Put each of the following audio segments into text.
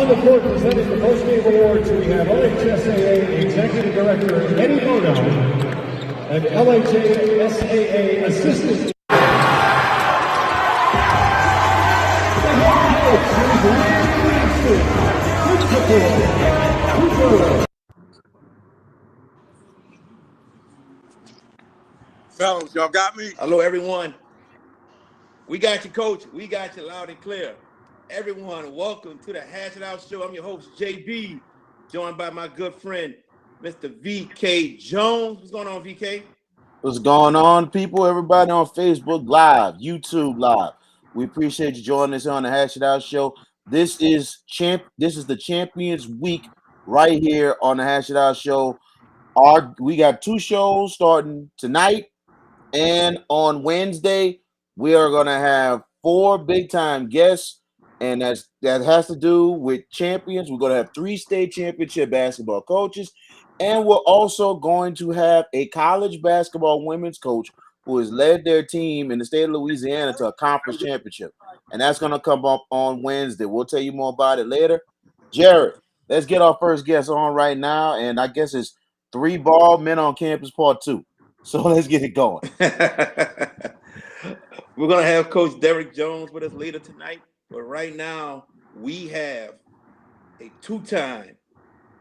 On the court presenting the post-game awards, we have LHSAA Executive Director Eddie Bono and LHSAA Assistant. Fellas, y'all got me? Hello, everyone. We got you, Coach. We got you loud and clear. Everyone, welcome to the Hash It Out Show. I'm your host, JB, joined by my good friend, Mr. VK Jones. What's going on, VK? What's going on, people? Everybody on Facebook Live, YouTube Live. We appreciate you joining us on the Hash It Out Show. This is the Champions Week right here on the Hash It Out Show. We got two shows starting tonight, and on Wednesday we are going to have 4 big-time guests, and that has to do with champions. We're going to have 3 state championship basketball coaches, and we're also going to have a college basketball women's coach who has led their team in the state of Louisiana to a conference championship, and that's going to come up on Wednesday. We'll tell you more about it later. Jared, let's get our first guest on right now, and I guess it's 3 Ball Men on Campus Part 2. So let's get it going. We're going to have Coach Derrick Jones with us later tonight. But right now, we have a 2-time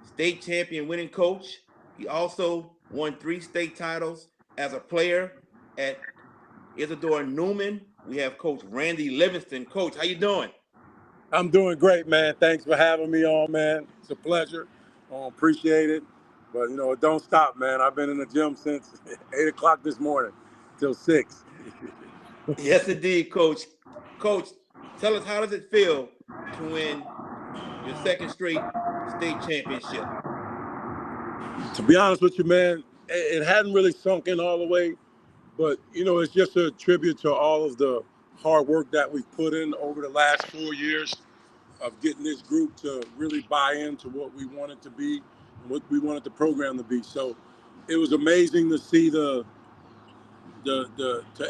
state champion winning coach. He also won 3 state titles as a player at Isidore Newman. We have Coach Randy Livingston. Coach, how you doing? I'm doing great, man. Thanks for having me on, man. It's a pleasure. Appreciate it. But, it don't stop, man. I've been in the gym since 8 o'clock this morning till 6. Yes, indeed, Coach. Coach, tell us, how does it feel to win your 2nd straight state championship? To be honest with you, man, it hadn't really sunk in all the way. But, it's just a tribute to all of the hard work that we've put in over the last 4 years of getting this group to really buy into what we wanted to be, what we wanted the program to be. So it was amazing to see to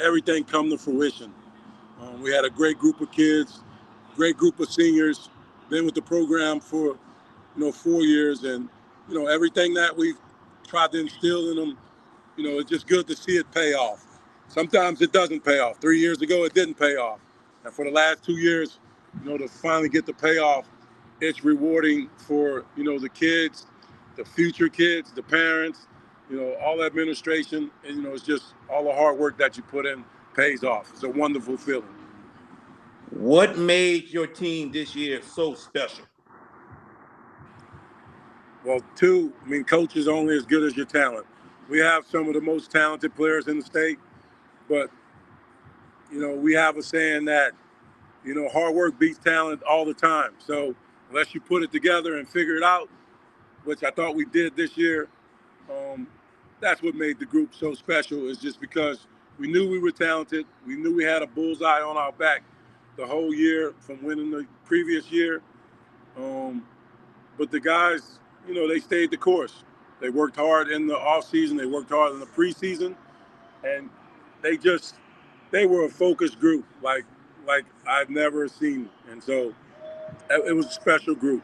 everything come to fruition. We had a great group of kids, great group of seniors, been with the program for 4 years, and everything that we've tried to instill in them, it's just good to see it pay off. Sometimes it doesn't pay off. 3 years ago it didn't pay off, and for the last 2 years, to finally get the payoff, it's rewarding for the kids, the future kids, the parents, all the administration, and it's just all the hard work that you put in pays off. It's a wonderful feeling. What made your team this year so special? Well, coach is only as good as your talent. We have some of the most talented players in the state, but we have a saying that hard work beats talent all the time. So unless you put it together and figure it out, which I thought we did this year, that's what made the group so special, is just because we knew we were talented. We knew we had a bullseye on our back the whole year from winning the previous year. But the guys, they stayed the course. They worked hard in the off season. They worked hard in the preseason, and they were a focused group like I've never seen. And so it was a special group.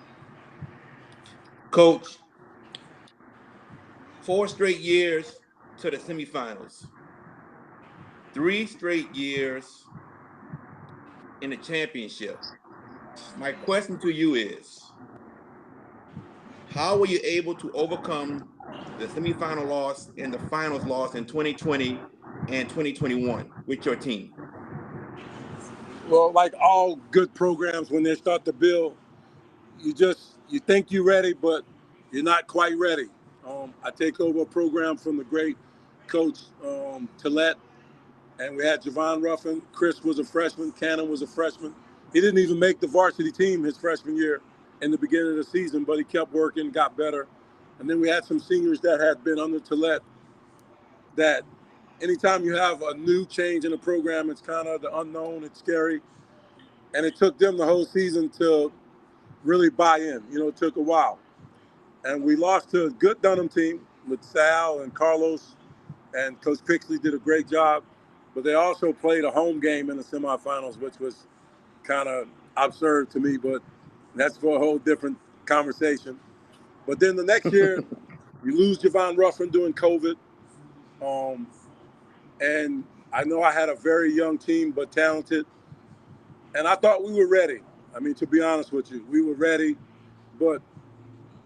Coach, 4 straight years to the semifinals, 3 straight years in the championship. My question to you is, how were you able to overcome the semifinal loss and the finals loss in 2020 and 2021 with your team? Well, like all good programs, when they start to build, you think you're ready, but you're not quite ready. I take over a program from the great coach Tillett, and we had Javon Ruffin. Chris was a freshman. Cannon was a freshman. He didn't even make the varsity team his freshman year in the beginning of the season, but he kept working, got better. And then we had some seniors that had been under Tillett, that anytime you have a new change in the program, it's kind of the unknown, it's scary. And it took them the whole season to really buy in. It took a while. And we lost to a good Dunham team with Sal and Carlos, and Coach Pixley did a great job. But they also played a home game in the semifinals, which was kind of absurd to me. But That's for a whole different conversation. But then the next year, you lose Javon Ruffin during COVID. Um, and I know I had a very young team, but talented. And I thought we were ready. I mean, to be honest with you, we were ready. But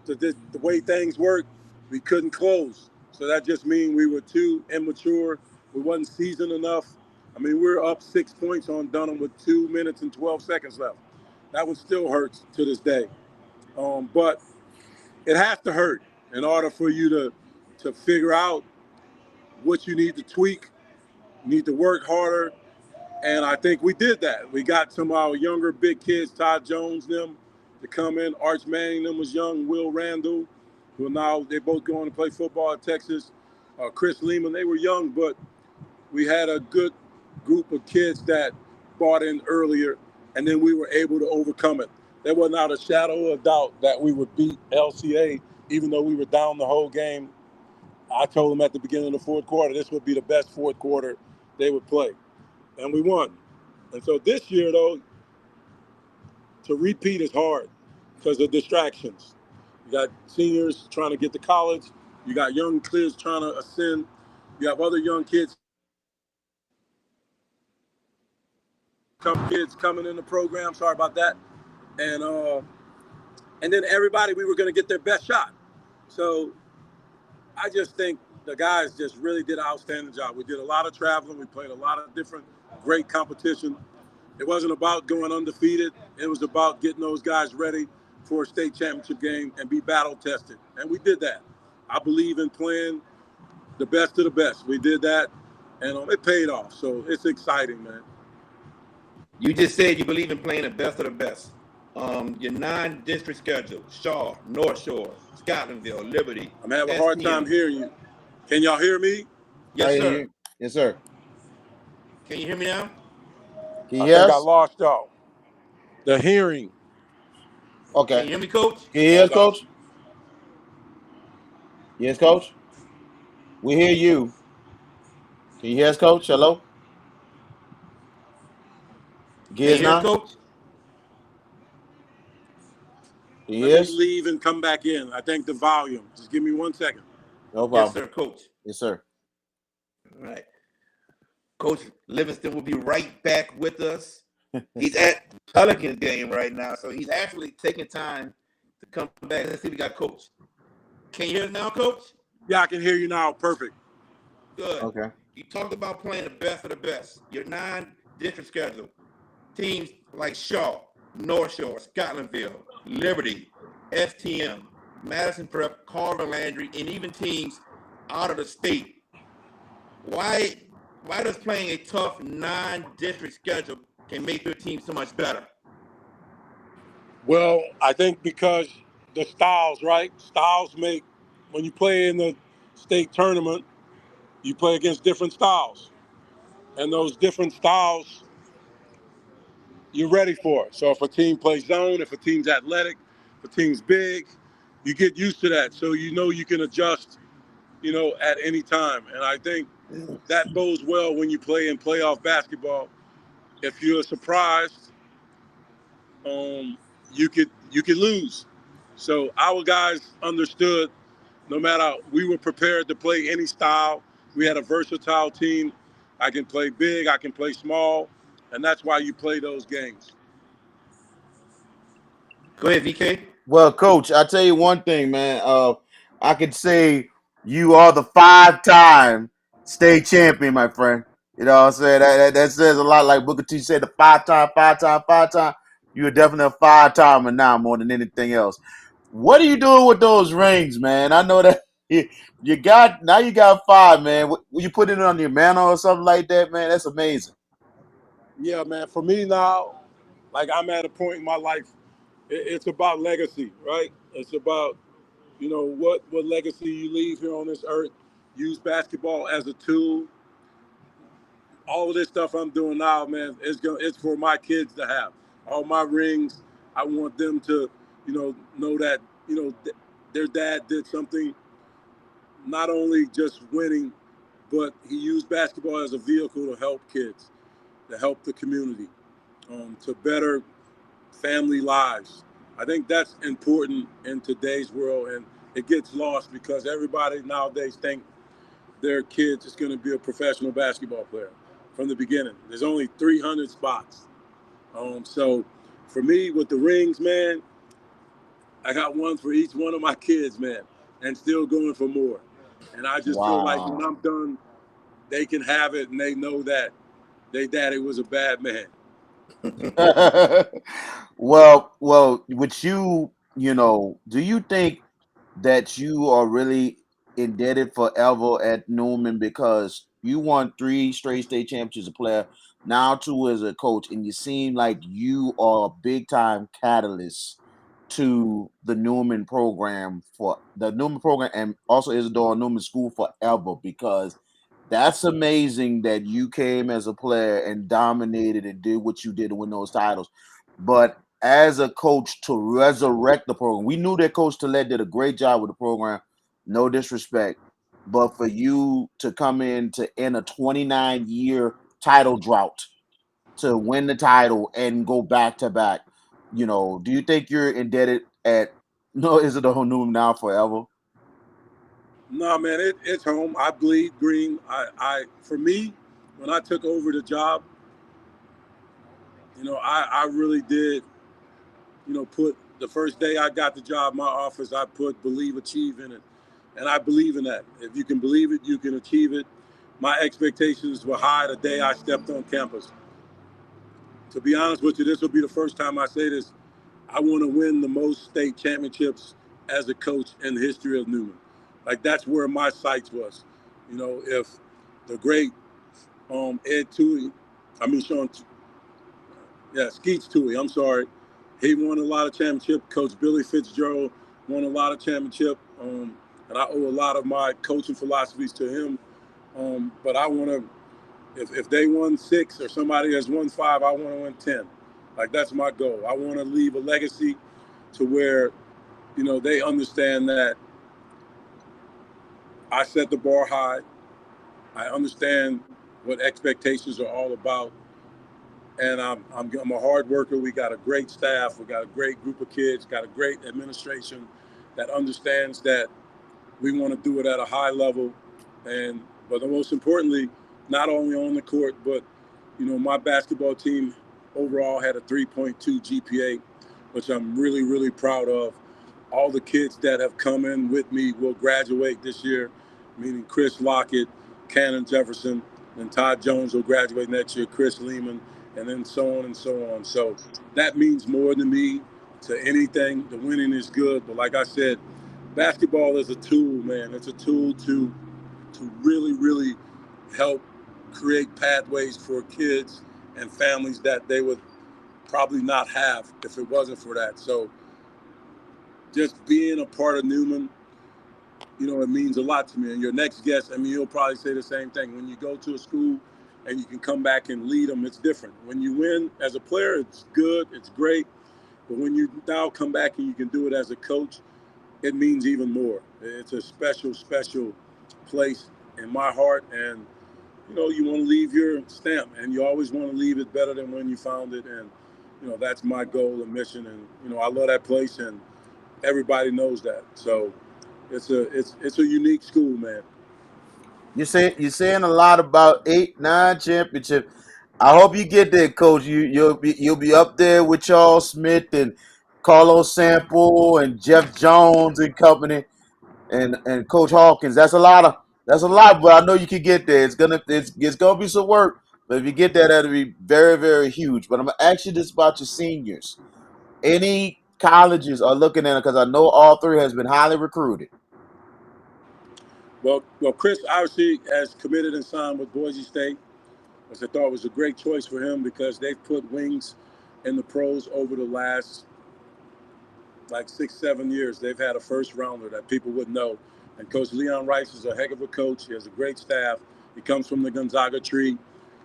the way things work, we couldn't close. So that just means we were too immature. We wasn't seasoned enough. I mean, we were up 6 points on Dunham with 2 minutes and 12 seconds left. That one still hurts to this day. But it has to hurt in order for you to figure out what you need to tweak. You need to work harder. And I think we did that. We got some of our younger big kids, Todd Jones, them, to come in. Arch Manning, them was young. Will Randall, who now they both going to play football at Texas. Chris Lehman, they were young, but we had a good group of kids that bought in earlier, and then we were able to overcome it. There was not a shadow of doubt that we would beat LCA, even though we were down the whole game. I told them at the beginning of the fourth quarter, this would be the best fourth quarter they would play. And we won. And so this year, though, to repeat is hard because of distractions. You got seniors trying to get to college. You got young kids trying to ascend. You have other young kids coming in the program. Sorry about that. And then everybody, we were going to get their best shot. So I just think the guys just really did an outstanding job. We did a lot of traveling. We played a lot of different great competition. It wasn't about going undefeated. It was about getting those guys ready for a state championship game and be battle tested. And we did that. I believe in playing the best of the best. We did that, and it paid off. So it's exciting, man. You just said you believe in playing the best of the best. Your 9-district schedule: Shaw, North Shore, Scotlandville, Liberty. I'm having a hard time hearing you. Can y'all hear me? Yes, sir. Yes, sir. Can you hear me now? I think I lost y'all. The hearing. Okay. Can you hear me, Coach? Can you hear us, Coach? Yes, Coach. We hear you. Can you hear us, Coach? Hello? Can you hear us, Coach? Can you hear us? Let me leave and come back in. I think the volume. Just give me 1 second. No problem. Yes, sir, Coach. Yes, sir. All right. Coach Livingston will be right back with us. He's at Pelicans game right now, so he's actually taking time to come back. Let's see if we got Coach. Can you hear us now, Coach? Yeah, I can hear you now. Perfect. Good. Okay. You talked about playing the best of the best. Your 9-district schedule. Teams like Shaw, North Shore, Scotlandville, Liberty, STM, Madison Prep, Carver Landry, and even teams out of the state. Why does playing a tough 9-district schedule can make your team so much better? Well, I think because the styles, right? Styles make, when you play in the state tournament, you play against different styles. And those different styles, you're ready for it. So if a team plays zone, if a team's athletic, if a team's big, you get used to that. So you know you can adjust, at any time. And I think that bodes well when you play in playoff basketball. If you're surprised, you could lose. So our guys understood. No matter, we were prepared to play any style. We had a versatile team. I can play big, I can play small, and that's why you play those games. Go ahead, VK. Well, Coach, I tell you one thing, man. I could say you are the 5-time state champion, my friend. You know what I'm saying? That says a lot. Like Booker T said, the 5-time. You're definitely a 5-timer now more than anything else. What are you doing with those rings, man? I know that you got 5, man. Will you put it on your mantle or something like that, man? That's amazing. Yeah, man. For me now, like I'm at a point in my life, it's about legacy, right? It's about, what legacy you leave here on this earth. Use basketball as a tool. All of this stuff I'm doing now, man, it's for my kids to have. All my rings, I want them to, know that, their dad did something, not only just winning, but he used basketball as a vehicle to help kids, to help the community, to better family lives. I think that's important in today's world, and it gets lost because everybody nowadays think their kids is going to be a professional basketball player from the beginning. There's only 300 spots. So for me, with the rings, man, I got one for each one of my kids, man, and still going for more. And I just feel like when Wow. I'm done, they can have it, and they know that their daddy was a bad man. Well, with you, do you think that you are really indebted forever at Newman because you won 3 straight state championships as a player, now 2 as a coach, and you seem like you are a big time catalyst to the Newman program and also Isadora Newman School forever because that's amazing that you came as a player and dominated and did what you did to win those titles. But as a coach to resurrect the program, we knew that Coach Tillett did a great job with the program. No disrespect, but for you to come in to end a 29-year title drought to win the title and go back to back, do you think you're indebted at no? Is it a Newman now forever? No, man, it's home. I bleed green. For me, when I took over the job, I really did, put the first day I got the job, my office, I put believe, achieve in it. And I believe in that. If you can believe it, you can achieve it. My expectations were high the day I stepped on campus. To be honest with you, this will be the first time I say this. I want to win the most state championships as a coach in the history of Newman. Like that's where my sights was. If the great Ed Toohey, I mean Sean, yeah, Skeets Toohey, I'm sorry, he won a lot of championship. Coach Billy Fitzgerald won a lot of championship, and I owe a lot of my coaching philosophies to him. But I want to, if they won 6 or somebody has won 5, I want to win 10. Like that's my goal. I want to leave a legacy to where they understand that I set the bar high. I understand what expectations are all about, and I'm a hard worker. We got a great staff. We got a great group of kids. Got a great administration that understands that we want to do it at a high level, and but most importantly, not only on the court, but my basketball team overall had a 3.2 GPA, which I'm really really proud of. All the kids that have come in with me will graduate this year, meaning Chris Lockett, Cannon Jefferson, and Todd Jones will graduate next year, Chris Lehman, and then so on and so on. So that means more to me to anything. The winning is good, but like I said, basketball is a tool, man. It's a tool to really, really help create pathways for kids and families that they would probably not have if it wasn't for that. So just being a part of Newman, it means a lot to me. And your next guest, I mean, he'll probably say the same thing. When you go to a school and you can come back and lead them, it's different. When you win as a player, it's good, it's great. But when you now come back and you can do it as a coach, it means even more. It's a special, special place in my heart. And, you want to leave your stamp and you always want to leave it better than when you found it. And, that's my goal and mission. And, I love that place and everybody knows that. So it's a unique school, man. You're saying a lot about 8, 9 championships. I hope you get there, Coach. You'll be up there with Charles Smith and Carlos Sample and Jeff Jones and company and Coach Hawkins. That's a lot, but I know you can get there. It's gonna be some work, but if you get there, that'll be very very huge. But I'm gonna ask you this about your seniors. Any colleges are looking at it because I know all 3 has been highly recruited. Well, Chris obviously has committed and signed with Boise State, which I thought was a great choice for him because they've put wings in the pros over the last like 6, 7 years. They've had a first rounder that people would know. And Coach Leon Rice is a heck of a coach. He has a great staff. He comes from the Gonzaga tree,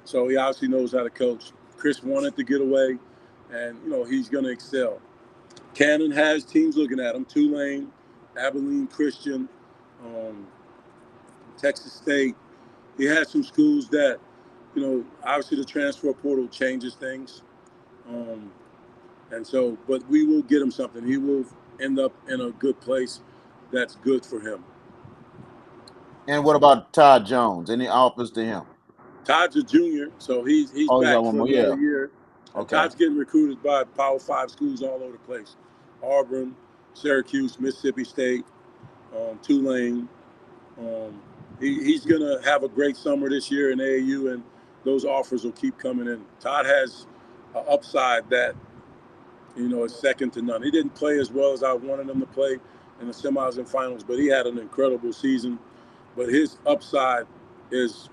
so he obviously knows how to coach. Chris wanted to get away, and he's going to excel. Cannon has teams looking at him: Tulane, Abilene Christian, um, Texas State. He has some schools that, obviously the transfer portal changes things. Um, And so, but we will get him something. He will end up in a good place that's good for him. And what about Todd Jones? Any offers to him? Todd's a junior, so he's Oh, he's got back one for more. another Yeah. year. And Okay. Todd's getting recruited by Power 5 schools all over the place. Auburn, Syracuse, Mississippi State, Tulane. Um, he's going to have a great summer this year in AAU, and those offers will keep coming in. Todd has an upside that, is second to none. He didn't play as well as I wanted him to play in the semis and finals, but he had an incredible season. But his upside is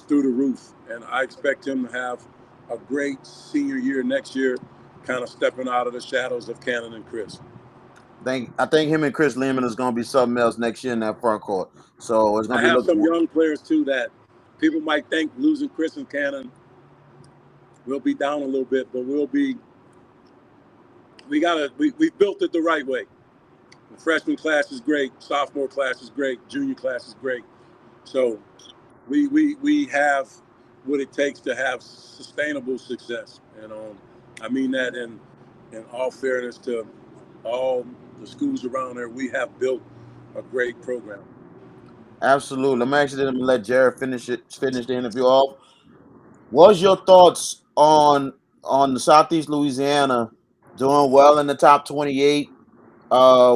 through the roof, and I expect him to have a great senior year next year, kind of stepping out of the shadows of Cannon and Chris. I think him and Chris Lehman is going to be something else next year in that front court. So it's going I to be have some looking. young players too that people might think losing Chris and Cannon will be down a little bit, but we built it the right way. The freshman class is great, sophomore class is great, junior class is great. So we have what it takes to have sustainable success, and I mean that in all fairness to all the schools around there. We have built a great program. Absolutely. I'm actually going to let Jared finish the interview off. What's your thoughts on the Southeast Louisiana doing well in the top 28?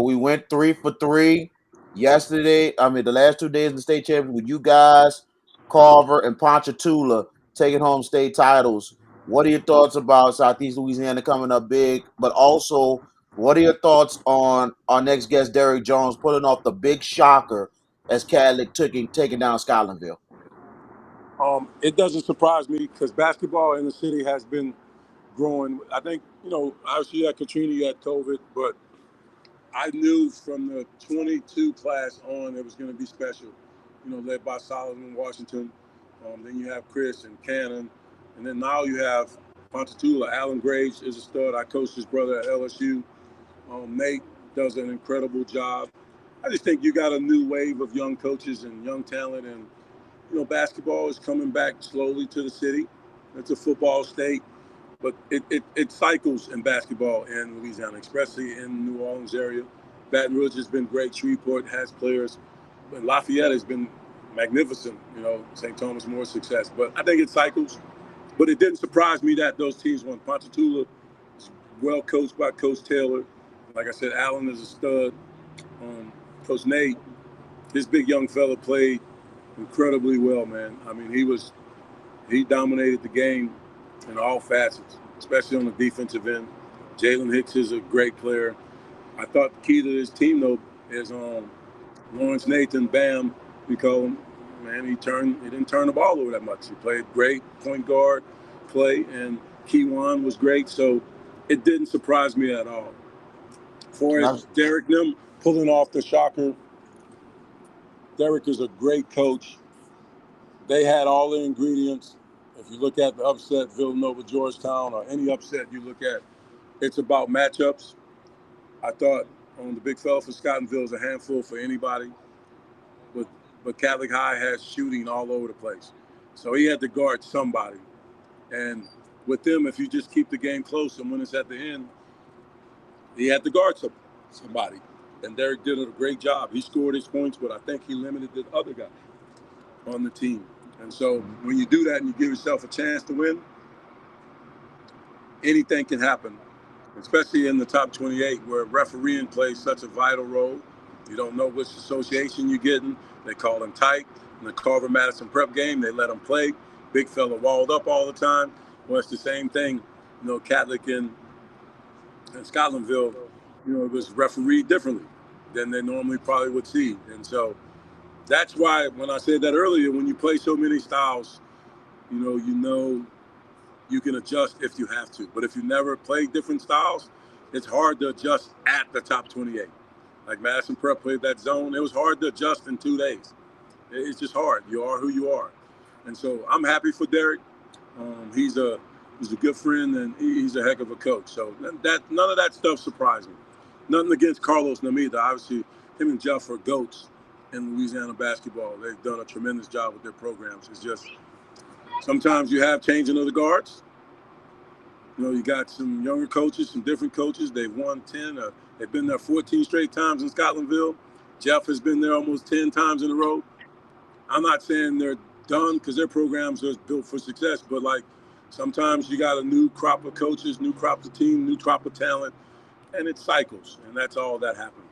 We went 3 for 3 yesterday. I mean, the last 2 days in the state championship with you guys, Carver and Ponchatoula taking home state titles. What are your thoughts about Southeast Louisiana coming up big? But also, what are your thoughts on our next guest, Derrick Jones, pulling off the big shocker as Catholic taking down Scotlandville? It doesn't surprise me because basketball in the city has been growing. I think, obviously you had Katrina, you had COVID, but I knew from the 22 class on it was going to be special, led by Solomon Washington. Then you have Chris and Cannon. And then now you have Ponchatoula. Alan Graves is a stud. I coached his brother at LSU. Nate does an incredible job. I just think you got a new wave of young coaches and young talent. And, basketball is coming back slowly to the city. It's a football state. But it cycles in basketball in Louisiana, especially in the New Orleans area. Baton Rouge has been great. Shreveport has players. But Lafayette has been magnificent, St. Thomas more success. But I think it cycles. But it didn't surprise me that those teams won. Ponchatoula is well coached by Coach Taylor. Like I said, Allen is a stud. Coach Nate, his big young fella played incredibly well, man. I mean, he dominated the game in all facets, especially on the defensive end. Jalen Hicks is a great player. I thought the key to this team, though, is Lawrence Nathan, Bam, we call him. Man, he didn't turn the ball over that much. He played great point guard play, and Keywan was great, so it didn't surprise me at all. As far as Derrick them pulling off the shocker, Derrick is a great coach. They had all the ingredients. If you look at the upset, Villanova, Georgetown, or any upset you look at, it's about matchups. I thought the big fella for Scotlandville is a handful for anybody, but Catholic High has shooting all over the place. So he had to guard somebody. And with them, if you just keep the game close and when it's at the end, he had to guard somebody. And Derrick did a great job. He scored his points, but I think he limited the other guy on the team. And so when you do that and you give yourself a chance to win, anything can happen, especially in the top 28 where refereeing plays such a vital role. You don't know which association you're getting. They call them tight. In the Carver-Madison prep game, they let them play. Big fella walled up all the time. Well, it's the same thing, Catholic in Scotlandville, it was refereed differently than they normally probably would see. And so that's why when I said that earlier, when you play so many styles, you can adjust if you have to. But if you never play different styles, it's hard to adjust at the top 28. Like Madison Prep played that zone. It was hard to adjust in 2 days. It's just hard. You are who you are. And so I'm happy for Derrick. He's a good friend, and he's a heck of a coach. So that none of that stuff surprised me. Nothing against Carlos Namida. Obviously, him and Jeff are goats in Louisiana basketball. They've done a tremendous job with their programs. It's just sometimes you have changing of the guards, You know, you got some younger coaches, some different coaches. They've won 10. They've been there 14 straight times in Scotlandville. Jeff has been there almost 10 times in a row. I'm not saying they're done because their programs are built for success, but like sometimes you got a new crop of coaches, new crop of team, new crop of talent, and it cycles, and that's all that happened.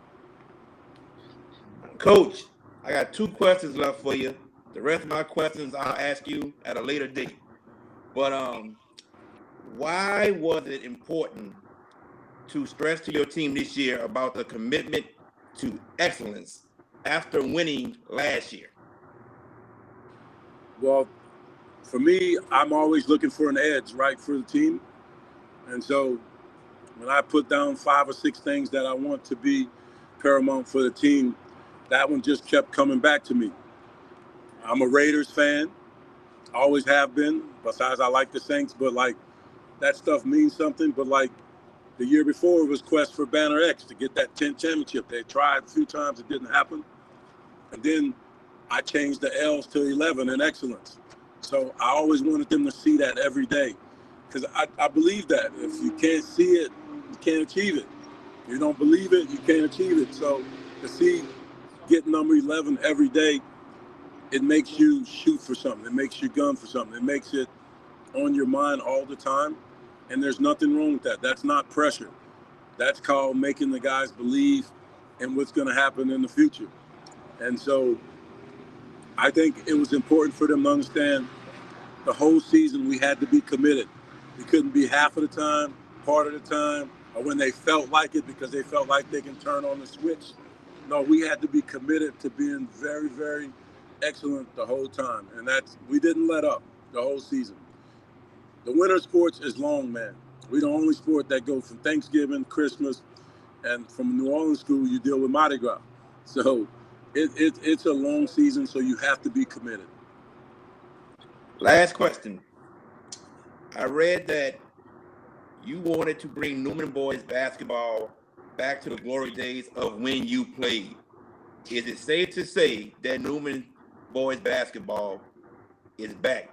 Coach, I got 2 questions left for you. The rest of my questions I'll ask you at a later date. But why was it important to stress to your team this year about the commitment to excellence after winning last year? Well, for me, I'm always looking for an edge, right, for the team. And so when I put down 5 or 6 things that I want to be paramount for the team, that one just kept coming back to me. I'm a Raiders fan, always have been. Besides, I like the Saints, but like that stuff means something. But like the year before, it was quest for Banner X to get that 10th championship. They tried a few times, it didn't happen. And then I changed the L's to 11 in excellence. So I always wanted them to see that every day, because I believe that if you can't see it, you can't achieve it. If you don't believe it, you can't achieve it. So to see get number 11 every day, it makes you shoot for something. It makes you gun for something. It makes it on your mind all the time. And there's nothing wrong with that. That's not pressure. That's called making the guys believe in what's going to happen in the future. And so I think it was important for them to understand the whole season we had to be committed. We couldn't be half of the time, part of the time, or when they felt like it because they felt like they can turn on the switch. No, we had to be committed to being very, very excellent the whole time. And we didn't let up the whole season. The winter sports is long, man. We're the only sport that goes from Thanksgiving, Christmas, and from New Orleans school, you deal with Mardi Gras. So it's a long season, so you have to be committed. Last question. I read that you wanted to bring Newman boys basketball back to the glory days of when you played. Is it safe to say that Newman boys basketball is back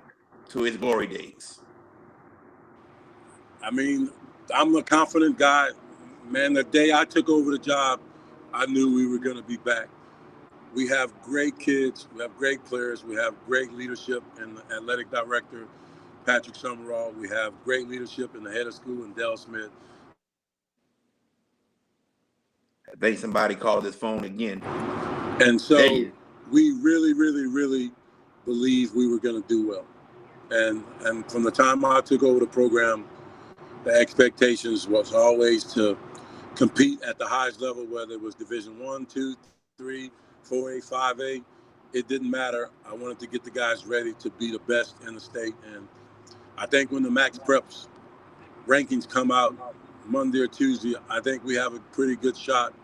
to its glory days? I mean, I'm a confident guy. Man, the day I took over the job, I knew we were going to be back. We have great kids. We have great players. We have great leadership in the athletic director, Patrick Summerall. We have great leadership in the head of school, and Dell Smith. I think somebody called his phone again. And so we really, really, really believed we were going to do well. And from the time I took over the program, the expectations was always to compete at the highest level, whether it was Division 1, 2, 3, 4A, 5A. It didn't matter. I wanted to get the guys ready to be the best in the state. And I think when the Max Preps rankings come out Monday or Tuesday, I think we have a pretty good shot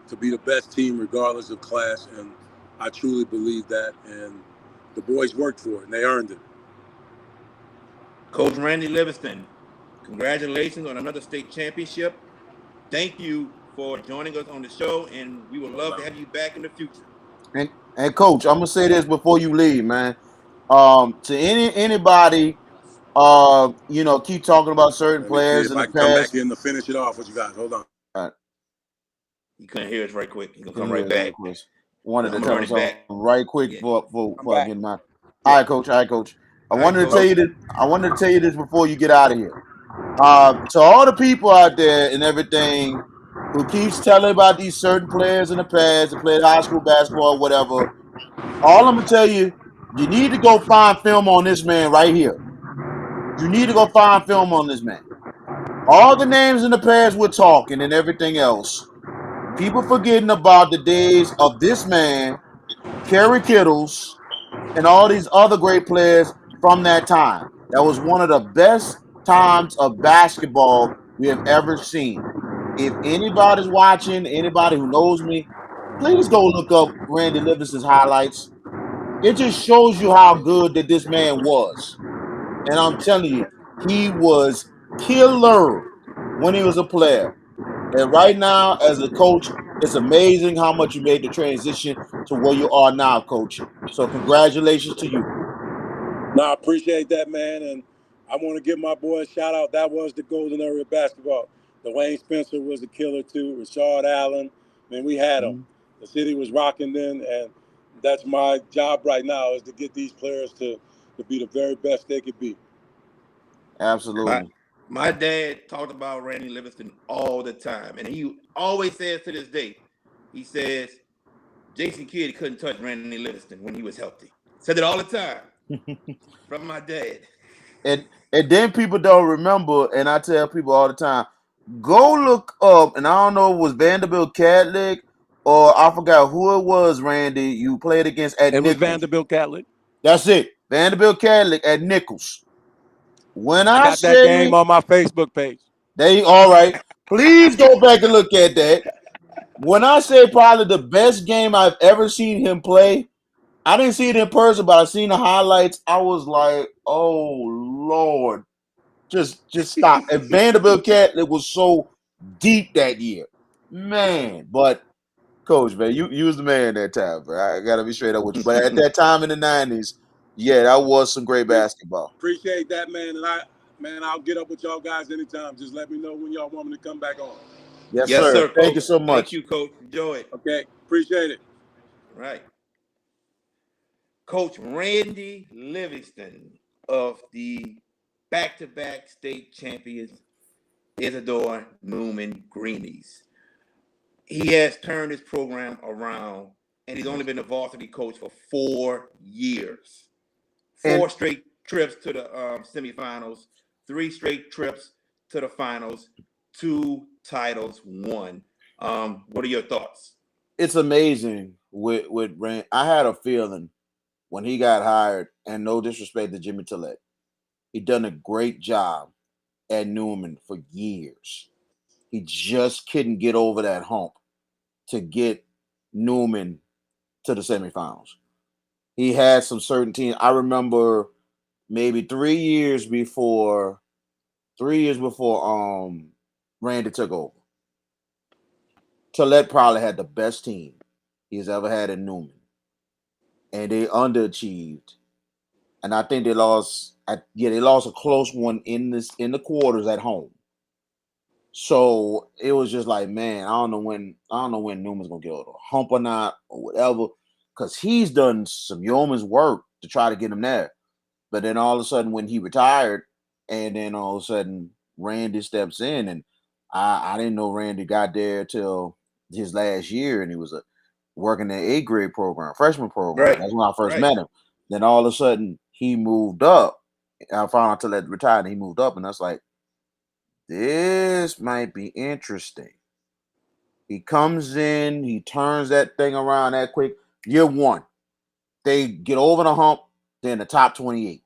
to be the best team regardless of class. And I truly believe that. And the boys worked for it, and they earned it. Coach Randy Livingston, congratulations on another state championship. Thank you for joining us on the show, and we would love to have you back in the future. And Coach, I'm gonna say this before you leave, man. To anybody, keep talking about certain players in the past. Come back in to finish it off with you guys. Hold on. All right. You couldn't hear us right quick. You're gonna come right back. Wanted to tell us something right quick before I get mine. All right, Coach. I wanted to tell you this before you get out of here. To all the people out there and everything who keeps telling about these certain players in the past that played high school basketball, whatever, all I'm gonna tell you, you need to go find film on this man right here. You need to go find film on this man. All the names in the past we're talking and everything else. People forgetting about the days of this man, Kerry Kittles, and all these other great players from that time. That was one of the best times of basketball we have ever seen. If anybody's watching, anybody who knows me, please go look up Randy Livingston's highlights. It just shows you how good that this man was. And I'm telling you, he was killer when he was a player. And right now, as a coach, it's amazing how much you made the transition to where you are now, Coach. So congratulations to you. No, I appreciate that, man. And I want to give my boy a shout out. That was the golden era of basketball. Dwayne Spencer was a killer too. Rashard Allen, man, we had them. Mhm. The city was rocking then, and that's my job right now is to get these players to be the very best they could be. My Absolutely. my dad talked about Randy Livingston all the time, and he always says to this day, he says Jason Kidd couldn't touch Randy Livingston when he was healthy. Said it all the time from my dad. And then people don't remember, and I tell people all the time, go look up, and I don't know if it was Vanderbilt Catholic or I forgot who it was, Randy, you played against at It was Nichols. Vanderbilt Catholic. That's it. Vanderbilt Catholic at Nichols. When I I got that game say on my Facebook page. they all right, please go back and look at that. When I say probably the best game I've ever seen him play, I didn't see it in person, but I seen the highlights. I was like, oh Lord. Just stop. And Vanderbilt Catholic was so deep that year. Man, but coach, man, you was the man that time, bro. I gotta be straight up with you. But at that time in the 90s, yeah, that was some great basketball. Appreciate that, man. And I'll get up with y'all guys anytime. Just let me know when y'all want me to come back on. Yes, Yes, sir. sir, Thank coach. you so Thank much. you, coach. Enjoy it. Okay, appreciate it. Right. Coach Randy Livingston of the back-to-back state champions Isidore Newman Greenies. He has turned his program around, and he's only been the varsity coach for 4 years. And Four straight trips to the semifinals, 3 straight trips to the finals, 2 titles won. What are your thoughts? it's amazing with Rand. I had a feeling when he got hired, and no disrespect to Jimmy Tillett, he done a great job at Newman for years. He just couldn't get over that hump to get Newman to the semifinals. He had some certain teams. I remember maybe 3 years before Randy took over. Tillett probably had the best team he's ever had in Newman. And they underachieved. And I think they lost they lost a close one in the quarters at home. So it was just like, man, I don't know when Newman's gonna get over the hump or not or whatever, because he's done some yeoman's work to try to get him there. But then all of a sudden, when he retired, and then all of a sudden Randy steps in, and I didn't know Randy got there till his last year, and he was working the eighth grade program, freshman program. Right, That's when I first right. met him. Then all of a sudden he moved up. I found out till that retired, and he moved up, and that's like, this might be interesting. He comes in, he turns that thing around that quick. Year one, they get over the hump, they're in the top 28.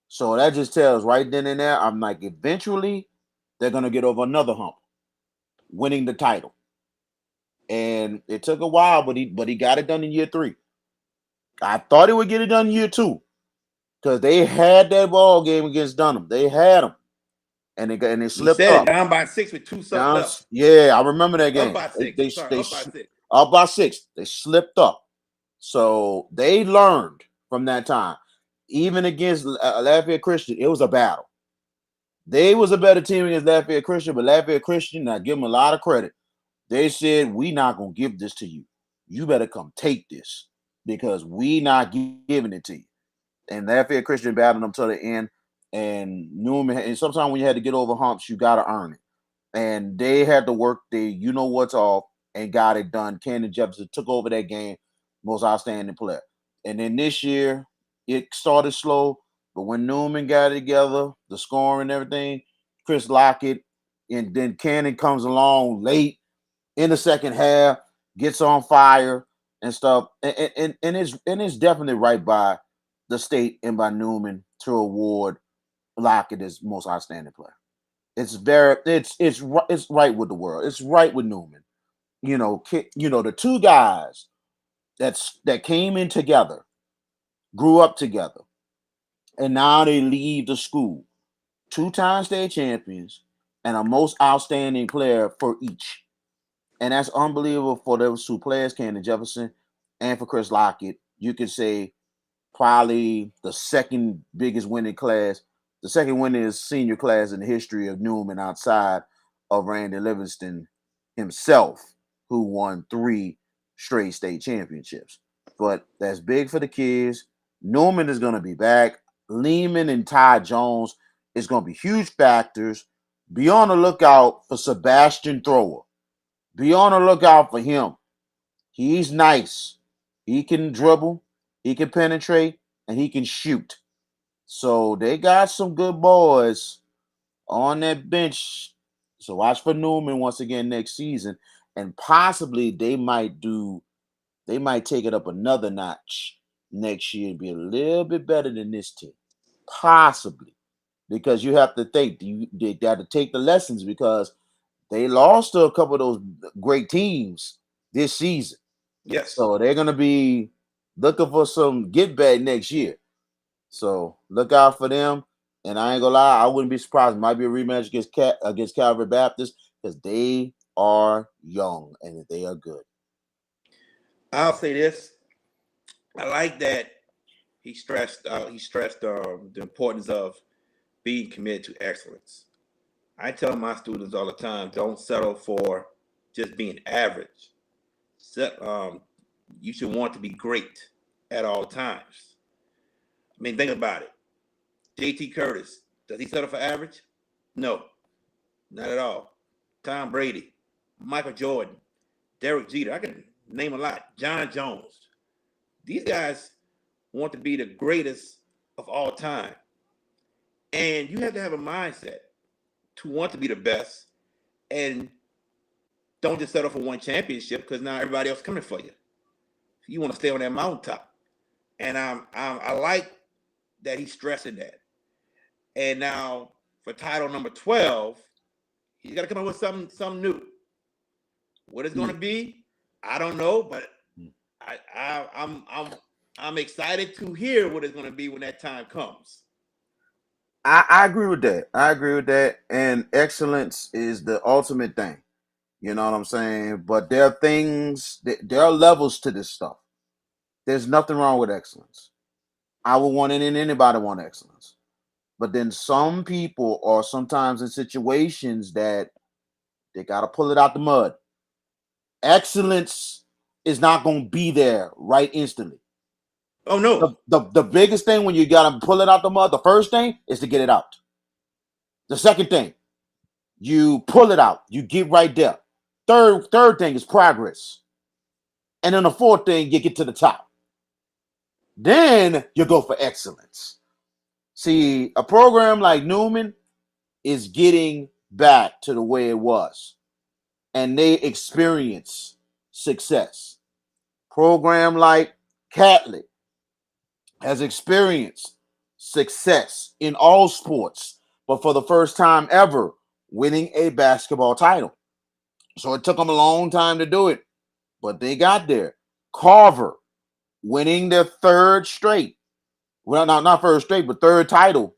So that just tells right then and there, I'm like, eventually they're gonna get over another hump, winning the title. And it took a while, but he got it done in year three. I thought he would get it done in year two because they had that ball game against Dunham. They had them, and they You slipped said it, up. down by 6 with 2 something Down, left. yeah, I remember that Up game. by They six. they Sorry, they up by 6. up by 6. They slipped up, so they learned from that time. Even against Lafayette Christian, it was a battle. They was a better team against Lafayette Christian, but Lafayette Christian, I give them a lot of credit. They said, we not gonna give this to you. You better come take this because we not giving it to you. And Lafayette Christian battled them to the end. And Newman, and sometimes when you had to get over humps, you gotta earn it. And they had to work the you know what's off and got it done. Cannon Jefferson took over that game, most outstanding player. And then this year, it started slow, but when Newman got it together, the scoring and everything, Chris Lockett, and then Cannon comes along late in the second half, gets on fire and stuff. And it's definitely right by the state and by Newman to award Lockett as most outstanding player. It's right with the world. It's right with Newman. The two guys that came in together, grew up together, and now they leave the school. Two-time state champions and a most outstanding player for each. And that's unbelievable for those two players, Cannon Jefferson and for Chris Lockett. You could say probably the second biggest winning class the second winningest senior class in the history of Newman outside of Randy Livingston himself, who won 3 straight state championships. But that's big for the kids. Newman is going to be back. Lehman and Ty Jones is going to be huge factors. Be on the lookout for Sebastian Thrower. Be on the lookout for him. He's nice. He can dribble, he can penetrate, and he can shoot. So they got some good boys on that bench. So watch for Newman once again next season. And possibly they might take it up another notch next year and be a little bit better than this team. Possibly. Because you have to think, they got to take the lessons because they lost to a couple of those great teams this season. Yes. So they're going to be looking for some get back next year. So look out for them. And I ain't gonna lie, I wouldn't be surprised. It might be a rematch against Calvary Baptist because they are young and they are good. I'll say this. I like that he stressed the importance of being committed to excellence. I tell my students all the time, don't settle for just being average. You should want to be great at all times. I mean, think about it. JT Curtis, does he settle for average? No, not at all. Tom Brady, Michael Jordan, Derek Jeter, I can name a lot. John Jones. These guys want to be the greatest of all time. And you have to have a mindset to want to be the best and don't just settle for one championship because now everybody else is coming for you. You want to stay on that mountaintop. And I like that he's stressing that. And now for title number 12, he's got to come up with something new. What it's going to be, I don't know, but I'm excited to hear what it's going to be when that time comes. I agree with that. I agree with that. And excellence is the ultimate thing. You know what I'm saying? But there are things, there are levels to this stuff. There's nothing wrong with excellence. I would want it in anybody want excellence. But then some people are sometimes in situations that they got to pull it out the mud. Excellence is not going to be there right instantly. Oh, no. The biggest thing when you got to pull it out the mud, the first thing is to get it out. The second thing, you pull it out. You get right there. Third thing is progress. And then the fourth thing, you get to the top. Then you go for excellence. See, a program like Newman is getting back to the way it was. And they experience success. Program like Catholic has experienced success in all sports, but for the first time ever, winning a basketball title. So it took them a long time to do it, but they got there. Carver winning their third straight. Well, not first straight, but third title.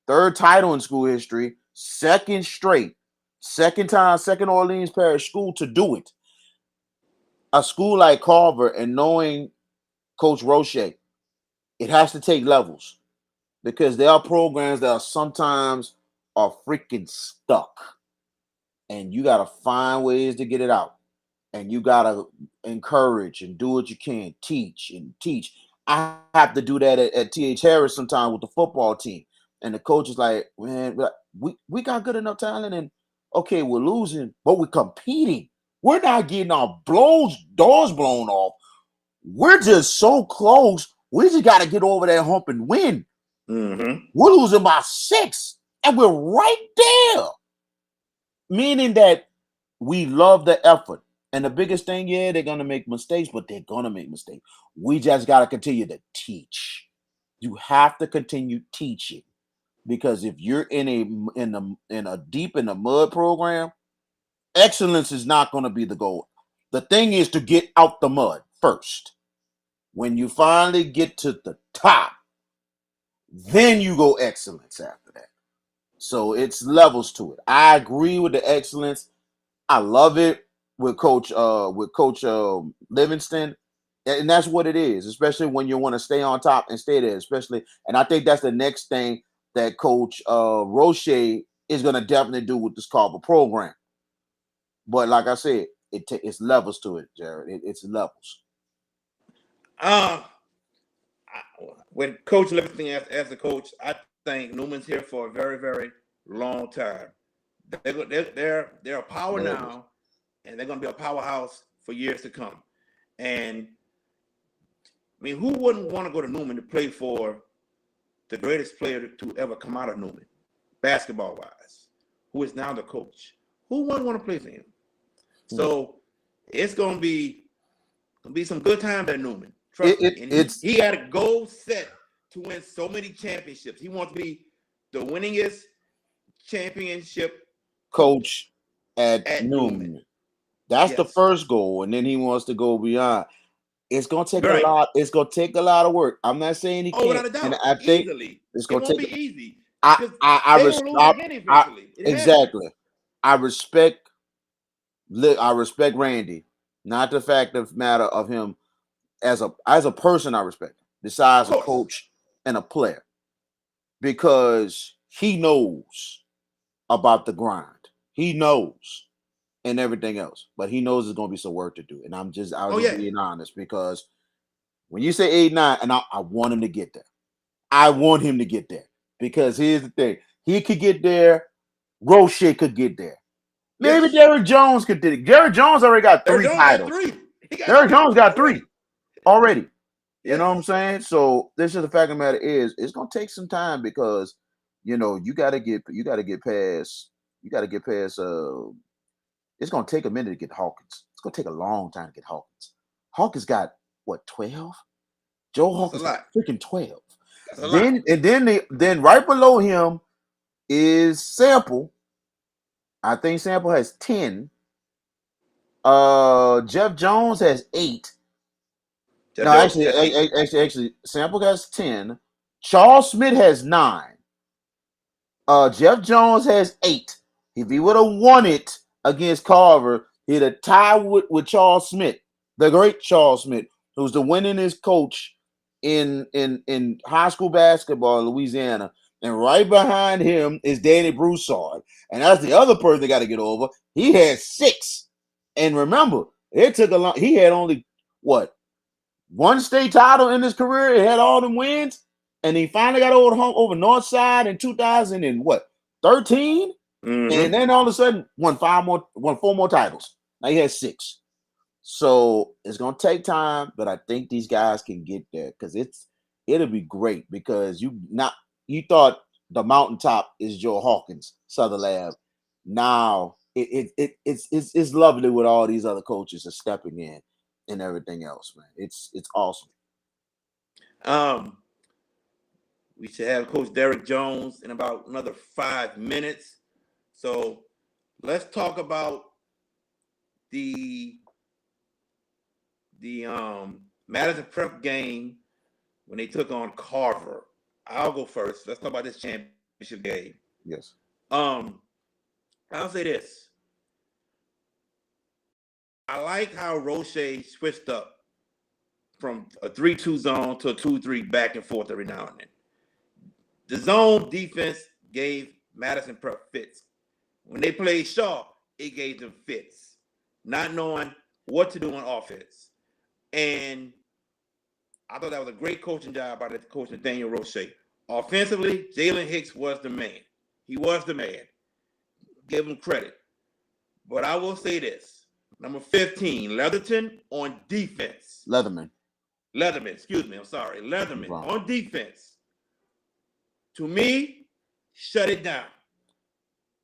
Third title in school history. Second straight. Second time, Second Orleans Parish School to do it. A school like Carver and knowing Coach Roche, it has to take levels because there are programs that are sometimes are freaking stuck. And you got to find ways to get it out. And you got to encourage and do what you can, teach and teach. I have to do that at T.H. Harris sometimes with the football team. And the coach is like, man, we got good enough talent. And okay, we're losing, but we're competing. We're not getting our doors blown off. We're just so close. We just got to get over that hump and win. Mm-hmm. We're losing by 6, and we're right there. Meaning that we love the effort. And the biggest thing, yeah, they're going to make mistakes, but they're going to make mistakes. We just got to continue to teach. You have to continue teaching because if you're in a deep in the mud program, excellence is not going to be the goal. The thing is to get out the mud first. When you finally get to the top, then you go excellence after that. So it's levels to it. I agree with the excellence. I love it with Coach Livingston, and that's what it is. Especially when you want to stay on top and stay there. And I think that's the next thing that Coach Roche is going to definitely do with this Carver program. But like I said, it's levels to it, Jared. It's levels. When Coach Livingston as a coach, I think Newman's here for a very, very long time. They're a power now, and they're going to be a powerhouse for years to come. And I mean, who wouldn't want to go to Newman to play for the greatest player to ever come out of Newman, basketball-wise, who is now the coach? Who wouldn't want to play for him? So it's going to be some good times at Newman. Trust me. He had a goal set to win so many championships. He wants to be the winningest championship coach at Newman. That's the first goal, and then he wants to go beyond. It's gonna take a lot. It's gonna take a lot of work. I'm not saying he can't. Without a doubt. And I think it's gonna take. It won't be easy. Exactly. I respect Randy, not the fact of matter of him as a person. I respect him, besides a coach and a player, because he knows about the grind. He knows. And everything else, but he knows there's gonna be some work to do, and I'm just being honest, because when you say 8-9, and I want him to get there, I want him to get there, because here's the thing: he could get there, Roche could get there, maybe Derrick Jones could do it. Derrick Jones already got 3 titles. Derrick Jones got 3 already. You know what I'm saying? So this is the fact of the matter is, it's gonna take some time, because you gotta get past. It's going to take a minute to get Hawkins. It's going to take a long time to get Hawkins. Hawkins got, 12? Joe Hawkins got freaking 12. Then right below him is Sample. I think Sample has 10. Jeff Jones has 8. Actually, Sample has 10. Charles Smith has 9. Jeff Jones has 8. If he would have won it against Carver, he'd have tied with Charles Smith, the great Charles Smith, who's the winningest coach in high school basketball in Louisiana. And right behind him is Danny Broussard. And that's the other person they got to get over. He had 6. And remember, it took a long. He had only, 1 state title in his career. He had all them wins. And he finally got over Northside in 2013. Mm-hmm. And then all of a sudden won 4 more titles. Now he has 6. So it's gonna take time, but I think these guys can get there, because it'll be great, because you thought the mountaintop is Joe Hawkins, Southern Lab. Now it's lovely with all these other coaches are stepping in and everything else, man. It's awesome. We should have Coach Derrick Jones in about another 5 minutes. So let's talk about the Madison Prep game when they took on Carver. I'll go first. Let's talk about this championship game. Yes. I'll say this. I like how Roche switched up from a 3-2 zone to a 2-3 back and forth every now and then. The zone defense gave Madison Prep fits. When they played Shaw, it gave them fits, not knowing what to do on offense. And I thought that was a great coaching job by the coach Nathaniel Roche. Offensively, Jalen Hicks was the man. He was the man. Give him credit. But I will say this. Number 15, Leatherman on defense. Leatherman, excuse me. I'm sorry. Leatherman on defense. To me, shut it down.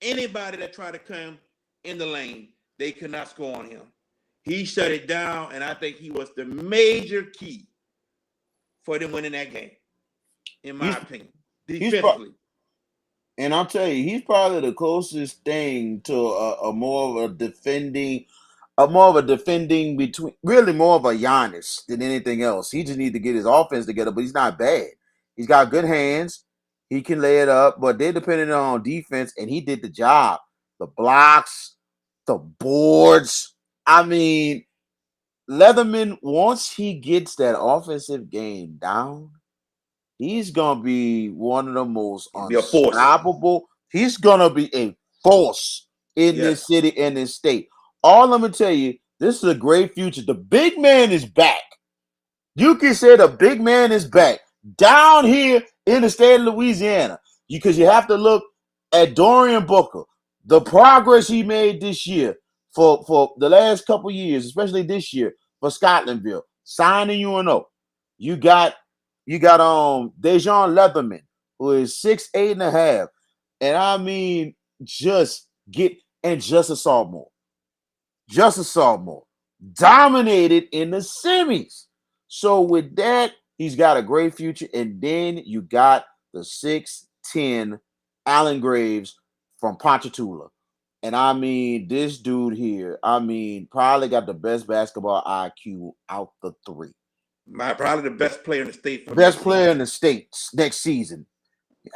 Anybody that tried to come in the lane, they could not score on him. He shut it down, and I think he was the major key for them winning that game, in my opinion, defensively. And I'll tell you, he's probably the closest thing to a more of a defending between, really more of a Giannis than anything else. He just needs to get his offense together, but he's not bad. He's got good hands. He can lay it up, but they're depending on defense, and he did the job. The blocks, the boards. I mean, Leatherman, once he gets that offensive game down, he's gonna be one of the most Be a force. unstoppable. He's gonna be a force in this city and this state. All I'm gonna tell you, this is a great future. The big man is back. You can say the big man is back down here in the state of Louisiana, because you have to look at Dorian Booker, the progress he made this year for the last couple years, especially this year for Scotlandville, signing UNO. You got Dejon Leatherman, who is 6'8.5", and I mean just a sophomore, dominated in the semis. So with that, he's got a great future. And then you got the 6'10" Allen Graves from Ponchatoula. And I mean, this dude here, I mean, probably got the best basketball IQ out the three. Probably the best player in the state. Best player in the state next season.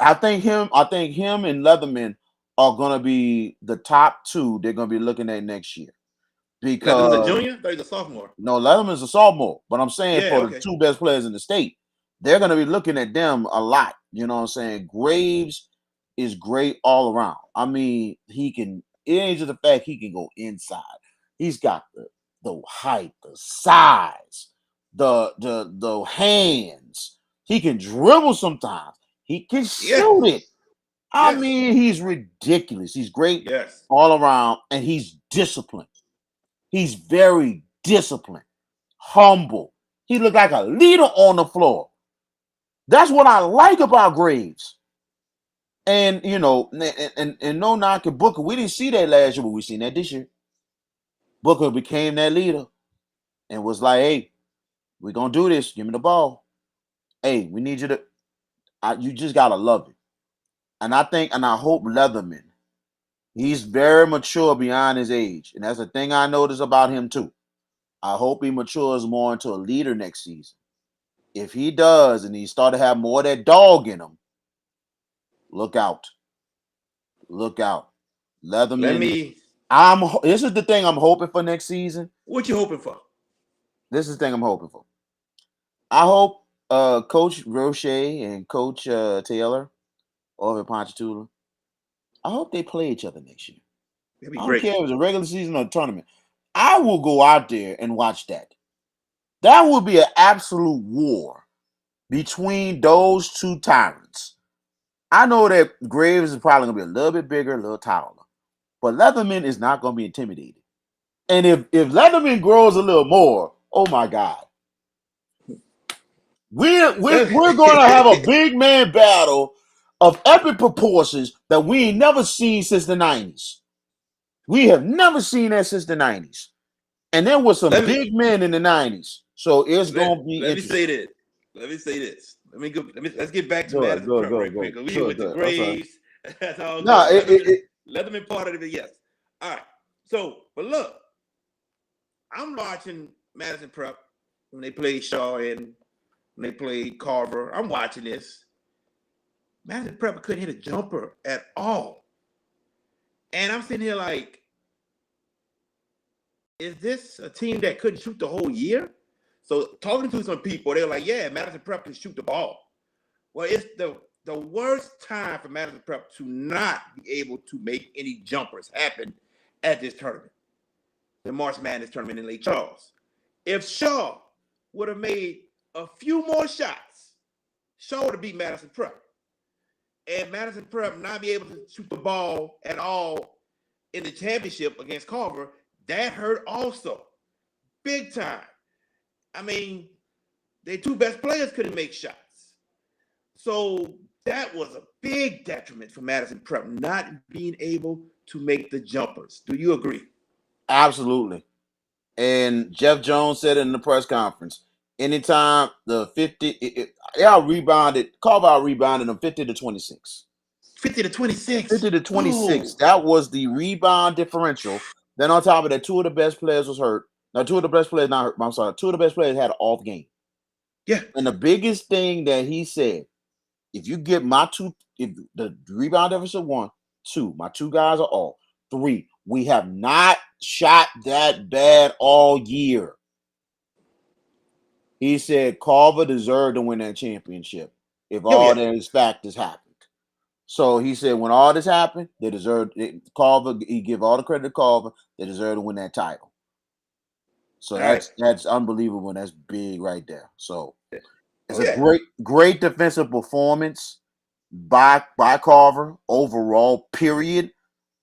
I think him and Leatherman are gonna be the top two they're gonna be looking at next year. Because Leatherman's a junior, or he's a sophomore. No, Leatherman's a sophomore. But I'm saying the two best players in the state, they're gonna be looking at them a lot. You know what I'm saying? Graves is great all around. I mean, it ain't just the fact he can go inside. He's got the height, the size, the hands. He can dribble sometimes. He can shoot it. I mean, he's ridiculous. He's great all around, and he's disciplined. He's very disciplined, humble. He looked like a leader on the floor. That's what I like about Graves. And, you know, and no knock at Booker. We didn't see that last year, but we seen that this year. Booker became that leader and was like, hey, we're going to do this. Give me the ball. Hey, we need you to – you just got to love it. And I hope Leatherman, he's very mature beyond his age. And that's the thing I noticed about him too. I hope he matures more into a leader next season. If he does and he start to have more of that dog in him, look out. Look out. Leatherman. This is the thing I'm hoping for next season. What you hoping for? This is the thing I'm hoping for. I hope Coach Roche and Coach Taylor over at Ponchatoula, I hope they play each other next year. That'd be I don't great. care if it's a regular season or a tournament. I will go out there and watch that. That would be an absolute war between those two tyrants. I know that Graves is probably going to be a little bit bigger, a little taller. But Leatherman is not going to be intimidated. And if Leatherman grows a little more, oh my God. We're going to have a big man battle of epic proportions that we ain't never seen since the 90s. We have never seen that since the 90s. And there was some big men in the 90s. So it's going to be interesting. Let me say this. Let's get back to Madison Prep real quick. We went to Graves. That's all. No, Leatherman part of it, yes. All right. So, but look, I'm watching Madison Prep when they played Shaw and when they played Carver. I'm watching this. Madison Prep couldn't hit a jumper at all. And I'm sitting here like, is this a team that couldn't shoot the whole year? So talking to some people, they're like, yeah, Madison Prep can shoot the ball. Well, it's the worst time for Madison Prep to not be able to make any jumpers happen at this tournament, the March Madness tournament in Lake Charles. If Shaw would have made a few more shots, Shaw would have beat Madison Prep. And Madison Prep not be able to shoot the ball at all in the championship against Carver, that hurt also. Big time. I mean, their two best players couldn't make shots. So that was a big detriment for Madison Prep, not being able to make the jumpers. Do you agree? Absolutely. And Jeff Jones said it in the press conference. Anytime the 50, Carval rebounded them 50 to 26. 50 to 26. 50 to 26. Oh. That was the rebound differential. Then on top of that, two of the best players was hurt. Now, two of the best players not hurt. I'm sorry. Two of the best players had an off game. Yeah. And the biggest thing that he said, if you get if the rebound differential 1, 2, my two guys are off. 3, we have not shot that bad all year. He said Carver deserved to win that championship. if Oh, all yeah. these factors happened. So he said when all this happened, they deserved it. Carver, he give all the credit to Carver. They deserve to win that title. So All right. that's unbelievable and that's big right there. So it's Oh, a yeah. great defensive performance by Carver overall, period.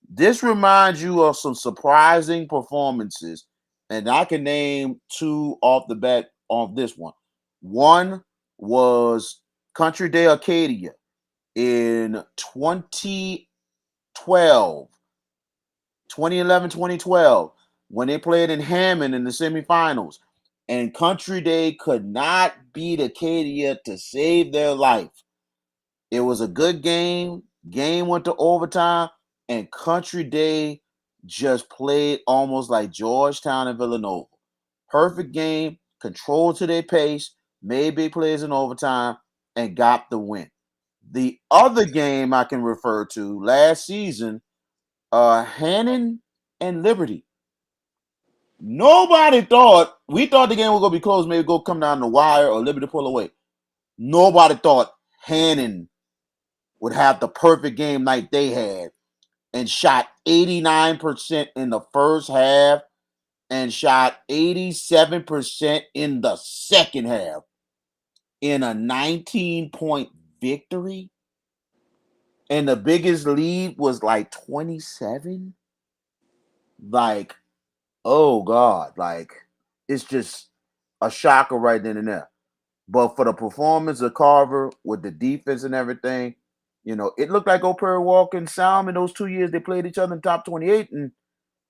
This reminds you of some surprising performances, and I can name two off the bat on this one. One was Country Day Arcadia in 2011, 2012, when they played in Hammond in the semifinals, and Country Day could not beat Acadia to save their life. It was a good game. Game went to overtime, and Country Day just played almost like Georgetown and Villanova. Perfect game, controlled to their pace, made big plays in overtime, and got the win. The other game I can refer to last season, Hannon and Liberty. Nobody thought, we thought the game was going to be close, maybe go come down the wire or Liberty pull away. Nobody thought Hannon would have the perfect game like they had and shot 89% in the first half and shot 87% in the second half in a 19-point victory. And the biggest lead was like 27. Like, oh God, like it's just a shocker right then and there. But for the performance of Carver with the defense and everything, it looked like O'Perry Walker and Salmon those 2 years they played each other in top 28, and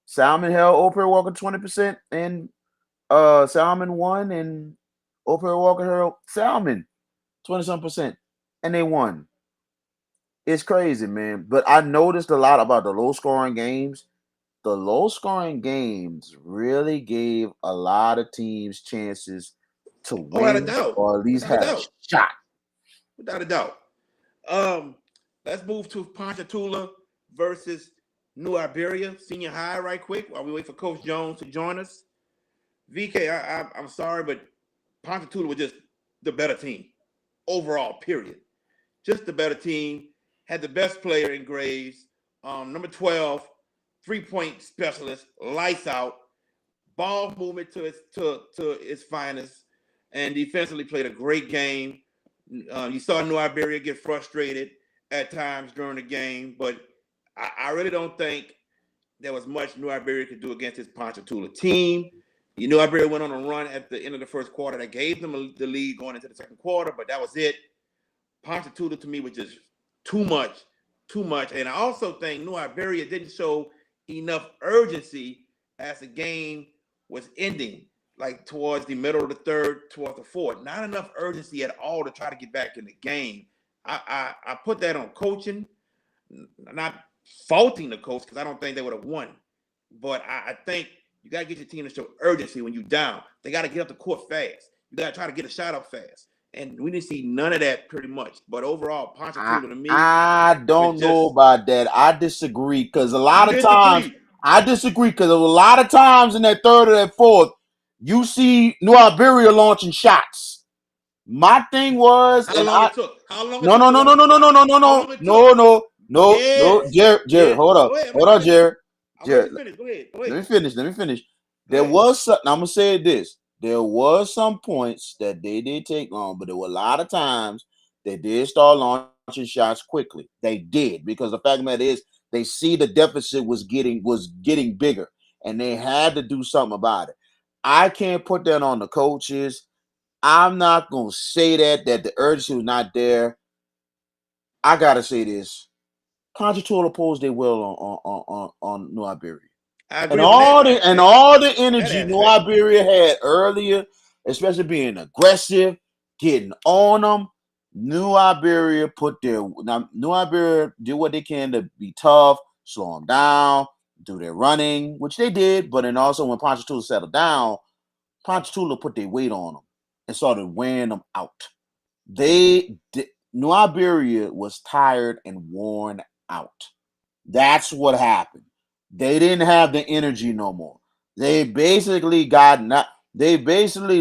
Salmon held O'Perry Walker 20%, and Salmon won, and O'Perry Walker held Salmon 20-some percent, and they won. It's crazy, man. But I noticed a lot about the low scoring games. The low scoring games really gave a lot of teams chances to Oh, without a win doubt. or at least Without a have a doubt. shot. Without a doubt. Let's move to Ponchatoula versus New Iberia Senior High right quick while we wait for Coach Jones to join us. VK, I'm sorry, but Ponchatoula was just the better team overall, period. Just the better team. Had the best player in Graves. Number 12, 3-point specialist, lights out, ball movement to its finest, and defensively played a great game. You saw New Iberia get frustrated at times during the game, but I really don't think there was much New Iberia could do against this Ponchatoula team. New Iberia went on a run at the end of the first quarter that gave them the lead going into the second quarter, but that was it. Ponchatoula to me was just too much, too much. And I also think New Iberia didn't show enough urgency as the game was ending, like towards the middle of the third, towards the fourth. Not enough urgency at all to try to get back in the game. I put that on coaching, not faulting the coach because I don't think they would have won. But I think you got to get your team to show urgency when you're down. They got to get up the court fast. You got to try to get a shot up fast. And we didn't see none of that pretty much. But overall, Ponchatoula to me, I don't know about that. I disagree because a lot of times I disagree because a lot of times in that third or that fourth, you see New Iberia launching shots. My thing was, how long it took? How long it no, took no, to no, no, launch no, a no, shot? no, no, no, How no, long it no, took? no, no, no, Yes. Jared, Yes. hold up, Go ahead. hold on, Jared. I'm ready to finish. Go ahead. Let me finish. Go There ahead. was some, I'm gonna say this. There was some points that they did take long, but there were a lot of times they did start launching shots quickly. They did because the fact of the matter is they see the deficit was getting bigger, and they had to do something about it. I can't put that on the coaches. I'm not gonna say that the urgency was not there. I gotta say this. Ponchatoula posed their will on New Iberia. I And agree on that aspect. all the That energy New aspect. Iberia had earlier, especially being aggressive, getting on them. New Iberia New Iberia do what they can to be tough, slow them down, do their running, which they did. But then also when Ponchatoula settled down, Ponchatoula put their weight on them and started wearing them out. New Iberia was tired and worn out. That's what happened. They didn't have the energy no more. They basically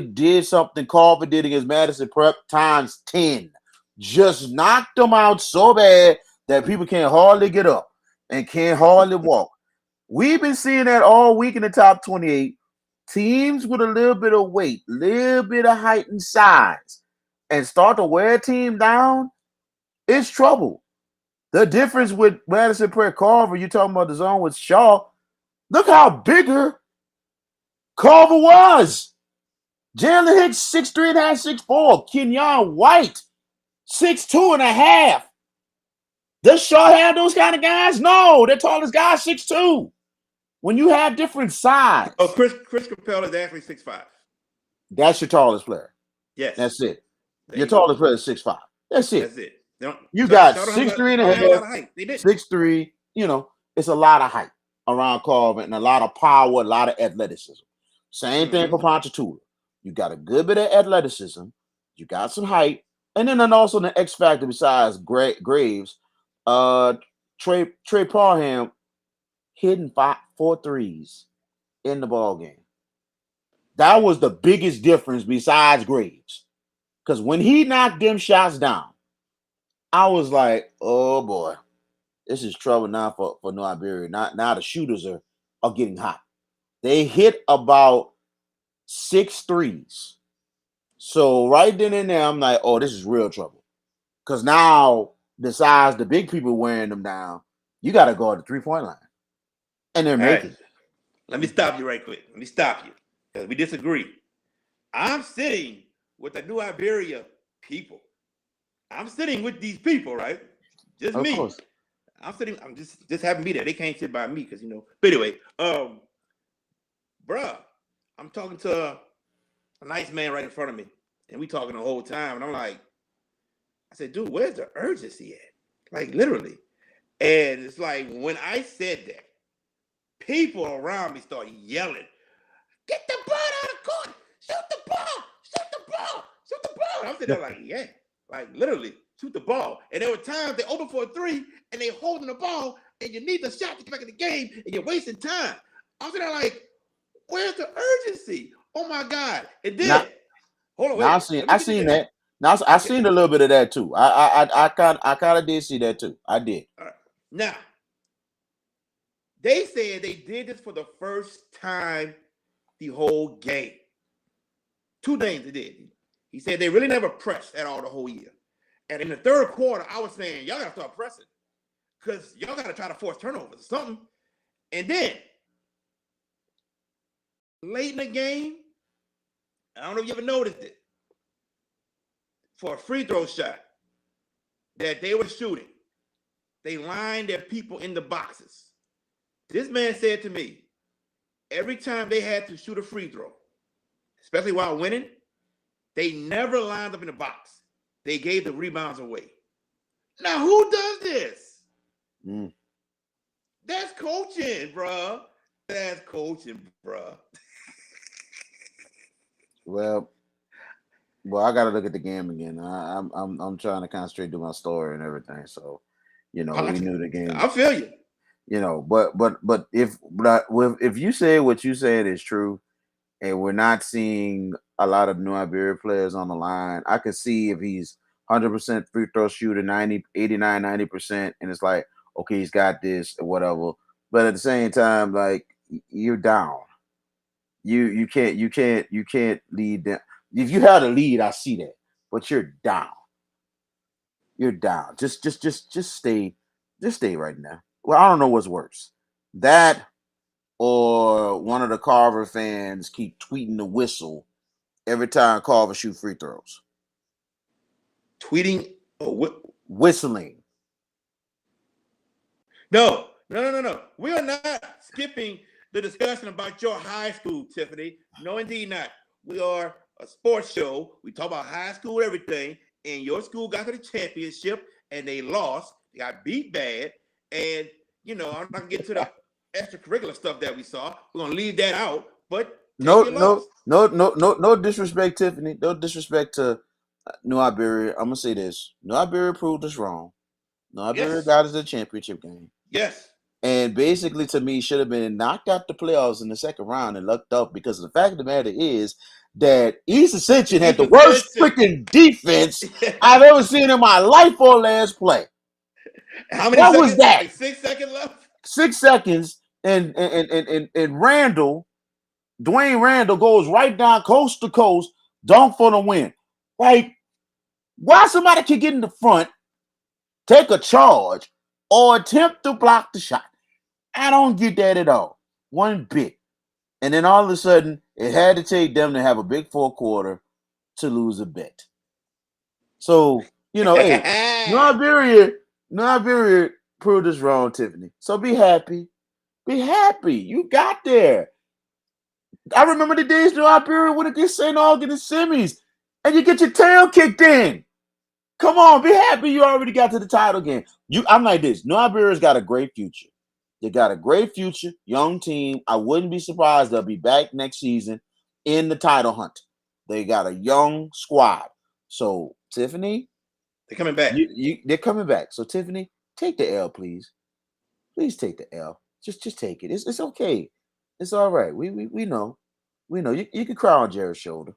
did something Carver did against Madison Prep times 10. just knocked them out so bad that people can't hardly get up and can't hardly walk. We've been seeing that all week in the top 28. Teams with a little bit of weight, little bit of height and size, and start to wear a team down, it's trouble. The difference with Madison Prayer Carver, you're talking about the zone with Shaw. Look how bigger Carver was. Jalen Hicks, 6'3 and a half, 6'4. Kenyon White, 6'2 and a half. Does Shaw have those kind of guys? No, the tallest guy is 6'2. When you have different size. Oh, Chris Capella is actually 6'5". That's your tallest player. Yes. That's it. There Your you go. tallest player is 6'5. That's it. That's it. You got Shaw don't have 6'3 and a a lot half, of height. They did. 6'3. You know, it's a lot of height around Carver and a lot of power, a lot of athleticism. Same thing for Ponchatoula. You got a good bit of athleticism. You got some height. And then also the X factor besides Graves, Trey Parham hitting 4 threes in the ball game. That was the biggest difference besides Graves. Because when he knocked them shots down, I was like, oh boy, this is trouble now for New Iberia. Now the shooters are getting hot. They hit about 6 threes. So right then and there, I'm like, oh, this is real trouble. Because now, besides the big people wearing them down, you got to guard the 3-point line. And they're making it. Let me stop you right quick. Let me stop you. Because we disagree. I'm sitting with the New Iberia people. I'm sitting with these people, right? Just Of me. course. I'm just having me there. They can't sit by me because, But anyway, bruh, I'm talking to a nice man right in front of me. And we talking the whole time. And I'm like, I said, dude, where's the urgency at? Like, literally. And it's like, when I said that, people around me start yelling, get the ball out of court, shoot the ball, shoot the ball, shoot the ball. And I'm sitting there like, yeah, like literally, shoot the ball. And there were times they open for a 3 and they holding the ball and you need the shot to get back in the game and you're wasting time. I'm sitting there like, where's the urgency? Oh my God. And then, hold on, wait. I seen that. Now I seen a little bit of that too. I kind of did see that too. I did. All right. Now, they said they did this for the first time the whole game. 2 things they did. He said they really never pressed at all the whole year. And in the third quarter, I was saying, y'all got to start pressing because y'all got to try to force turnovers or something. And then, late in the game, I don't know if you ever noticed it, for a free throw shot that they were shooting, they lined their people in the boxes. This man said to me, every time they had to shoot a free throw, especially while winning, they never lined up in the box. They gave the rebounds away. Now, who does this? That's coaching, bruh. That's coaching, bruh. Well, I got to look at the game again. I'm trying to concentrate on my story and everything. So, we knew the game. I feel you. But if you say what you said is true, and we're not seeing a lot of New Iberia players on the line, I could see if he's 100% free throw shooter, 89, 90%, and it's like, okay, he's got this or whatever. But at the same time, like, you're down. You can't lead them. If you had a lead, I see that, but you're down. You're down. Just stay right now. Well, I don't know what's worse, that or one of the Carver fans keep tweeting the whistle every time Carver shoot free throws. Tweeting or whistling. No. We are not skipping the discussion about your high school, Tiffany. No, indeed not. We are a sports show. We talk about high school, everything. And your school got to the championship and they lost. They got beat bad. And, I'm not going to get to the extracurricular stuff that we saw. We're going to leave that out. But no disrespect, Tiffany. No disrespect to New Iberia. I'm going to say this. New Iberia proved us wrong. New Iberia got us the championship game. Yes. And basically, to me, should have been knocked out the playoffs in the second round and lucked up because the fact of the matter is that East Ascension had the East worst Ascension. freaking defense I've ever seen in my life on last play. How many What seconds? was that? Like 6 seconds left? 6 seconds, and Randall, Dwayne Randall goes right down coast to coast, dunk for the win. Like, why somebody can get in the front, take a charge, or attempt to block the shot? I don't get that at all. One bit. And then all of a sudden, it had to take them to have a big fourth quarter to lose a bet. So, hey, Iberia proved us wrong, Tiffany. So be happy. Be happy. You got there. I remember the days New Iberia went against St. Augustine in the semis, and you get your tail kicked in. Come on, be happy you already got to the title game. I'm like this. New Iberia's got a great future. They got a great future, young team. I wouldn't be surprised they'll be back next season in the title hunt. They got a young squad. So, Tiffany, They're coming back. They're coming back. So, Tiffany, take the L, please. Please take the L. Just take it. It's okay. It's all right. We know. We know. You can cry on Jared's shoulder.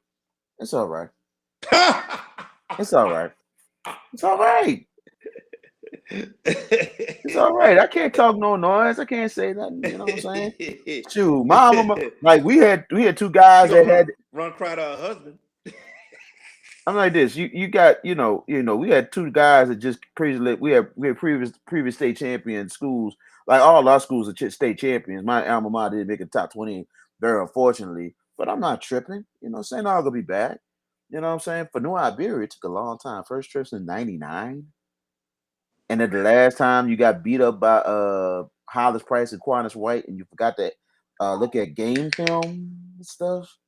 It's all right. It's all right. It's all right. It's all right. I can't talk no noise. I can't say nothing. You know what I'm saying? Shoot, mama, like we had 2 guys that had run cry to her husband. I'm like this. You got we had 2 guys that just previously we had previous state champion schools. Like all our schools are state champions. My alma mater didn't make a top 20 very unfortunately, but I'm not tripping. St. Aug will be back. You know what I'm saying? For New Iberia, it took a long time. First trip since '99. And then the last time you got beat up by Hollis Price and Quantus White, and you forgot to look at game film and stuff.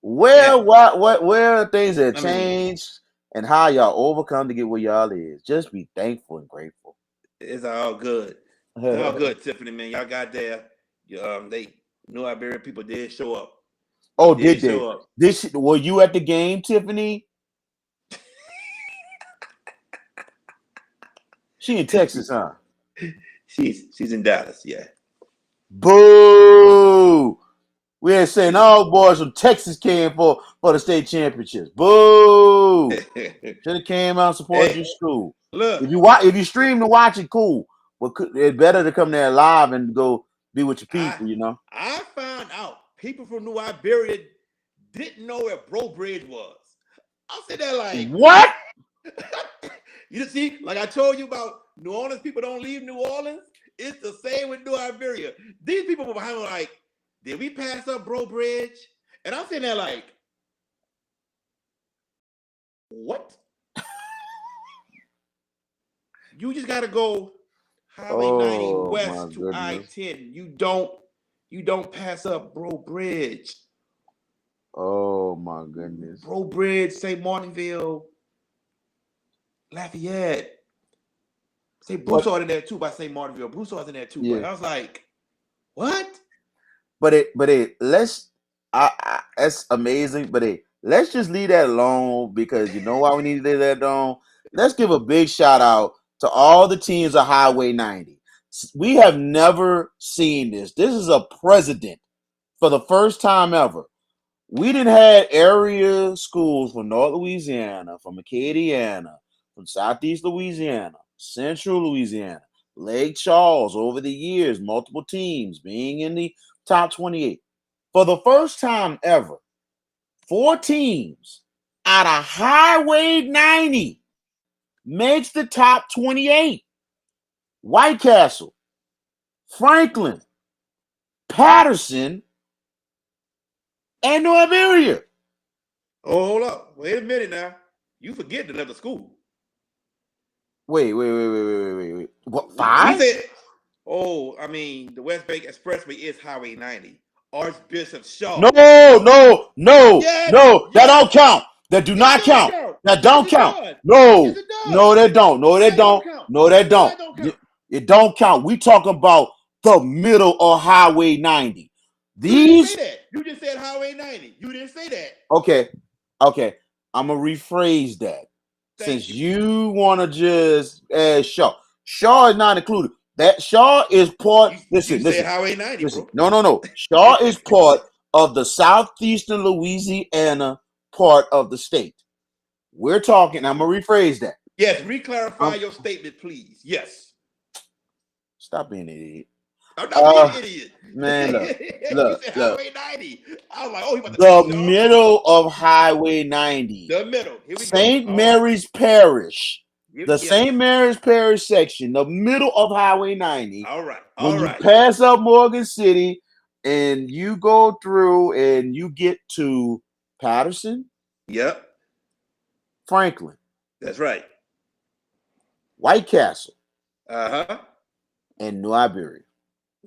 Where are things that changed and how y'all overcome to get where y'all is? Just be thankful and grateful. It's all good. It's all good, Tiffany, man. Y'all got there. They New Iberia people did show up. Oh, did they? Show up. Were you at the game, Tiffany? She in Texas, huh? She's in Dallas, yeah. Boo! We ain't saying all boys from Texas came for the state championships. Boo! Should have came out and supported your school. Look, if you stream to watch it, cool. But it's better to come there live and go be with your people. I found out people from New Iberia didn't know where Bro Bridge was. I said that like what? You see, like I told you about New Orleans, people don't leave New Orleans. It's the same with New Iberia. These people were behind me like, did we pass up Bro Bridge? And I'm sitting there like, what? You just gotta go Highway 90 west to I-10. You don't pass up Bro Bridge. Oh my goodness. Bro Bridge, St. Martinville, Lafayette. Say Broussard in there too by St. Martinville. Broussard's in there too. Yeah. But I was like, what? But let's that's amazing. But let's just leave that alone because you know why we need to leave that alone. Let's give a big shout out to all the teams of Highway 90. We have never seen this. This is a precedent for the first time ever. We didn't have area schools from North Louisiana, from Acadiana, from Southeast Louisiana, Central Louisiana, Lake Charles over the years, multiple teams being in the top 28. For the first time ever, 4 teams out of Highway 90 makes the top 28. White Castle, Franklin, Patterson, and New Iberia. Oh, hold up. Wait a minute now. You forget another school. Wait. What, 5? He said, the West Bank Expressway is Highway 90. Archbishop Shaw. No. Yes, that don't count. That do not count. That don't count. No, that don't. No, that don't. No, that don't. It don't count. We talking about the middle of Highway 90. These. You didn't say that. You just said Highway 90. You didn't say that. Okay. I'm gonna rephrase that. Since you want to just Shaw. Shaw is not included. That Shaw is part. You said Highway 90, listen. bro. No. Shaw is part of the southeastern Louisiana part of the state. We're talking. I'm gonna rephrase that. Yes, re-clarify your statement, please. Yes. Stop being an idiot. I'm not being an idiot. Man, You said Highway 90. I was like, oh, he about to the middle of Highway 90. The middle. Here we St. go. Mary's Parish. The Yes. St. Mary's Parish section, the middle of Highway 90. All right. When you pass up Morgan City and you go through and you get to Patterson. Yep. Franklin. That's right. White Castle. Uh-huh. And New Iberia.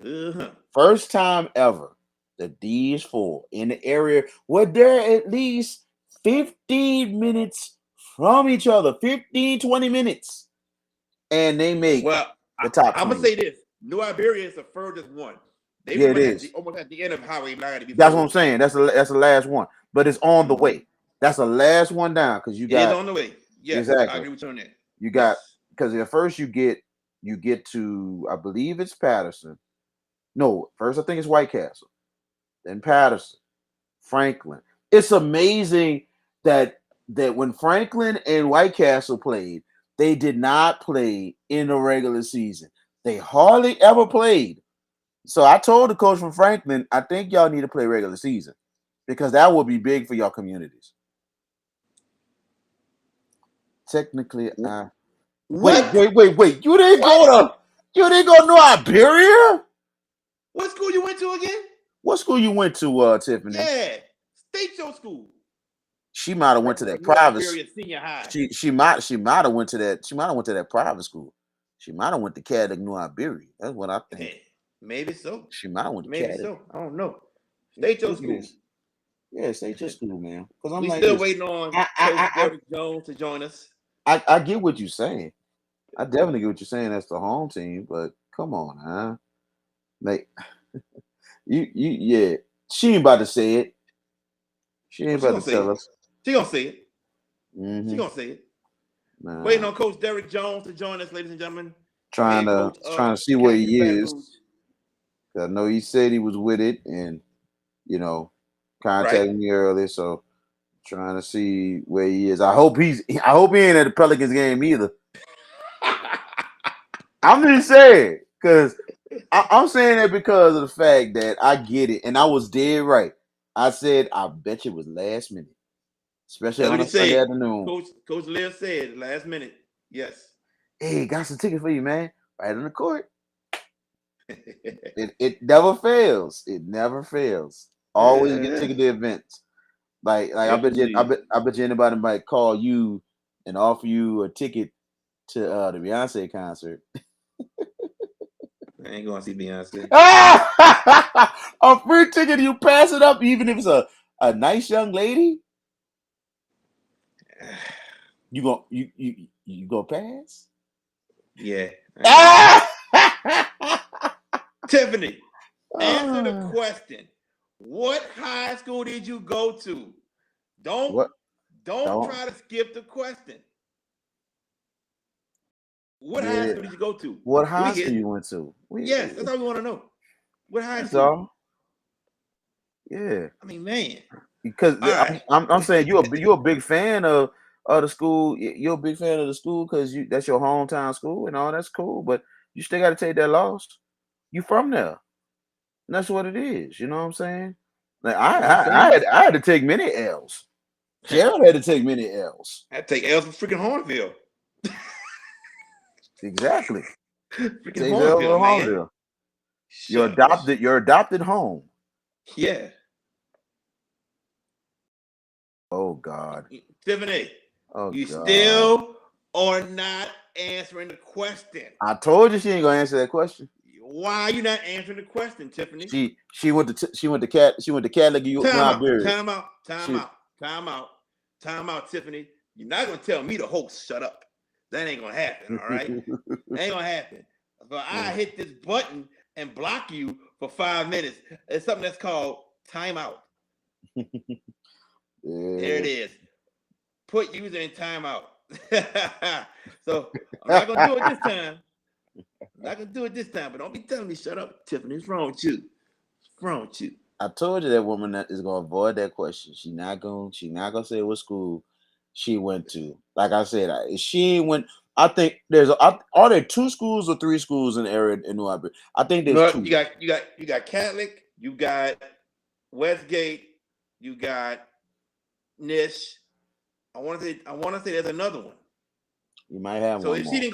Uh-huh. First time ever that these four in the area where they're at least 15 minutes from each other, 15, 20 minutes. And they make the top 20. I'm going to say this. New Iberia is the furthest one. They it is. Almost at the end of Highway 90. That's what I'm saying. That's the last one. But it's on the way. That's the last one down because you got. It is on the way. Yes, exactly. I agree with you on that. You got, because at first you get to, I believe it's Patterson. No, first I think it's White Castle. Then Patterson. Franklin. It's amazing that when Franklin and White Castle played, they did not play in the regular season. They hardly ever played. So I told the coach from Franklin, I think y'all need to play regular season because that will be big for y'all communities. Technically, what? Wait! You didn't go to Iberia? What school you went to again? What school you went to, Tiffany? Yeah, state your school. She might have went to that private. Senior high. She might have went to that. She might have went to that private school. She might have went to Catholic New Iberia. That's what I think. Hey, maybe so. She might have went to maybe Catholic. So. I don't know. State your school. Yeah, state your school, man. Because I'm still waiting on Derrick Jones to join us. I get what you're saying. I definitely get what you're saying. That's the home team, but come on, huh? Like yeah. She ain't about to say it. She ain't about to tell us. She gonna say it. Mm-hmm. She gonna say it. Nah. Waiting on Coach Derrick Jones to join us, ladies and gentlemen. Trying to see where he is. I know he said he was with it, and contacted me earlier, so trying to see where he is. I hope he ain't at the Pelicans game either. I'm just saying, because I'm saying that because of the fact that I get it, and I was dead right. I said I bet you it was last minute, especially on a Sunday afternoon. Coach Liv said last minute. Yes. Hey, got some tickets for you, man. Right on the court. It never fails. It never fails. Always get ticket to events. Like I bet you anybody might call you and offer you a ticket to the Beyonce concert. I ain't gonna see Beyonce. A free ticket, you pass it up, even if it's a nice young lady. You go pass? Yeah. Tiffany, answer the question. What high school did you go to? Don't try to skip the question. What high school did you go to? What high school you went to? Yes, that's all we want to know. What high school? Yeah. I mean, man. Because I'm saying you're a big fan of the school. You're a big fan of the school because that's your hometown school and all. That's cool, but you still got to take that loss. You from there. And that's what it is. You know what I'm saying? Like I had to take many L's. Gerald had to take many L's. I had to take L's from freaking Hornville. Exactly. Freaking Hornville, man. Your adopted home. Yeah. Oh God. Tiffany, God. Still are not answering the question. I told you she ain't gonna answer that question. Why are you not answering the question, Tiffany? She went to Catholic Iberia. Time out, Tiffany. You're not gonna tell me to host. Shut up. That ain't gonna happen. All right, ain't gonna happen. But I hit this button and block you for 5 minutes. It's something that's called timeout. There it is. Put user in timeout. So I'm not gonna do it this time. I can do it this time, but don't be telling me shut up, Tiffany. What's wrong with you? What's wrong with you? I told you that woman that is gonna avoid that question. She not gonna say what school she went to. Like I said, she went. I think are there 2 schools or 3 schools in the area in New Iberia? I think there's No, 2. you got Catholic, you got Westgate, you got Nish. I want to say there's another one. You might have So one if more. she didn't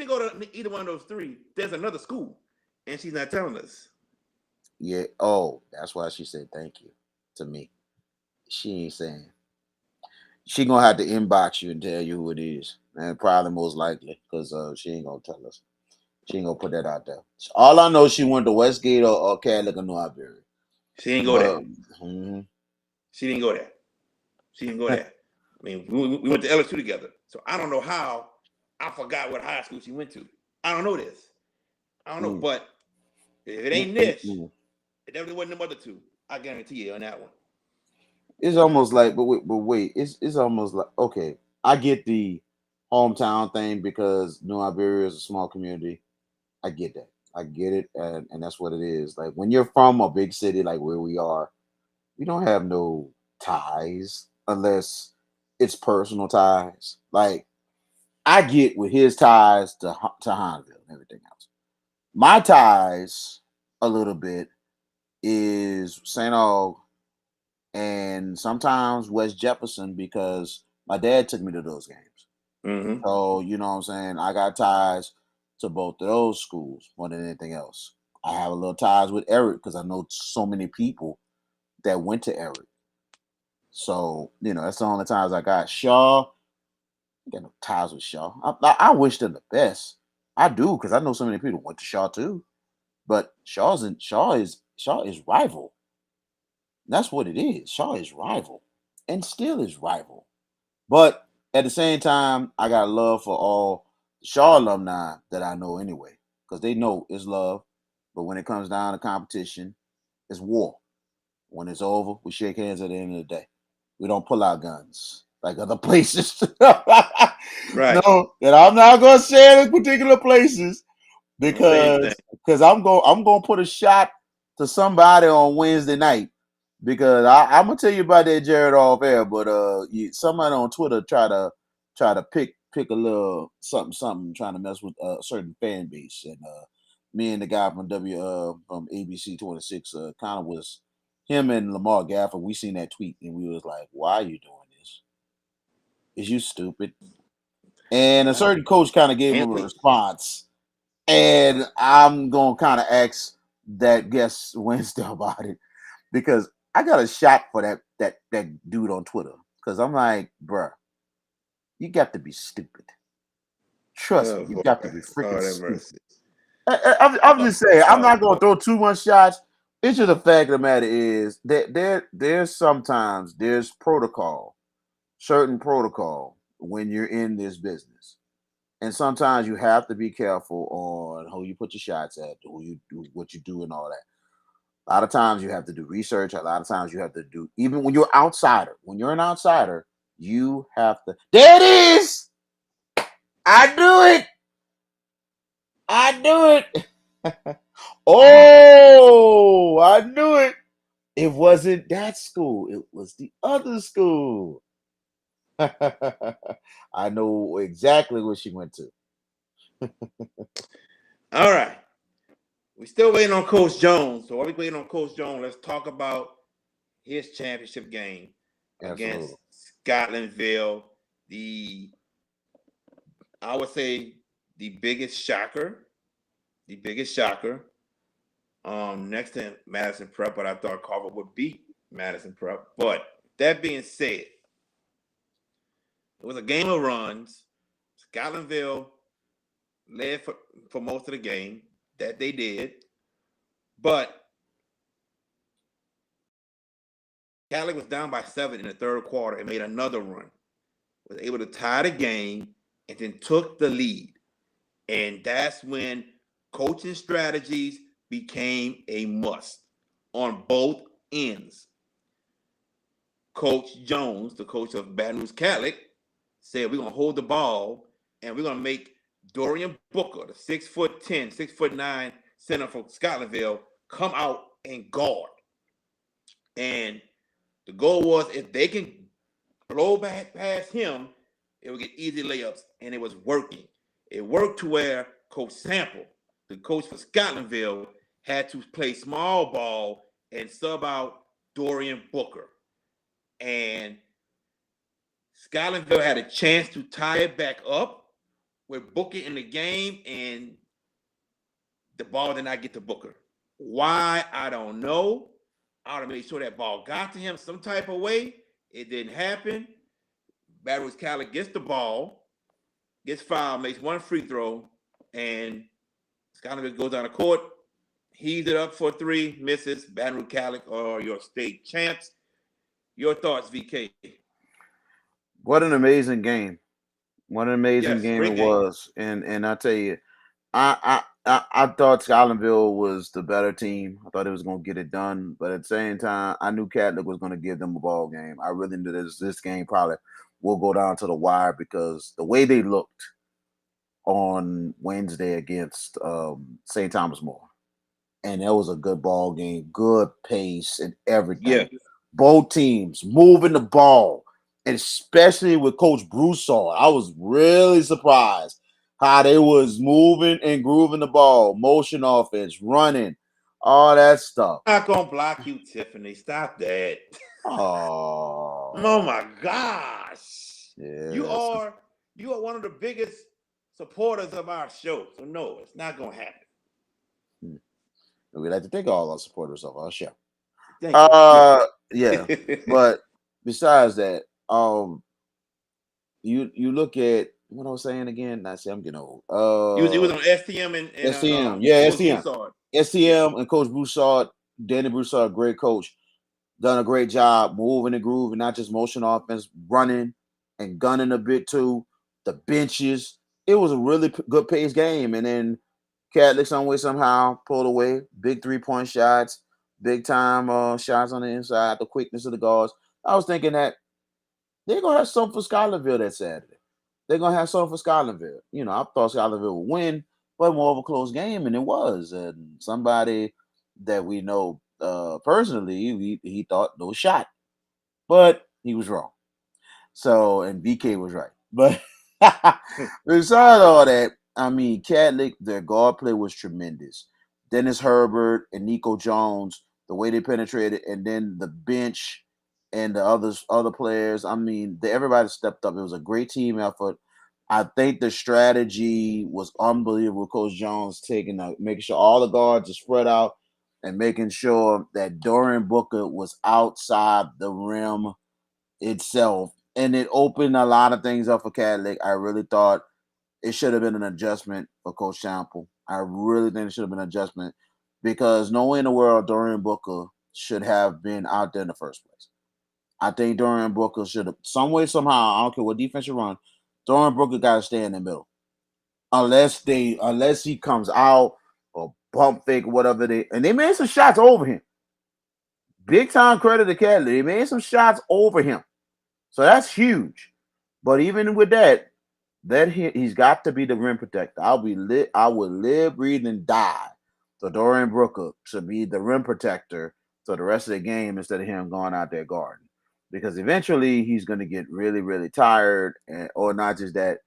go to either one of those 3, there's another school, and she's not telling us. Yeah. Oh, that's why she said thank you to me. She ain't saying. She gonna have to inbox you and tell you who it is, and probably most likely because she ain't gonna tell us. She ain't gonna put that out there. All I know, she went to Westgate or Catholic or New Iberia. She didn't go But there. She didn't go there. She didn't go there. I mean, we went to LSU together, so I don't know how I forgot what high school she went to. I don't know this. I don't know, but if it ain't Nish, it definitely wasn't them other 2. I guarantee you on that one. It's almost like, but wait, it's almost like, okay, I get the hometown thing because New Iberia is a small community. I get that. I get it, and that's what it is. Like when you're from a big city like where we are, we don't have no ties unless it's personal ties. Like I get with his ties to Hinesville and everything else. My ties a little bit is St. Aug and sometimes West Jefferson because my dad took me to those games. Mm-hmm. So, you know what I'm saying? I got ties to both of those schools more than anything else. I have a little ties with Eric because I know so many people that went to Eric. So, that's the only ties I got. Shaw, I got no ties with Shaw. I wish them the best. I do because I know so many people went to Shaw too. But Shaw is rival. That's what it is. Shaw is rival and still is rival. But at the same time, I got love for all Shaw alumni that I know anyway, because they know it's love. But when it comes down to competition, it's war. When it's over, we shake hands at the end of the day. We don't pull out guns like other places. Right. No, and I'm not gonna say in particular places Don't say anything. because I'm gonna put a shot to somebody on Wednesday night because I'm gonna tell you about that Jared off air, but somebody on Twitter try to pick a little something trying to mess with a certain fan base, and me and the guy from from ABC 26 kind of was him and Lamar Gafford. We seen that tweet and we was like, why are you doing this? Is you stupid? And a certain coach kind of gave him a response. And I'm gonna kind of ask that guest Wednesday about it because I got a shot for that dude on Twitter because I'm like, bruh, you got to be stupid. Trust me, you got to be freaking stupid. I'm just saying, I'm not gonna throw too much shots. It's just the fact of the matter is that there's sometimes there's certain protocol when you're in this business. And sometimes you have to be careful on who you put your shots at, who you do, what you do, and all that. A lot of times you have to do research. A lot of times you have to do, even when you're outsider. When you're an outsider, you have to. There it is. I do it. I do it. Oh, I knew it. It wasn't that school. It was the other school. I know exactly what she went to. All right. We're still waiting on Coach Jones. So while we're waiting on Coach Jones, let's talk about his championship game against Absolutely. Scotlandville. I would say the biggest shocker. The biggest shocker. Next to Madison Prep, but I thought Carver would beat Madison Prep. But that being said, it was a game of runs. Scotlandville led for most of the game. That they did. But Catholic was down by 7 in the third quarter and made another run. Was able to tie the game and then took the lead. And that's when coaching strategies became a must on both ends. Coach Jones, the coach of Baton Rouge Catholic, said we're going to hold the ball and we're going to make Dorian Booker, the 6'10", 6'9" center from Scotlandville, come out and guard. And the goal was if they can blow back past him, it would get easy layups, and it was working. It worked to where Coach Sample, the coach for Scotlandville, had to play small ball and sub out Dorian Booker. And Scotlandville had a chance to tie it back up with Booker in the game, and the ball did not get to Booker. Why? I don't know. I ought to make sure that ball got to him some type of way. It didn't happen. Baton Rouge Catholic gets the ball, gets fouled, makes one free throw, and Scotlandville goes down the court, heaves it up for three, misses. Baton Rouge Catholic are your state champs. Your thoughts, VK? What an amazing game! What an amazing Yes, game great it game. was. And I tell you, I thought Scotlandville was the better team. I thought it was going to get it done, but at the same time, I knew Catholic was going to give them a ball game. I really knew this game probably will go down to the wire because the way they looked on Wednesday against St. Thomas More, and that was a good ball game, good pace and everything. Yeah. Both teams moving the ball, and especially with Coach Broussard, I was really surprised how they was moving and grooving the ball, motion offense, running, all that stuff. I'm not gonna block you, Tiffany. Stop that. Oh, Oh my gosh. You yes. are one of the biggest supporters of our show. So no, it's not gonna happen. We like to thank all our supporters of our show. Thank you. Yeah, but besides that, you look at what I was saying again. I say I'm getting old. He was on STM and STM, yeah, Coach STM, Broussard. STM, and Coach Broussard, Danny Broussard, great coach, done a great job moving and grooving, not just motion offense, running and gunning a bit too. The benches, it was a really good pace game, and then Catholic some way somehow pulled away, big 3-point shots, big time shots on the inside, the quickness of the guards. I was thinking that they're gonna have something for Scotlandville that Saturday. They're gonna have something for Scotlandville. You know, I thought Scotlandville would win, but more of a close game, and it was. And somebody that we know personally, he thought no shot, but he was wrong. So, and BK was right. But besides all that, I mean, Catholic, their guard play was tremendous. Dennis Herbert and Nico Jones, the way they penetrated, and then the bench and the other players. I mean, everybody stepped up. It was a great team effort. I think the strategy was unbelievable. Coach Jones making sure all the guards are spread out and making sure that Dorian Booker was outside the rim itself. And it opened a lot of things up for Catholic. I really thought it should have been an adjustment for Coach Sample. I really think it should have been an adjustment because no way in the world Dorian Booker should have been out there in the first place. I think Dorian Booker should have, some way, somehow, I don't care what defense you run, Dorian Booker got to stay in the middle. Unless he comes out or bump fake, whatever and they made some shots over him. Big time credit to Catholic. They made some shots over him. So that's huge. But even with that, he's got to be the rim protector. I would live, breathe, and die for Dorian Booker to be the rim protector for the rest of the game instead of him going out there guarding. Because eventually he's going to get really, really tired, or not just that,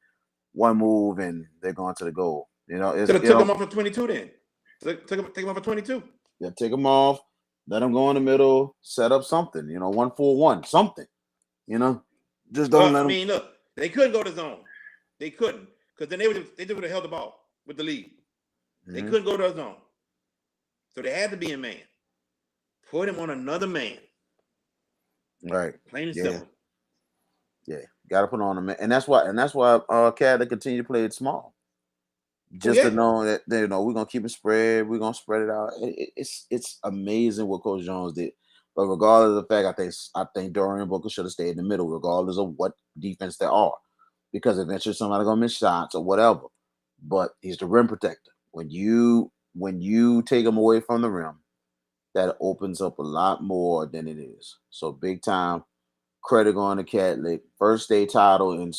one move and they're going to the goal. You know, Could have took him off for 22 then. Take him off for 22. Yeah, take him off, let him go in the middle, set up something, 1-4-1, something. Just don't let them. I mean, look, they couldn't go to zone. They couldn't, because then they would have held the ball with the lead. Mm-hmm. They couldn't go to a zone, so they had to be a man. Put him on another man. Right. Plain and simple. Yeah, got to put on a man, and that's why Catholic continue to play it small, just to know that we're gonna keep it spread. We're gonna spread it out. It's amazing what Coach Jones did. But regardless of the fact, I think Dorian Booker should have stayed in the middle, regardless of what defense there are, because eventually somebody's gonna miss shots or whatever. But he's the rim protector. When you take him away from the rim, that opens up a lot more than it is. So big time credit going to Catholic, first state title in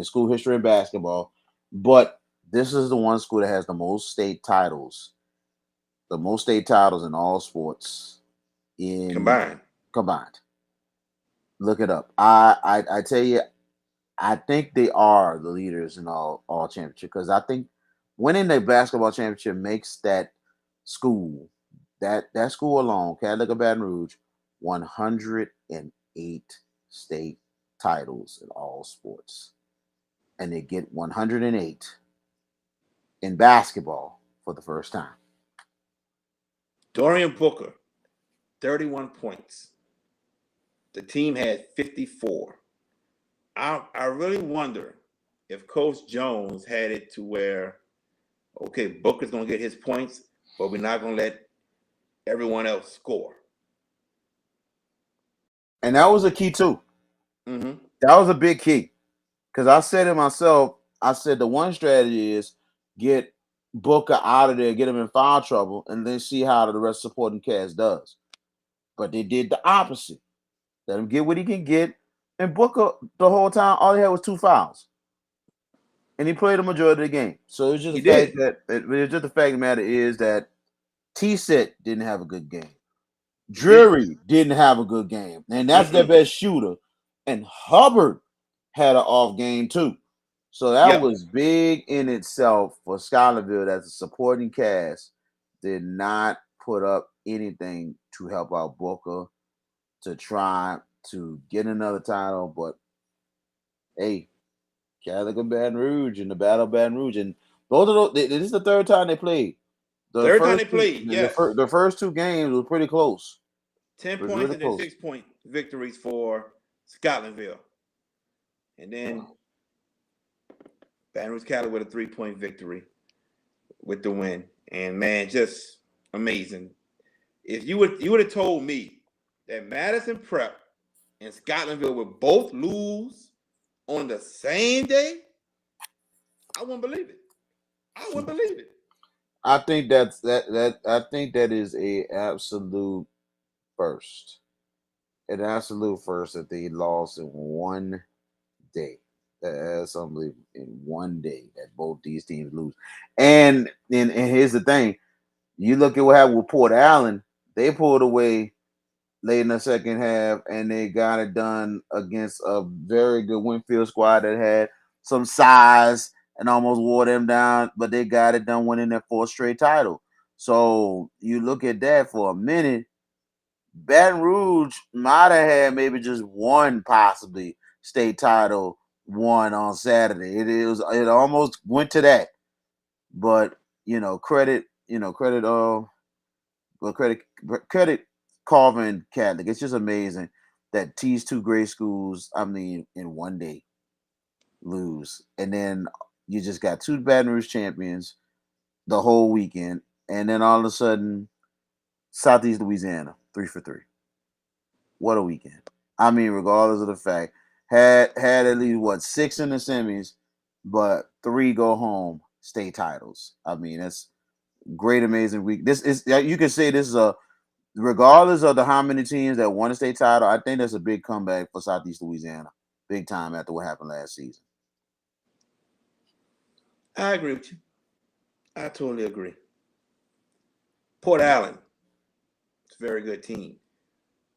school history in basketball. But this is the one school that has the most state titles in all sports Combined. combined. Look it up. I tell you, I think they are the leaders in all championship because I think winning the basketball championship makes that school that school alone, Catholic of Baton Rouge, 108 state titles in all sports, and they get 108 in basketball for the first time. Dorian Booker, 31 points. The team had 54. I really wonder if Coach Jones had it to where, okay, Booker's going to get his points, but we're not going to let everyone else score. And that was a key too. Mm-hmm. That was a big key because I said it myself. I said the one strategy is get Booker out of there, get him in foul trouble, and then see how the rest of the supporting cast does. But they did the opposite. Let him get what he can get. And Booker, the whole time, all he had was 2 fouls. And he played the majority of the game. So it's just the fact of the matter is that T-Set didn't have a good game. Drury didn't have a good game. And that's their best shooter. And Hubbard had an off game too. So that was big in itself for Schuylerville as a supporting cast did not put up anything to help out Booker to try to get another title. But hey, Catholic of Baton Rouge and the Battle of Baton Rouge. And both of those, this is the third time they played. The first 2 games were pretty close. 10 points really and then 6-point victories for Scotlandville. And then Baton Rouge Catholic with a 3-point victory with the win. And man, just amazing. If you would have told me that Madison Prep and Scotlandville would both lose on the same day, I wouldn't believe it. I think I think that is a absolute first. An absolute first that they lost in one day. That's unbelievable. In one day that both these teams lose. And here's the thing. You look at what happened with Port Allen, they pulled away late in the second half, and they got it done against a very good Winfield squad that had some size and almost wore them down, but they got it done winning their 4th straight title. So you look at that for a minute, Baton Rouge might have had maybe just one possibly state title won on Saturday. It almost went to that. But credit Carver Catholic. It's just amazing that these 2 great schools, in one day, lose. And then you just got 2 Baton Rouge champions the whole weekend. And then all of a sudden, Southeast Louisiana, 3 for 3. What a weekend. Regardless of the fact, had at least 6 in the semis, but 3 go home state titles. That's great, amazing week. This is, you can say this is regardless of how many teams that won a state title, I think that's a big comeback for Southeast Louisiana. Big time after what happened last season. I agree with you. I totally agree. Port Allen, it's a very good team.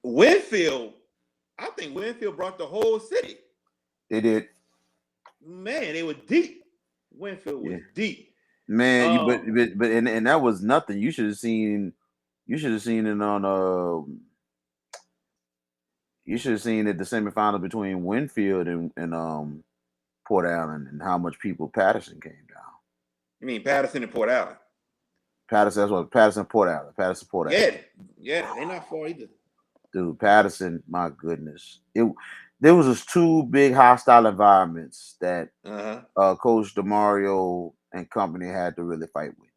Winfield, I think Winfield brought the whole city. They did. Man, they were deep. Winfield was deep. Man, but that was nothing. You should have seen it on you should have seen it the semifinal between Winfield and Port Allen and how much people Patterson came down. You mean Patterson and Port Allen? Patterson Port Allen. Yeah, they're not far either. Dude, Patterson, my goodness. There was just 2 big hostile environments that Coach DeMario and company had to really fight with.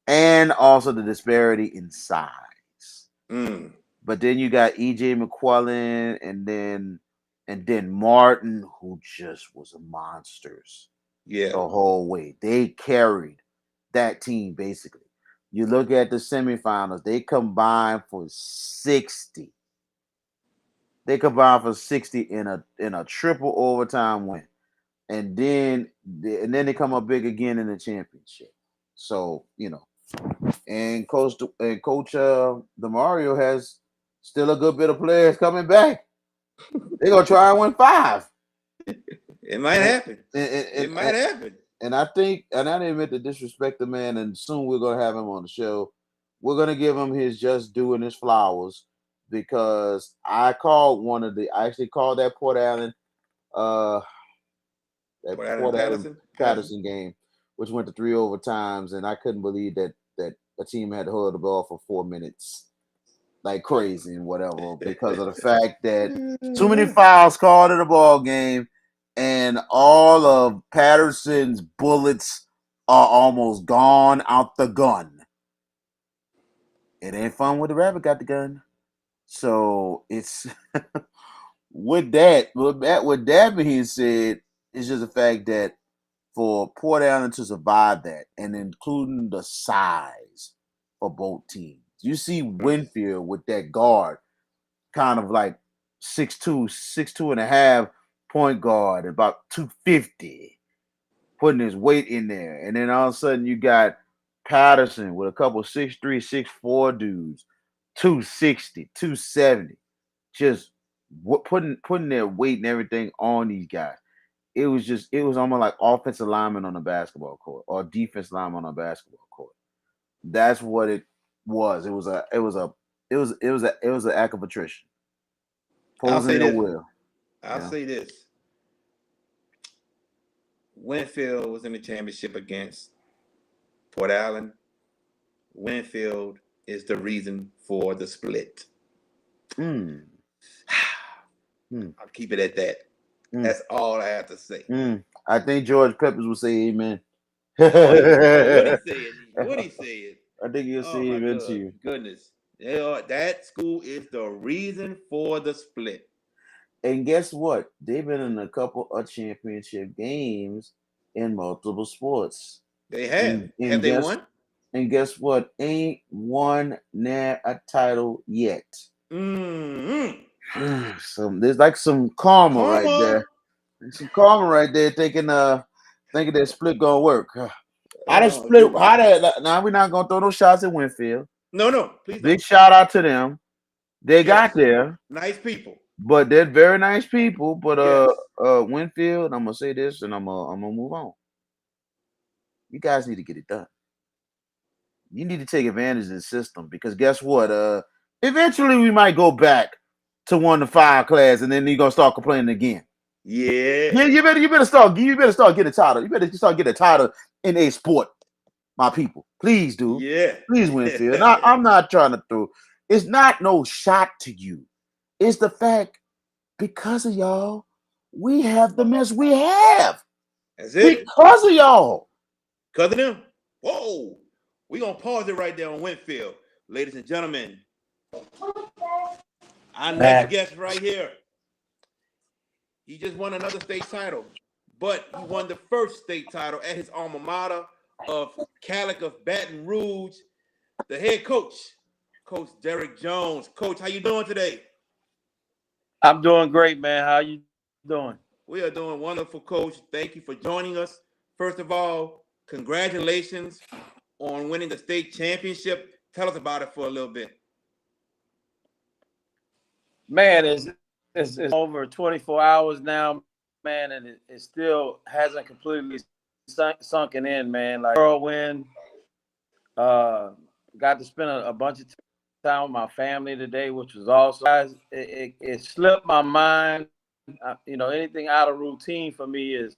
And also the disparity in size. But then you got EJ McQuillan and then Martin, who just was monsters the whole way. They carried that team basically. You look at the semifinals, they combined for 60. They combined for 60 in a triple overtime win. and then they come up big again in the championship. So and Coach DeMario has still a good bit of players coming back. They're gonna try and win 5. It might happen. It might happen. And I think, and I didn't mean to disrespect the man, and soon we're gonna have him on the show. We're gonna give him his just due and his flowers because I actually called that Port Allen Patterson game, which went to 3 overtimes, and I couldn't believe that a team had to hold the ball for 4 minutes like crazy and whatever because of the fact that too many fouls called in the ball game, and all of Patterson's bullets are almost gone out the gun. It ain't fun when the rabbit got the gun. So it's with that being said, it's just the fact that for Port Allen to survive that, and including the size for both teams. You see Winfield with that guard, kind of like 6'2", 6'2.5" point guard, about 250, putting his weight in there. And then all of a sudden you got Patterson with a couple 6'3", 6'4" dudes, 260, 270, just putting their weight and everything on these guys. It was almost like offensive lineman on a basketball court or defense lineman on a basketball court. That's what it was. It was an act of attrition. I'll say this. Will. I'll say this. Winfield was in the championship against Port Allen. Winfield is the reason for the split. I'll keep it at that. That's all I have to say. I think George Peppers will say amen. What he said? What he said? I think he'll say amen to you. Goodness. That school is the reason for the split. And guess what? They've been in a couple of championship games in multiple sports. They have. Have they won? And guess what? Ain't won a title yet. So there's like some karma right there. There's some karma right there, thinking that split gonna work. Now we're not gonna throw no shots at Winfield. No, please. Big shout out to them. They got there. Nice people. But they're very nice people. But Winfield, I'm gonna say this and I'm gonna move on. You guys need to get it done. You need to take advantage of the system because guess what? Eventually we might go back to 1 to 5 class, and then you're gonna start complaining again. Yeah. You better start getting a title. You better start getting a title in a sport, my people. Please do. Yeah. Please, Winfield. I'm not trying to throw. It's not no shot to you. It's the fact because of y'all, we have the mess we have. That's it. Because of y'all. Because of them. Whoa. We're going to pause it right there on Winfield. Ladies and gentlemen, our next guest right here. He just won another state title, but he won the first state title at his alma mater of Calic of Baton Rouge. The head coach, Coach Derrick Jones. Coach, how you doing today? I'm doing great, man. How you doing? We are doing wonderful, Coach. Thank you for joining us. First of all, congratulations on winning the state championship. Tell us about it for a little bit. Man, it's over 24 hours now, man, and it still hasn't completely sunken in, man. Like whirlwind. Got to spend a bunch of time with my family today, which was awesome. It slipped my mind. Anything out of routine for me is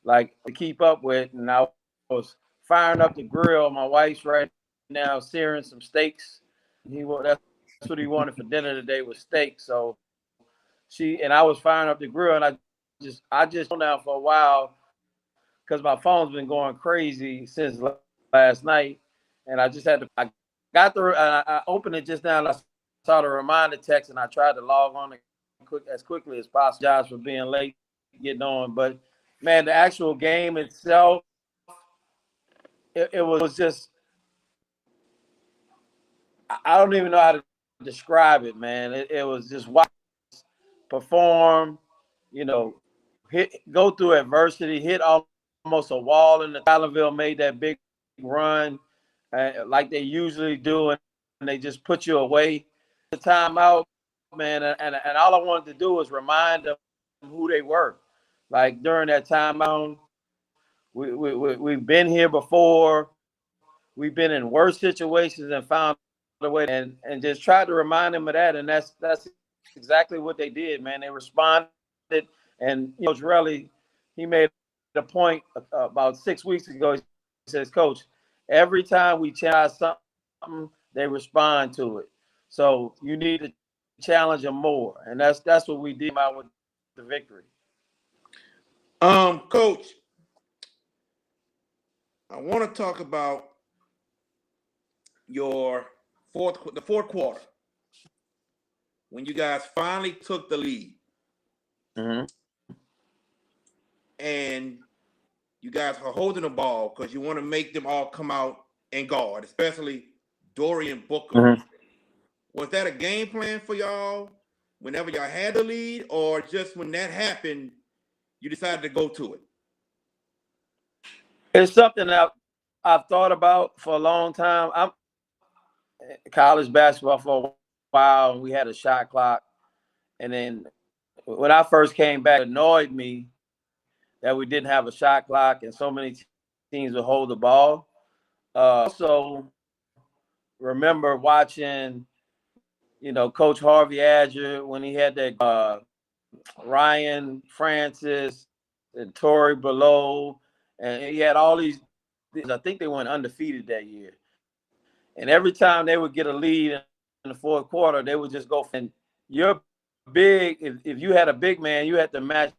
like to keep up with, and I was firing up the grill. My wife's right now searing some steaks. That's what he wanted for dinner today was steak. So I was firing up the grill, and I just hung down for a while because my phone's been going crazy since last night, and I opened it just now, and I saw the reminder text, and I tried to log on as quickly as possible. Apologize for being late getting on, but man, the actual game itself, it was just, I don't even know how to describe it, man. It was just watch perform, go through adversity, hit almost a wall, and the Tylerville made that big run like they usually do, and they just put you away. The timeout, man, and all I wanted to do was remind them who they were. Like during that timeout, we've been here before. We've been in worse situations and found a way, and just tried to remind them of that. And that's exactly what they did, man. They responded, and Coach Relly, he made a point about 6 weeks ago. He says, "Coach, every time we challenge something, they respond to it. So you need to challenge them more." And that's what we did out with the victory. Coach, I want to talk about the fourth quarter when you guys finally took the lead. Mm-hmm. And you guys are holding the ball because you want to make them all come out and guard, especially Dorian Booker. Mm-hmm. Was that a game plan for y'all whenever y'all had the lead, or just when that happened, you decided to go to it? It's something that I've thought about for a long time. I'm college basketball for a while, and we had a shot clock. And then when I first came back, it annoyed me that we didn't have a shot clock and so many teams would hold the ball. Also, remember watching, Coach Harvey Adger when he had that Ryan Francis and Torrey Below, and he had all these. I think they went undefeated that year. And every time they would get a lead in the fourth quarter, they would just go. And you're big. If you had a big man, you had to match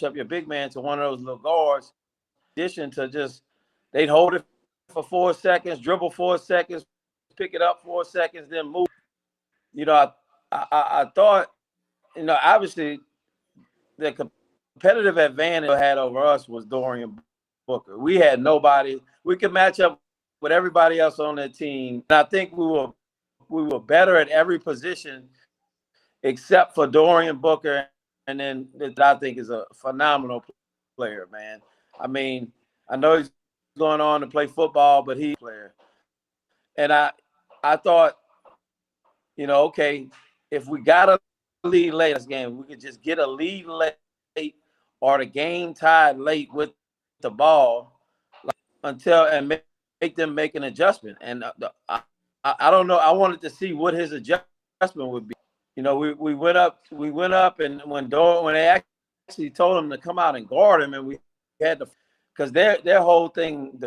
up your big man to one of those little guards. In addition to just, they'd hold it for 4 seconds, dribble 4 seconds, pick it up 4 seconds, then move. I thought, obviously the competitive advantage I had over us was Dorian Booker. We had nobody. We could match up with everybody else on that team. And I think we were better at every position except for Dorian Booker, and then that I think is a phenomenal player, man. I mean, I know he's going on to play football, but he's a player. And I thought, okay, if we got a lead late in this game, we could just get a lead late or the game tied late with the ball until and make them make an adjustment. And I don't know. I wanted to see what his adjustment would be. We went up, and when they actually told him to come out and guard him, and we had to, because their whole thing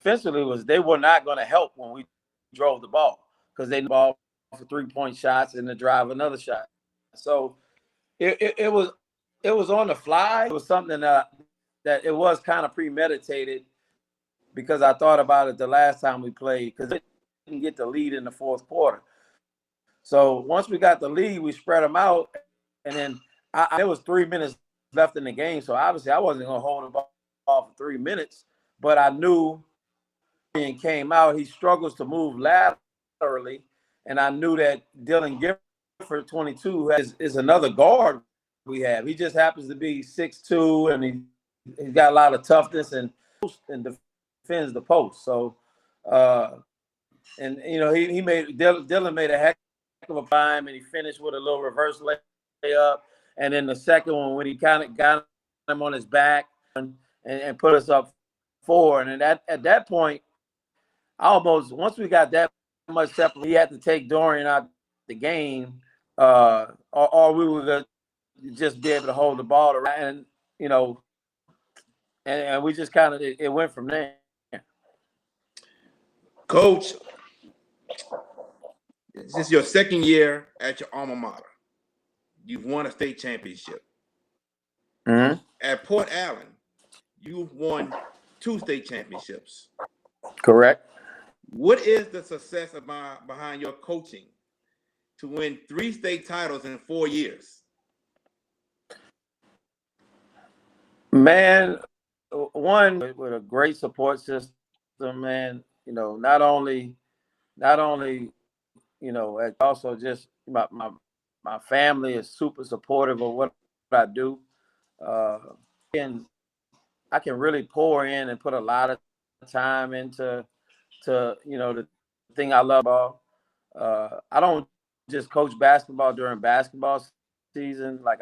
defensively was they were not going to help when we drove the ball, because they ball for 3-point shots and to drive another shot. So it was on the fly. It was something that it was kind of premeditated, because I thought about it the last time we played, because they didn't get the lead in the fourth quarter. So once we got the lead, we spread them out, and then there was 3 minutes left in the game. So obviously I wasn't going to hold the ball for 3 minutes, but I knew he came out. He struggles to move laterally, and I knew that Dylan Gifford, 22, is another guard we have. He just happens to be 6'2", and he's got a lot of toughness and defends the post. So, and Dylan made a heck of a time, and he finished with a little reverse layup. And then the second one, when he kind of got him on his back and put us up 4. And at that point, once we got that much separate, he had to take Dorian out the game, or we were going to just be able to hold the ball around, and we just kind of, it went from there. Coach, this is your second year at your alma mater. You've won a state championship. Mm-hmm. At Port Allen, you've won 2 state championships. Correct. What is the success behind your coaching to win 3 state titles in 4 years? Man, one, with a great support system, man. Not only, also just my family is super supportive of what I do. can really pour in and put a lot of time into the thing I love about. I don't just coach basketball during basketball season. Like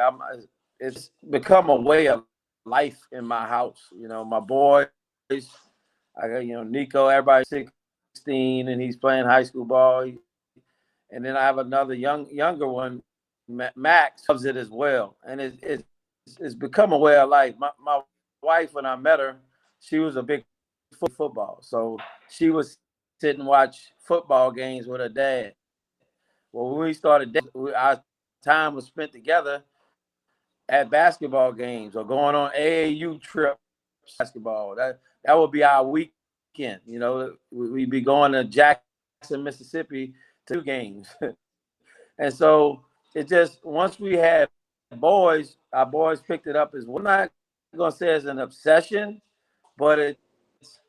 it's become a way of life in my house. My boys, I got Nico. Everybody's 16 and he's playing high school ball. And then I have another younger one, Max, loves it as well. And it's become a way of life. My wife, when I met her, she was a big football. So she would sit and watch football games with her dad. Well, when we started dating, our time was spent together at basketball games or going on AAU trips. Basketball. That would be our weekend. We'd be going to Jackson, Mississippi to 2 games. And so it just, once we had boys, our boys picked it up as, we're not going to say it's an obsession, but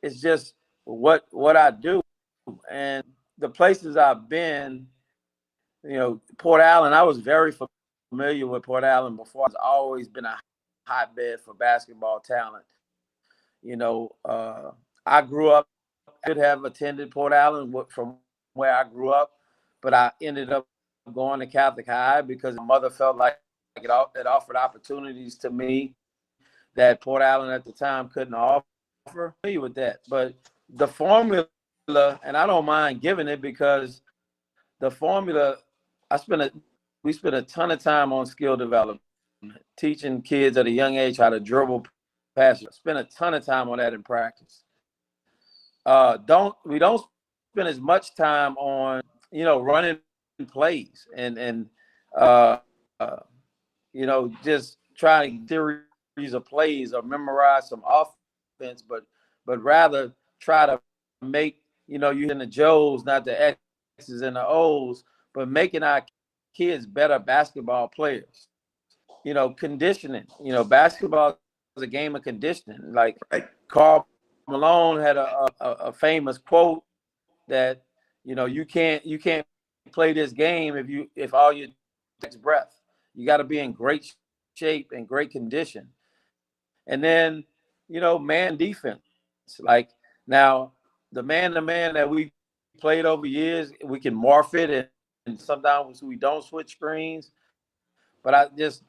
it's just what I do. And the places I've been, Port Allen, I was very familiar with Port Allen before. It's always been a hotbed for basketball talent. I grew up, I could have attended Port Allen from where I grew up, but I ended up going to Catholic High because my mother felt like it offered opportunities to me that Port Allen at the time couldn't offer. Familiar with that, but the formula, and I don't mind giving it because the formula, we spent a ton of time on skill development, teaching kids at a young age how to dribble, pass. Spend a ton of time on that in practice. We don't spend as much time on running plays and just trying to series of plays or memorize some offense, but rather try to make you in the Joes, not the X's and the O's, but making our kids better basketball players. Conditioning. Basketball is a game of conditioning. Like Karl Malone had a famous quote that you can't play this game if all you takes breath. You got to be in great shape and great condition. And then man defense. Like now the man-to-man that we played over years, we can morph it, and sometimes we don't switch screens. But I just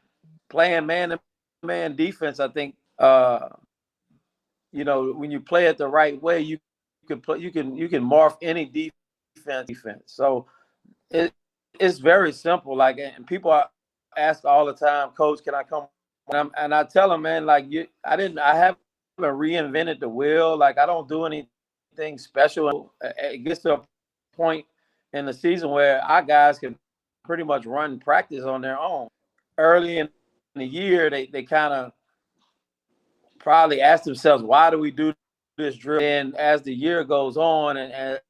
playing man-to-man defense, I think when you play it the right way, you can morph any defense. So it's very simple. Like, and people ask all the time, Coach, can I come? And I tell them, man, like I haven't reinvented the wheel. Like I don't do anything special. It gets to a point in the season where our guys can pretty much run practice on their own. Early in the year, they kind of probably ask themselves, why do we do this drill? And as the year goes on and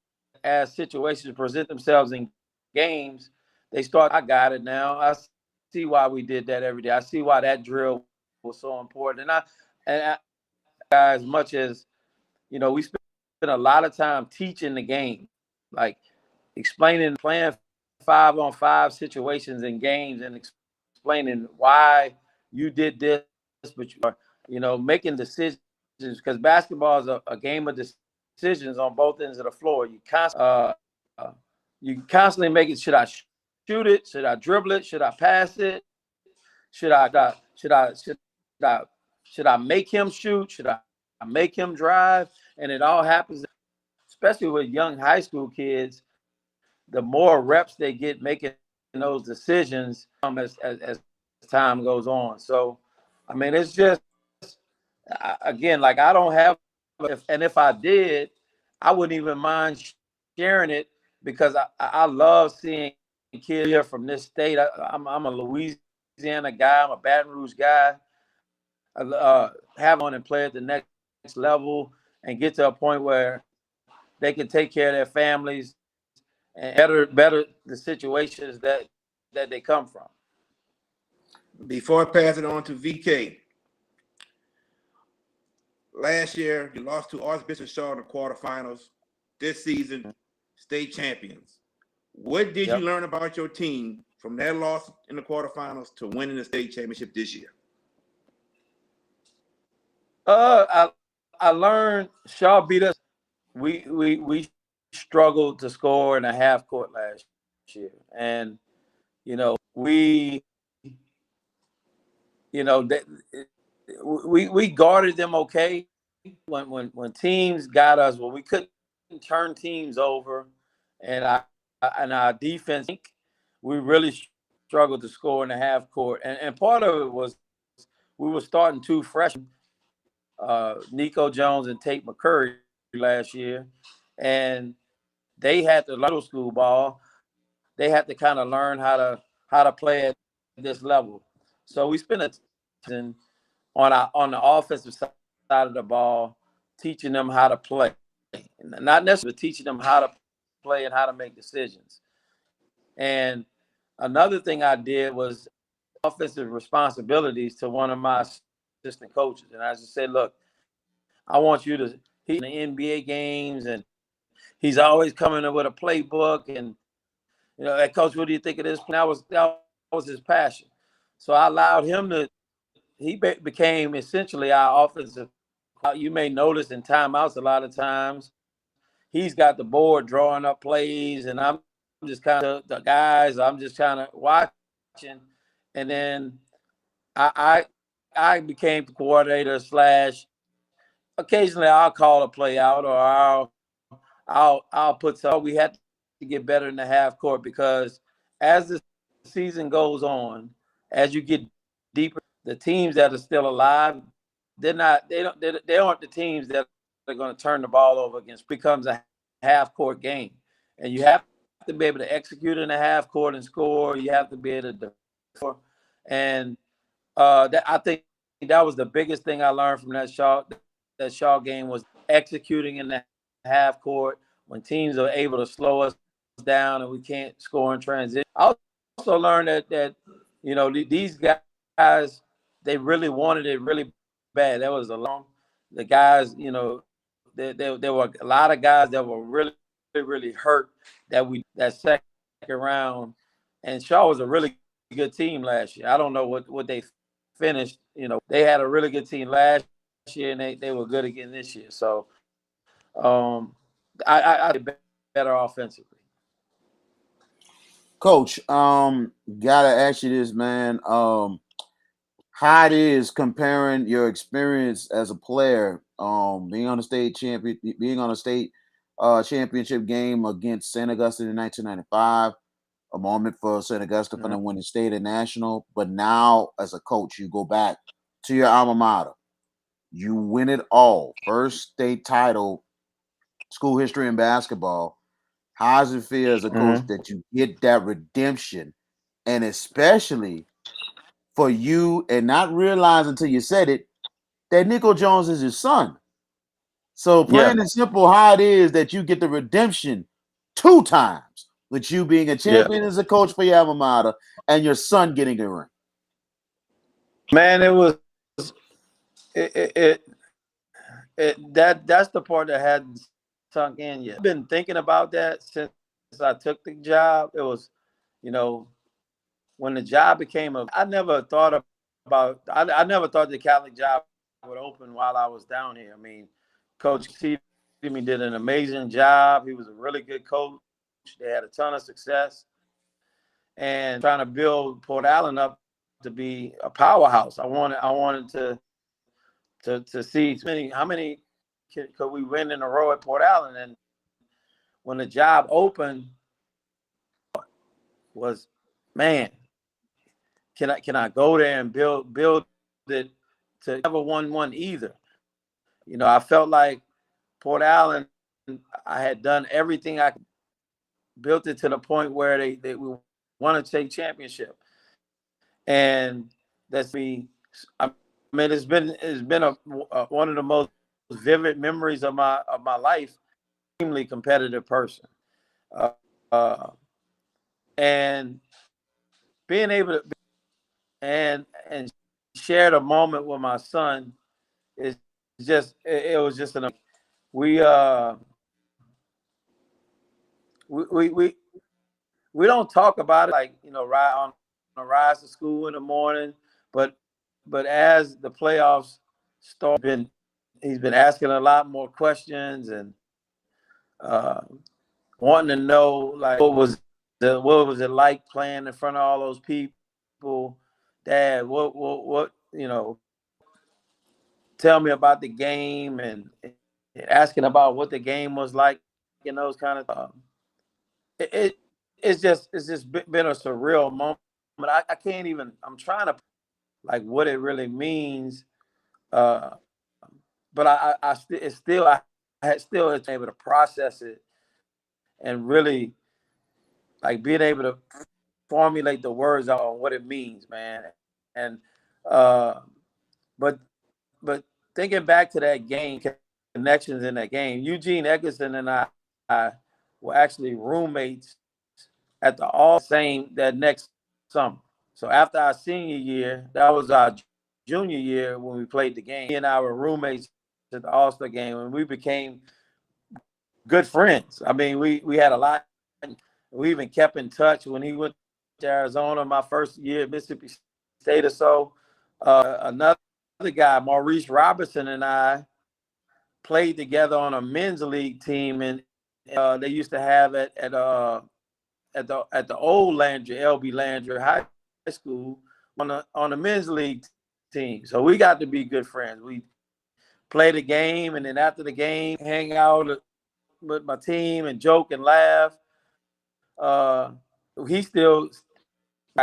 as situations present themselves in games, they start, I got it now. I see why we did that every day. I see why that drill was so important. And as much as, we spend a lot of time teaching the game, like explaining, playing 5-on-5 situations in games and explaining why you did this, but you are, making decisions, because basketball is a game of decisions on both ends of the floor. You constantly make it, should I shoot it? Should I dribble it? Should I pass it? Should I make him shoot? Should I make him drive? And it all happens, especially with young high school kids. The more reps they get making those decisions as time goes on. So, I mean, it's just, again, like I don't have, if I did, I wouldn't even mind sharing it because I love seeing kids here from this state. I'm a Louisiana guy. I'm a Baton Rouge guy. Have on and play at the next level and get to a point where they can take care of their families and better the situations that they come from. Before I pass it on to VK, last year you lost to Archbishop Shaw in the quarterfinals. This season, state champions. What did you learn about your team from that loss in the quarterfinals to winning the state championship this year? I learned Shaw beat us. We struggled to score in a half court last year, and we that we guarded them okay. When teams got us, well, we couldn't turn teams over, and our defense, we really struggled to score in the half court, and part of it was we were starting two freshmen, Nico Jones and Tate McCurry last year, and they had the middle school ball. They had to kind of learn how to play at this level. So we spent a season on the offensive side of the ball, teaching them how to play, not necessarily teaching them how to play and how to make decisions. And another thing I did was offensive responsibilities to one of my assistant coaches, and I just said, "Look, I want you to he's in the NBA games, and he's always coming up with a playbook, and hey, coach, what do you think of this?" That was his passion. So I allowed him to. He became essentially our offensive. You may notice in timeouts a lot of times he's got the board drawing up plays, and I'm just kind of the guys. I'm just kind of watching, and then I became the coordinator slash. Occasionally, I'll call a play out, or I'll put some. We had to get better in the half court because as the season goes on, as you get deeper, the teams that are still alive, they aren't the teams that are going to turn the ball over against. It becomes a half court game, and you have to be able to execute in the half court and score. You have to be able to score, and I think that was the biggest thing I learned from that Shaw game was executing in the half court when teams are able to slow us down and we can't score in transition. I also learned that these guys, they really wanted it really bad. That was the guys, there were a lot of guys that were really, really hurt that second round. And Shaw was a really good team last year. I don't know what they finished. They had a really good team last year, and they were good again this year. So I did better offensively. Coach, gotta ask you this, man. How it is comparing your experience as a player, being on a state championship game against St. Augustine in 1995, a moment for St. Augustine for them winning state and national. But now, as a coach, you go back to your alma mater, you win it all, first state title, school history in basketball. How does it feel as a coach that you get that redemption, and especially for you and not realize until you said it that Nico Jones is his son? So plain and simple, how it is that you get the redemption 2 times with you being a champion as a coach for your alma mater and your son getting the ring. Man, that's the part that hadn't sunk in yet. I've been thinking about that since I took the job. It was, when the job became I never thought I never thought the Catholic job would open while I was down here. I mean, Coach T did an amazing job. He was a really good coach. They had a ton of success, and trying to build Port Allen up to be a powerhouse. I wanted to see how many could we win in a row at Port Allen. And when the job opened, was, man, can I go there and build it to never won one either? I felt like Port Allen, I had done everything I could, built it to the point where they want to take championship. And that's me. I mean, it's been one of the most vivid memories of my life. Extremely competitive person, and being able to and share the moment with my son is just it was just an we don't talk about it like ride on a rise to school in the morning, but as the playoffs He's been asking a lot more questions and wanting to know like what was it like playing in front of all those people. Dad, what tell me about the game and asking about what the game was like and those kind of it's just been a surreal moment. I can't even, I'm trying to like what it really means. But I still it's able to process it and really like being able to formulate the words on what it means, man. And but thinking back to that game, connections in that game, Eugene Eggerson and I were actually roommates at the all same that next summer. So after our senior year, that was our junior year when we played the game. He and I were roommates at the All-Star game, and we became good friends. I mean, we had a lot. We even kept in touch when he went to Arizona my first year at Mississippi State or so. Another guy, Maurice Robinson, and I played together on a men's league team, and they used to have it at the old Landry, LB Landry High School, on the men's league team. So we got to be good friends. We play the game, and then after the game, hang out with my team and joke and laugh. I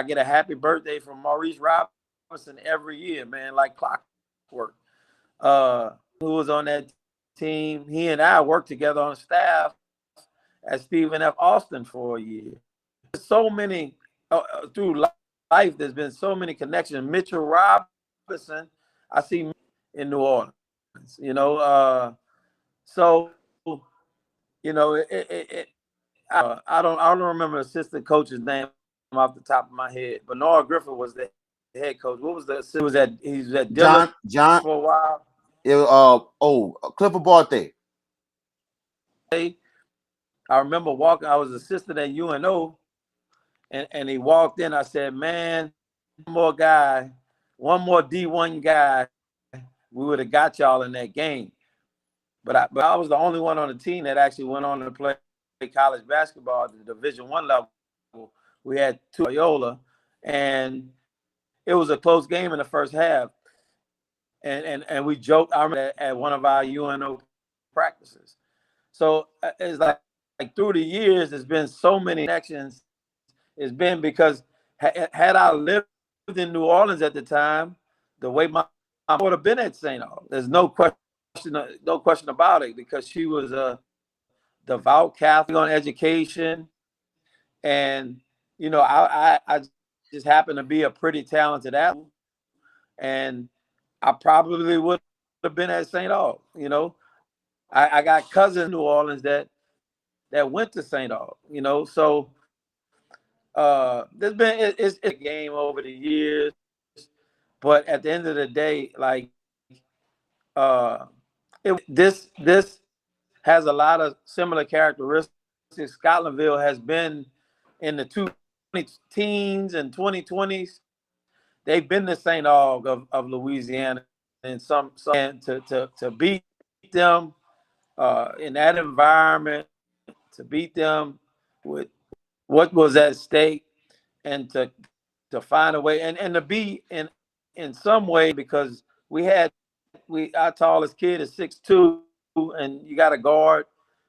get a happy birthday from Maurice Robinson every year, man, like clockwork. Who was on that team? He and I worked together on staff at Stephen F. Austin for a year. So many through life, there's been so many connections. Mitchell Robinson, I see in New Orleans. So I don't remember the assistant coach's name off the top of my head, but Noah Griffith was the head coach. What was he was at Dillon John for a while. Clifford Barthay. I remember walking. I was assistant at UNO, and he walked in. I said, "Man, one more D1 guy, we would have got y'all in that game." But I was the only one on the team that actually went on to play college basketball at the Division I level. We had two Loyola, and it was a close game in the first half. And we joked. I remember at one of our UNO practices. So it's like through the years, there's been so many connections. It's been because had I lived in New Orleans at the time, the way my mom would have been at St. Aug. There's no question about it, because she was a devout Catholic on education, and I just happened to be a pretty talented athlete, and I probably would have been at St. Aug. I got cousins in New Orleans that went to St. Aug. So there's been it's a game over the years, but at the end of the day, like this has a lot of similar characteristics. Scotlandville has been in the 2010s and 2020s. They've been the St. Aug of Louisiana, and some to beat them in that environment, to beat them with what was at stake, and to find a way and to be in some way, because our tallest kid is 6'2", and you got a guard.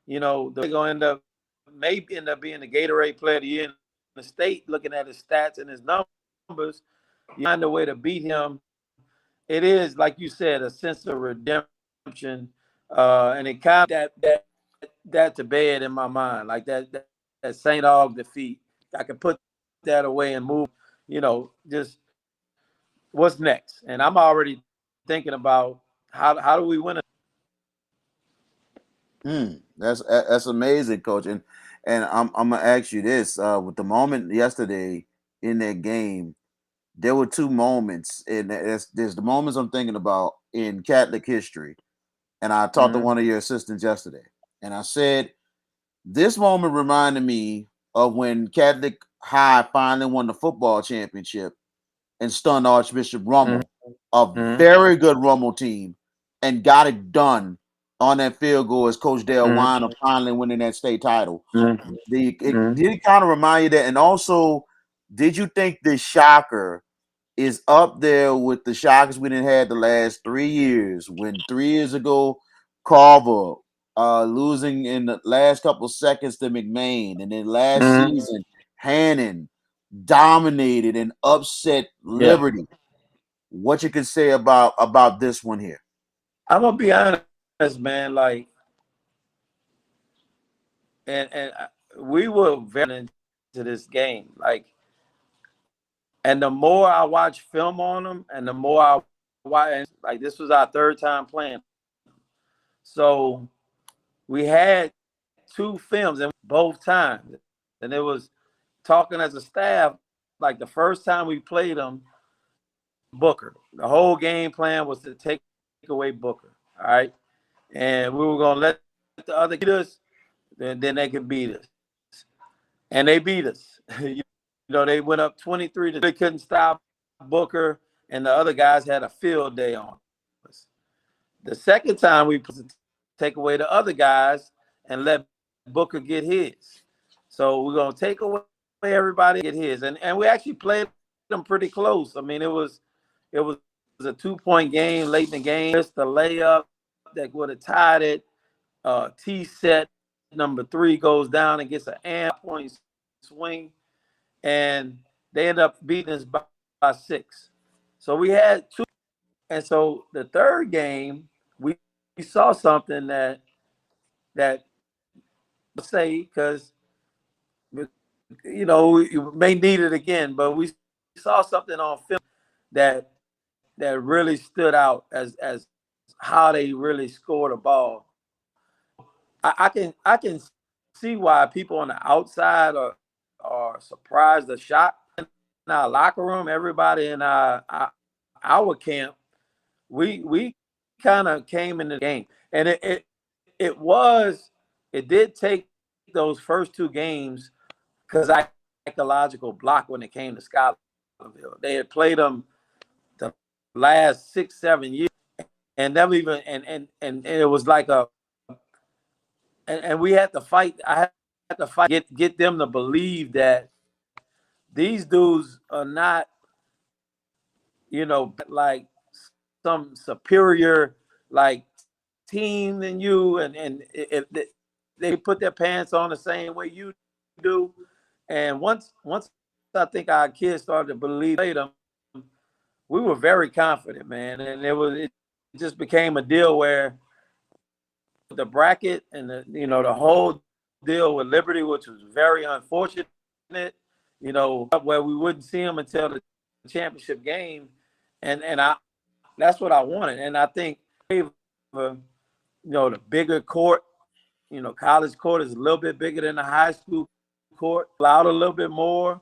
They're going to maybe end up being the Gatorade Player of the Year in the state. Looking at his stats and his numbers, you find a way to beat him. It is, like you said, a sense of redemption, and it kind of that to bed in my mind, like that St. Aug defeat. I can put that away and move. Just what's next, and I'm already thinking about how do we win it. That's amazing, Coach. And I'm gonna ask you this: with the moment yesterday in that game, there were two moments, and there's the moments I'm thinking about in Catholic history. And I talked to one of your assistants yesterday, and I said this moment reminded me of when Catholic High finally won the football championship and stunned Archbishop Rummel, a very good Rummel team, and got it done on that field goal as Coach Dale Mm-hmm. Weiner finally winning that state title. Mm-hmm. Did it kind of remind you that? And also, did you think the shocker is up there with the shockers we didn't had the last 3 years? When 3 years ago, Carver losing in the last couple seconds to McMain, and then last Mm-hmm. season, Hannon dominated and upset Yeah. Liberty. What you can say about this one here? I'm gonna be honest, man. Like, and we were very into this game. Like, and the more I watch film on them, and the more I watch, like, this was our third time playing. So we had 2 films, and both times, and it was talking as a staff. Like, the first time we played them, Booker. The whole game plan was to take away Booker. All right, and we were gonna let the other beat us, then they could beat us, and they beat us. You know, they went up 23 they couldn't stop Booker, and the other guys had a field day on us. The second time we take away the other guys and let Booker get his. So we're gonna take away everybody get his, and we actually played them pretty close. I mean, it was a 2-point game late in the game. Just the layup that would have tied it. T set number 3 goes down and gets an point swing, and they end up beating us by 6. So we had 2, and so the third game we saw something that say, because you know you may need it again, but we saw something on film that really stood out as how they really scored a ball. I can see why people on the outside are surprised or shocked. In our locker room, everybody in our camp, we kind of came in the game, and it did take those first 2 games because psychological block when it came to Scotlandville. They had played them the last 6-7 years, and never even and it was like and we had to fight. I had to fight get them to believe that these dudes are not, you know, like some superior like team than you, and if they put their pants on the same way you do. And once I think our kids started to believe them, we were very confident, man. And it just became a deal where the bracket and the whole deal with Liberty, which was very unfortunate, where we wouldn't see them until the championship game, and that's what I wanted. And I think the bigger court, college court is a little bit bigger than the high school court, allowed a little bit more.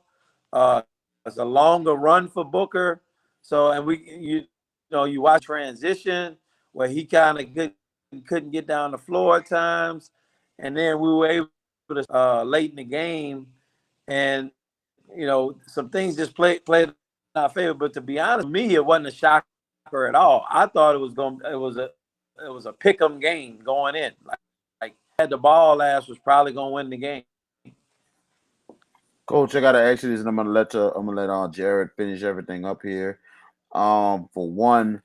It's a longer run for Booker. So, and you watch transition where he kind of couldn't get down the floor at times, and then we were able to late in the game, and some things just played in our favor. But to be honest, me, it wasn't a shocker at all. I thought it was a pick 'em game going in. Like had the ball last was probably gonna win the game. Coach, I gotta ask you this, and I'm gonna let Jared finish everything up here. For one,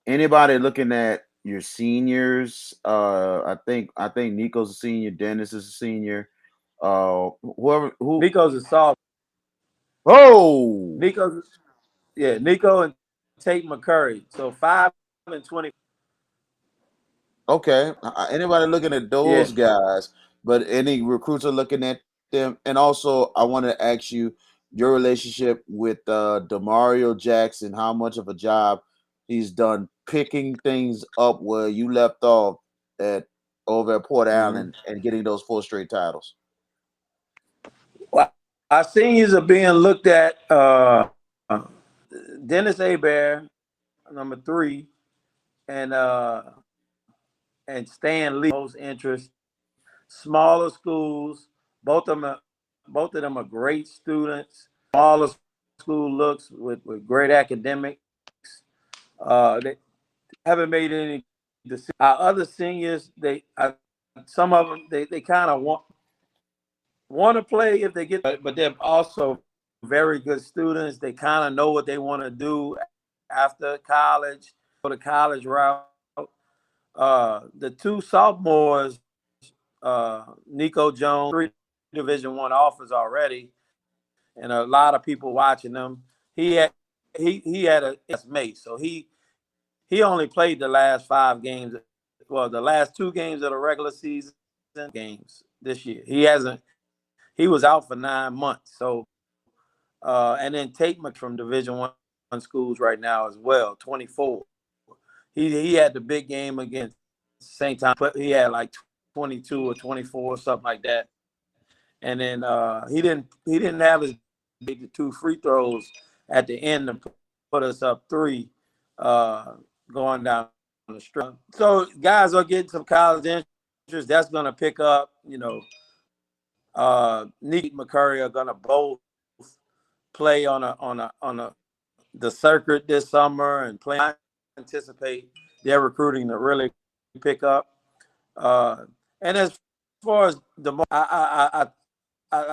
anybody looking at your seniors, I think Nico's a senior, Dennis is a senior. Who Nico's a sophomore. Oh, Nico and Tate McCurry. So 5 and 20. okay. Anybody looking at those Yeah. guys, but any recruits are looking at them. And also, I want to ask you your relationship with Demario Jackson, how much of a job he's done picking things up where you left off over at Port Allen and getting those 4 straight titles. Well, our seniors are being looked at. Dennis Abear, number 3, and Stan Lee, most interest. Smaller schools, both of them are great students. Smaller school looks with great academics. haven't made any decisions. Our other seniors, some of them, they kind of want to play if they get, but they're also very good students. They kind of know what they want to do after college, go the college route. The two sophomores, Nico Jones, 3 Division I offers already, and a lot of people watching them. He had a mate, so he only played the last 5 games. Well, the last 2 games of the regular season games this year. He was out for 9 months. So, and then Tate from Division I schools right now as well, 24. He had the big game against St. Thomas. He had like 22 or 24 or something like that. And then he didn't have his big 2 free throws at the end to put us up 3 going down the stretch. So guys are getting some college interest. That's going to pick up. Nick McCurry are going to both play on the circuit this summer and play. I anticipate their recruiting to really pick up. And as far as I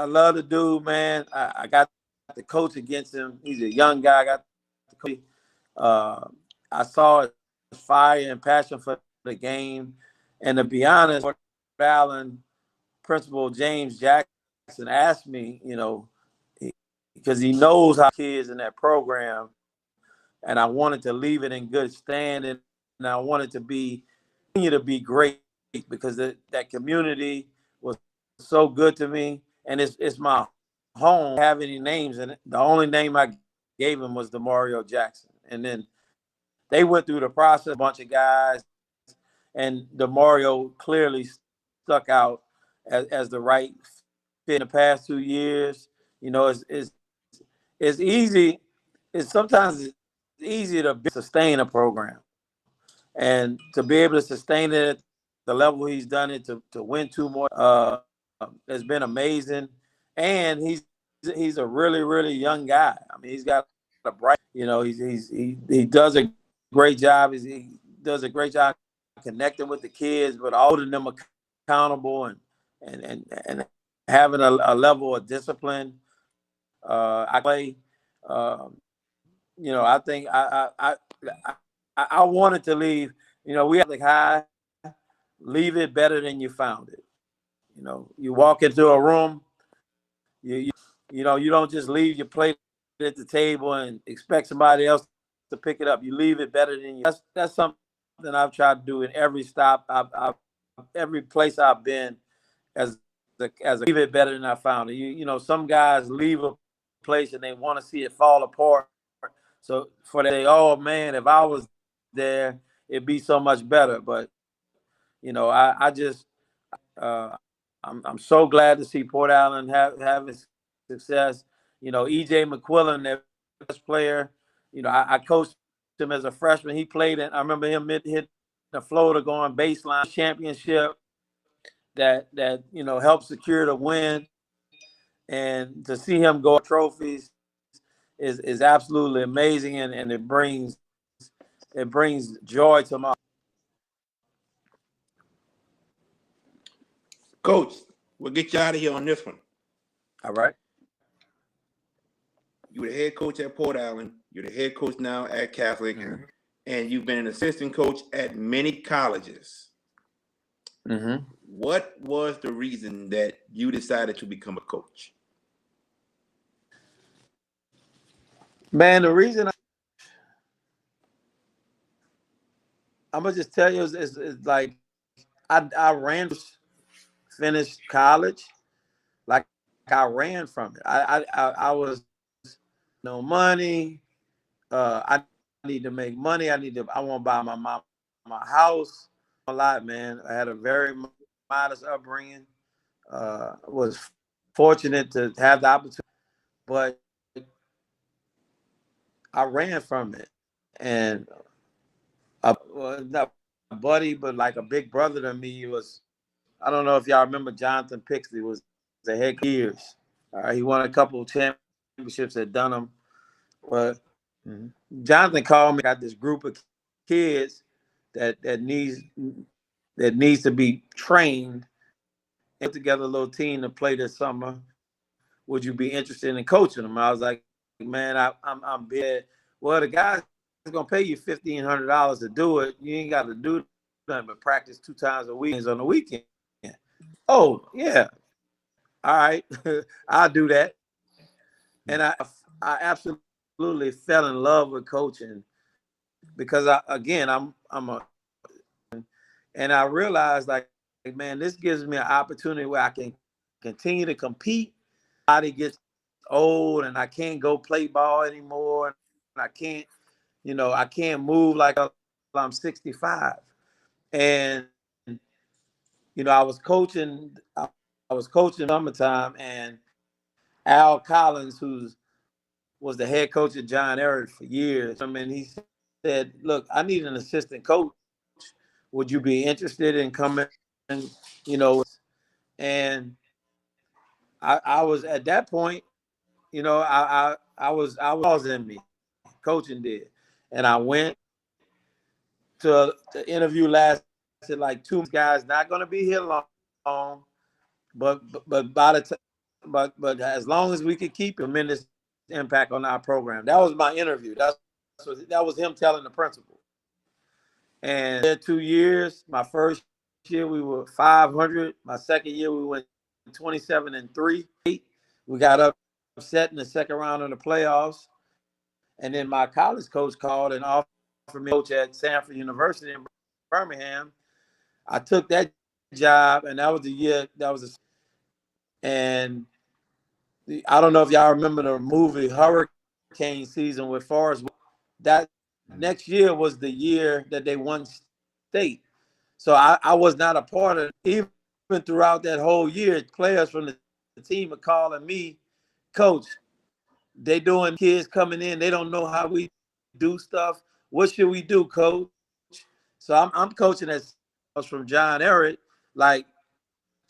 love the dude, man. I got the coach against him. He's a young guy. I got the coach. I saw his fire and passion for the game. And to be honest, Allen Principal James Jackson asked me, because he knows how kids in that program, and I wanted to leave it in good standing, and I wanted to continue to be great because that community was so good to me, and it's my home. I don't have any names, and the only name I gave him was DeMario Jackson, and then they went through the process, a bunch of guys, and DeMario clearly stuck out as the right fit in the past 2 years. It's easy. Sometimes it's easy to sustain a program, and to be able to sustain it at the level he's done it to win 2 more has been amazing. And he's a really, really young guy. I mean, he's got a bright. He does a great job. He does a great job connecting with the kids, but holding them accountable and having a level of discipline. I play. I think I wanted to leave. We have high, leave it better than you found it. You walk into a room, you don't just leave your plate at the table and expect somebody else to pick it up. You leave it better than you. That's something I've tried to do in every stop. Every place I've been, as a leave it better than I found it. Some guys leave a place and they want to see it fall apart. So for they, oh man, if I was there, it'd be so much better. But I'm so glad to see Port Allen having success. EJ McQuillan, their best player. I coached him as a freshman. He played I remember him hit the floater going baseline championship that helped secure the win. And to see him go trophies is absolutely amazing, and it brings joy to my. Coach, we'll get you out of here on this one. All right. You were the head coach at Port Allen. You're the head coach now at Catholic, and you've been an assistant coach at many colleges. Mm-hmm. What was the reason that you decided to become a coach? Man, the reason I'm gonna just tell you is like I finished college, like I ran from it. I was no money. I need to make money. I want to buy my mom my house. A lot, man. I had a very modest upbringing. Was fortunate to have the opportunity, but I ran from it, and not a buddy, but like a big brother to me was. I don't know if y'all remember Jonathan Pixley was the head coach years. He won a couple of championships at Dunham, but Jonathan called me. Got this group of kids that needs to be trained, and put together a little team to play this summer. Would you be interested in coaching them? I was like, man, I'm big. Well, the guy's gonna pay you $1,500 to do it. You ain't got to do nothing but practice 2 times a week on the weekend. Oh yeah, all right, I'll do that. And I absolutely fell in love with coaching because and I realized like, man, this gives me an opportunity where I can continue to compete. Body gets old and I can't go play ball anymore. And I can't move like I'm 65. And I was coaching summertime, and Al Collins, was the head coach at John Ehret for years. I mean, he said, look, I need an assistant coach. Would you be interested in coming? And I was at that point, I was in me. Coaching did. And I went to the interview lasted like 2 guys, not going to be here long, but by the time, but as long as we could keep tremendous impact on our program. That was my interview. That was him telling the principal. And 2 years, my first year we were 500. My second year we went 27-3. We got upset in the second round of the playoffs. And then my college coach called and offered me a coach at Sanford University in Birmingham. I took that job, and that was the year. And I don't know if y'all remember the movie Hurricane Season with Forrest. That next year was the year that they won state. So I was not a part of it. Even throughout that whole year, players from the team are calling me, Coach, they doing kids coming in. They don't know how we do stuff. What should we do, Coach? So I'm coaching as from John Ehret, like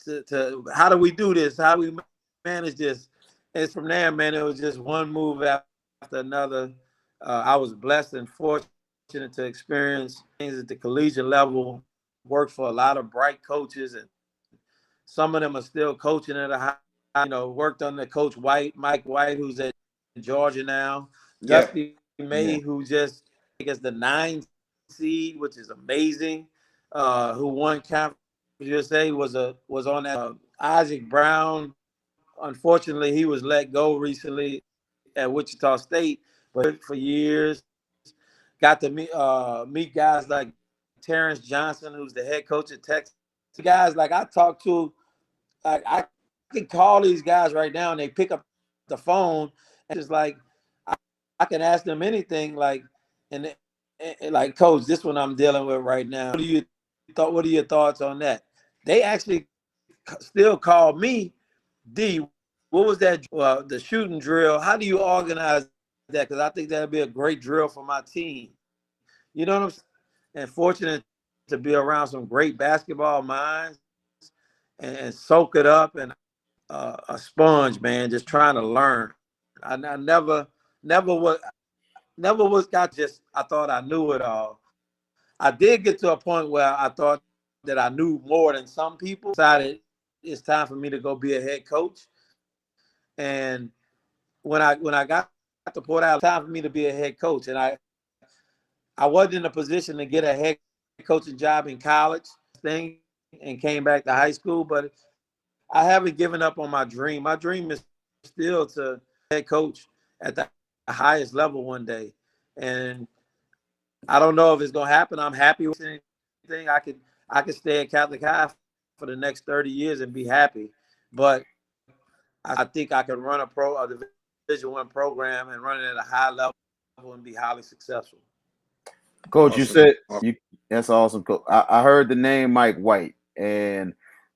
to how do we do this? How do we manage this? And from there, man, it was just one move after another. I was blessed and fortunate to experience things at the collegiate level. Worked for a lot of bright coaches, and some of them are still coaching at a high. Worked under Coach Mike White, who's at Georgia now. Yeah. Dusty May, who just gets the 9 seed, which is amazing. Who won Conference USA, was on that. Isaac Brown, unfortunately, he was let go recently at Wichita State, but for years, got to meet guys like Terrence Johnson, who's the head coach at Texas. Guys like I talk to, I can call these guys right now and they pick up the phone, and it's like I can ask them anything, like, and like, Coach, this one I'm dealing with right now. What are your thoughts on that? They actually still call me, D, what was that? The shooting drill. How do you organize that? Because I think that'd be a great drill for my team. You know what I'm saying? And fortunate to be around some great basketball minds and soak it up, and a sponge, man, just trying to learn. I never I thought I knew it all. I did get to a point where I thought that I knew more than some people. Decided it's time for me to go be a head coach. And when I got to Port Allen, time for me to be a head coach. And I wasn't in a position to get a head coaching job in college and came back to high school, but I haven't given up on my dream. My dream is still to head coach at the highest level one day. And I don't know if it's gonna happen. I'm happy with anything. I could stay at Catholic High for the next 30 years and be happy. But I think I can run a Division I program and run it at a high level and be highly successful. Coach, you said that's awesome, Coach. I heard the name Mike White, and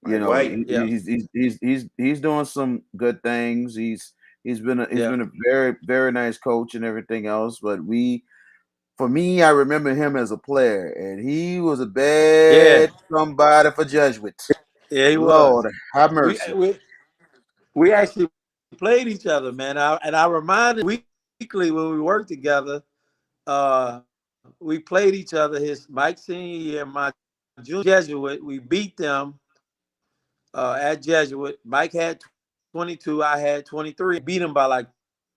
he's doing some good things. He's been a very, very nice coach and everything else. But for me, I remember him as a player, and he was a bad somebody for Jesuits. Yeah, he Lord, was. have mercy. We actually played each other, man. I reminded weekly when we worked together. we played each other his Mike senior year, my junior Jesuit. We beat them at Jesuit. Mike had 22, I had 23. Beat him by like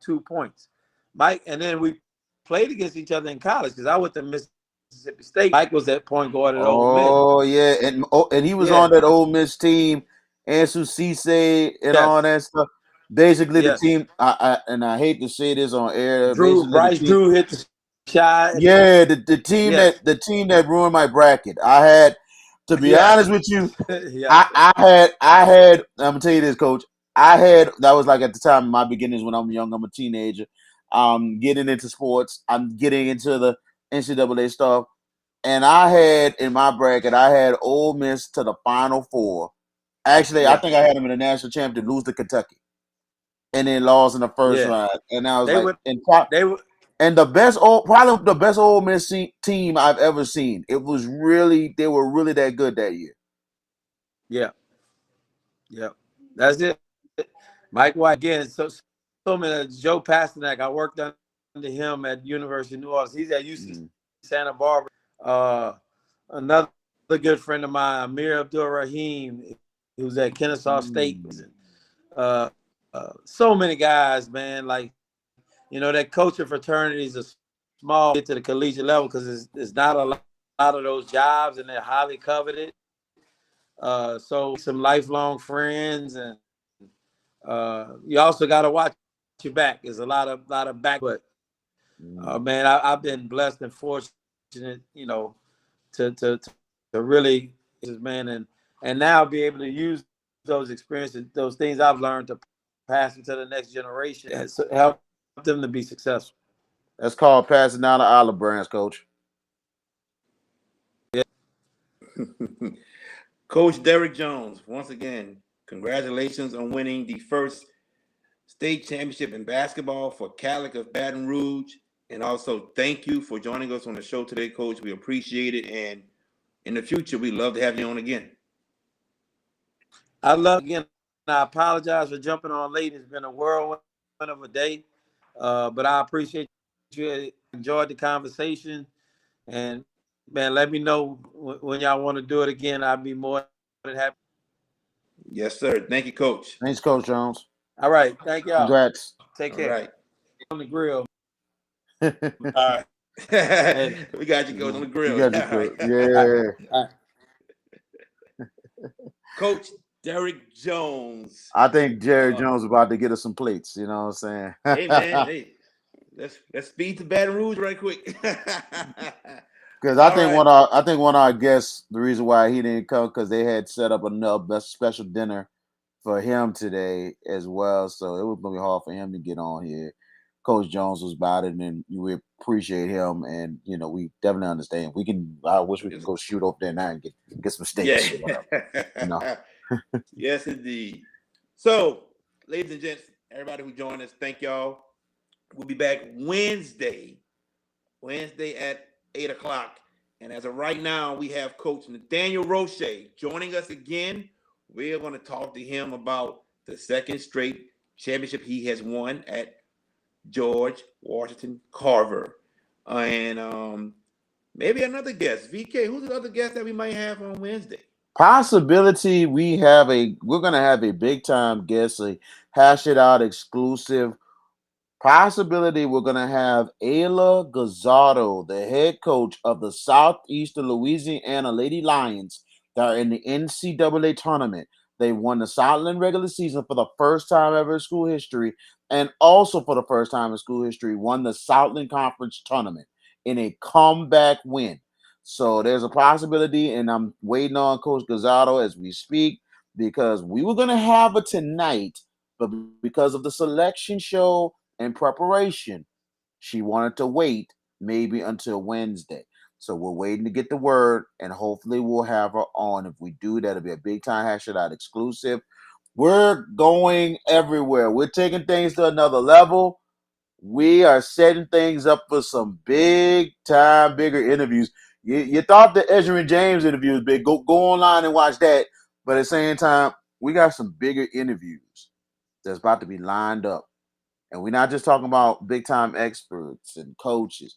2 points. Mike, and then we played against each other in college because I went to Mississippi State. Mike was at point guard at Ole Miss. Oh yeah, and he was Yeah. on that Ole Miss team, Ansu Cisse and all Yes. that stuff. Basically, the Yes. team. I hate to say this on air. Basically, the Bryce team. Drew hit the shot. Yeah, the team Yes. that ruined my bracket. I had, to be Yes. honest with you, Yeah. I had. I'm gonna tell you this, Coach. I had, that was like at the time of my beginnings when I'm young. I'm a teenager. Getting into sports. I'm getting into the NCAA stuff. And I had in my bracket, I had Ole Miss to the Final Four. Actually, I Yeah. think I had them in the national championship, lose to Kentucky, and then lost in the first Yeah. round. And I was They like, would. and They would. probably the best Ole Miss team I've ever seen. It was really, they were really that good that year. Yeah. Yeah. That's it. Mike White again. So many. Joe Pasternak. I worked under him at University of New Orleans. He's at UC Santa Barbara. Another good friend of mine, Amir Abdul Rahim, who's at Kennesaw State. So many guys, man. Like, that coaching fraternity is a small get to the collegiate level because it's not a lot of those jobs and they're highly coveted. So some lifelong friends, and you also got to watch your back. There's a lot of back, but man, I've been blessed and fortunate, to really, man, and now be able to use those experiences, those things I've learned to pass them to the next generation and help them to be successful. That's called passing down the olive branch, Coach. Yeah. Coach Derrick Jones, once again, congratulations on winning the first state championship in basketball for Catholic of Baton Rouge. And also, thank you for joining us on the show today, Coach. We appreciate it. And in the future, we'd love to have you on again. I love again. I apologize for jumping on late. It's been a whirlwind of a day, but I appreciate you. Enjoyed the conversation, and man, let me know when y'all want to do it again. I'd be more than happy. Yes, sir. Thank you, Coach. Thanks, Coach Jones. All right, thank y'all. Congrats. Take All care. right. On the grill. All right. We got you, Coach, on the grill. You got your yeah. All right. Coach Derrick Jones. I think Jerry Jones is about to get us some plates. You know what I'm saying? Hey man, hey, let's speed to Baton Rouge right quick. Because I think one of our guests, the reason why he didn't come, because they had set up another special dinner for him today as well. So it was gonna be hard for him to get on here. Coach Jones was about it, and we appreciate him, and we definitely understand. I wish we could go shoot over there now and get some steaks. Yeah. Yes, indeed. So, ladies and gents, everybody who joined us, thank y'all. We'll be back Wednesday at 8:00. And as of right now, we have Coach Nathaniel Roche joining us again. We're going to talk to him about the second straight championship he has won at George Washington Carver. And maybe another guest. VK, who's the other guest that we might have on Wednesday? Possibility we're gonna have a big time guest, a Hash It Out exclusive. Possibility we're gonna have Ayla Gazzardo, the head coach of the Southeastern Louisiana Lady Lions that are in the NCAA tournament. They won the Southland regular season for the first time ever in school history, and also for the first time in school history, won the Southland Conference tournament in a comeback win. So there's a possibility, and I'm waiting on Coach Gazzardo as we speak, because we were gonna have it tonight, but because of the selection show and preparation, she wanted to wait maybe until Wednesday. So we're waiting to get the word, and hopefully we'll have her on. If we do, that'll be a big time Hash It Out exclusive. We're going everywhere. We're taking things to another level. We are setting things up for some big time, bigger interviews. You thought the Ezra and James interview was big. Go online and watch that. But at the same time, we got some bigger interviews that's about to be lined up. And we're not just talking about big time experts and coaches.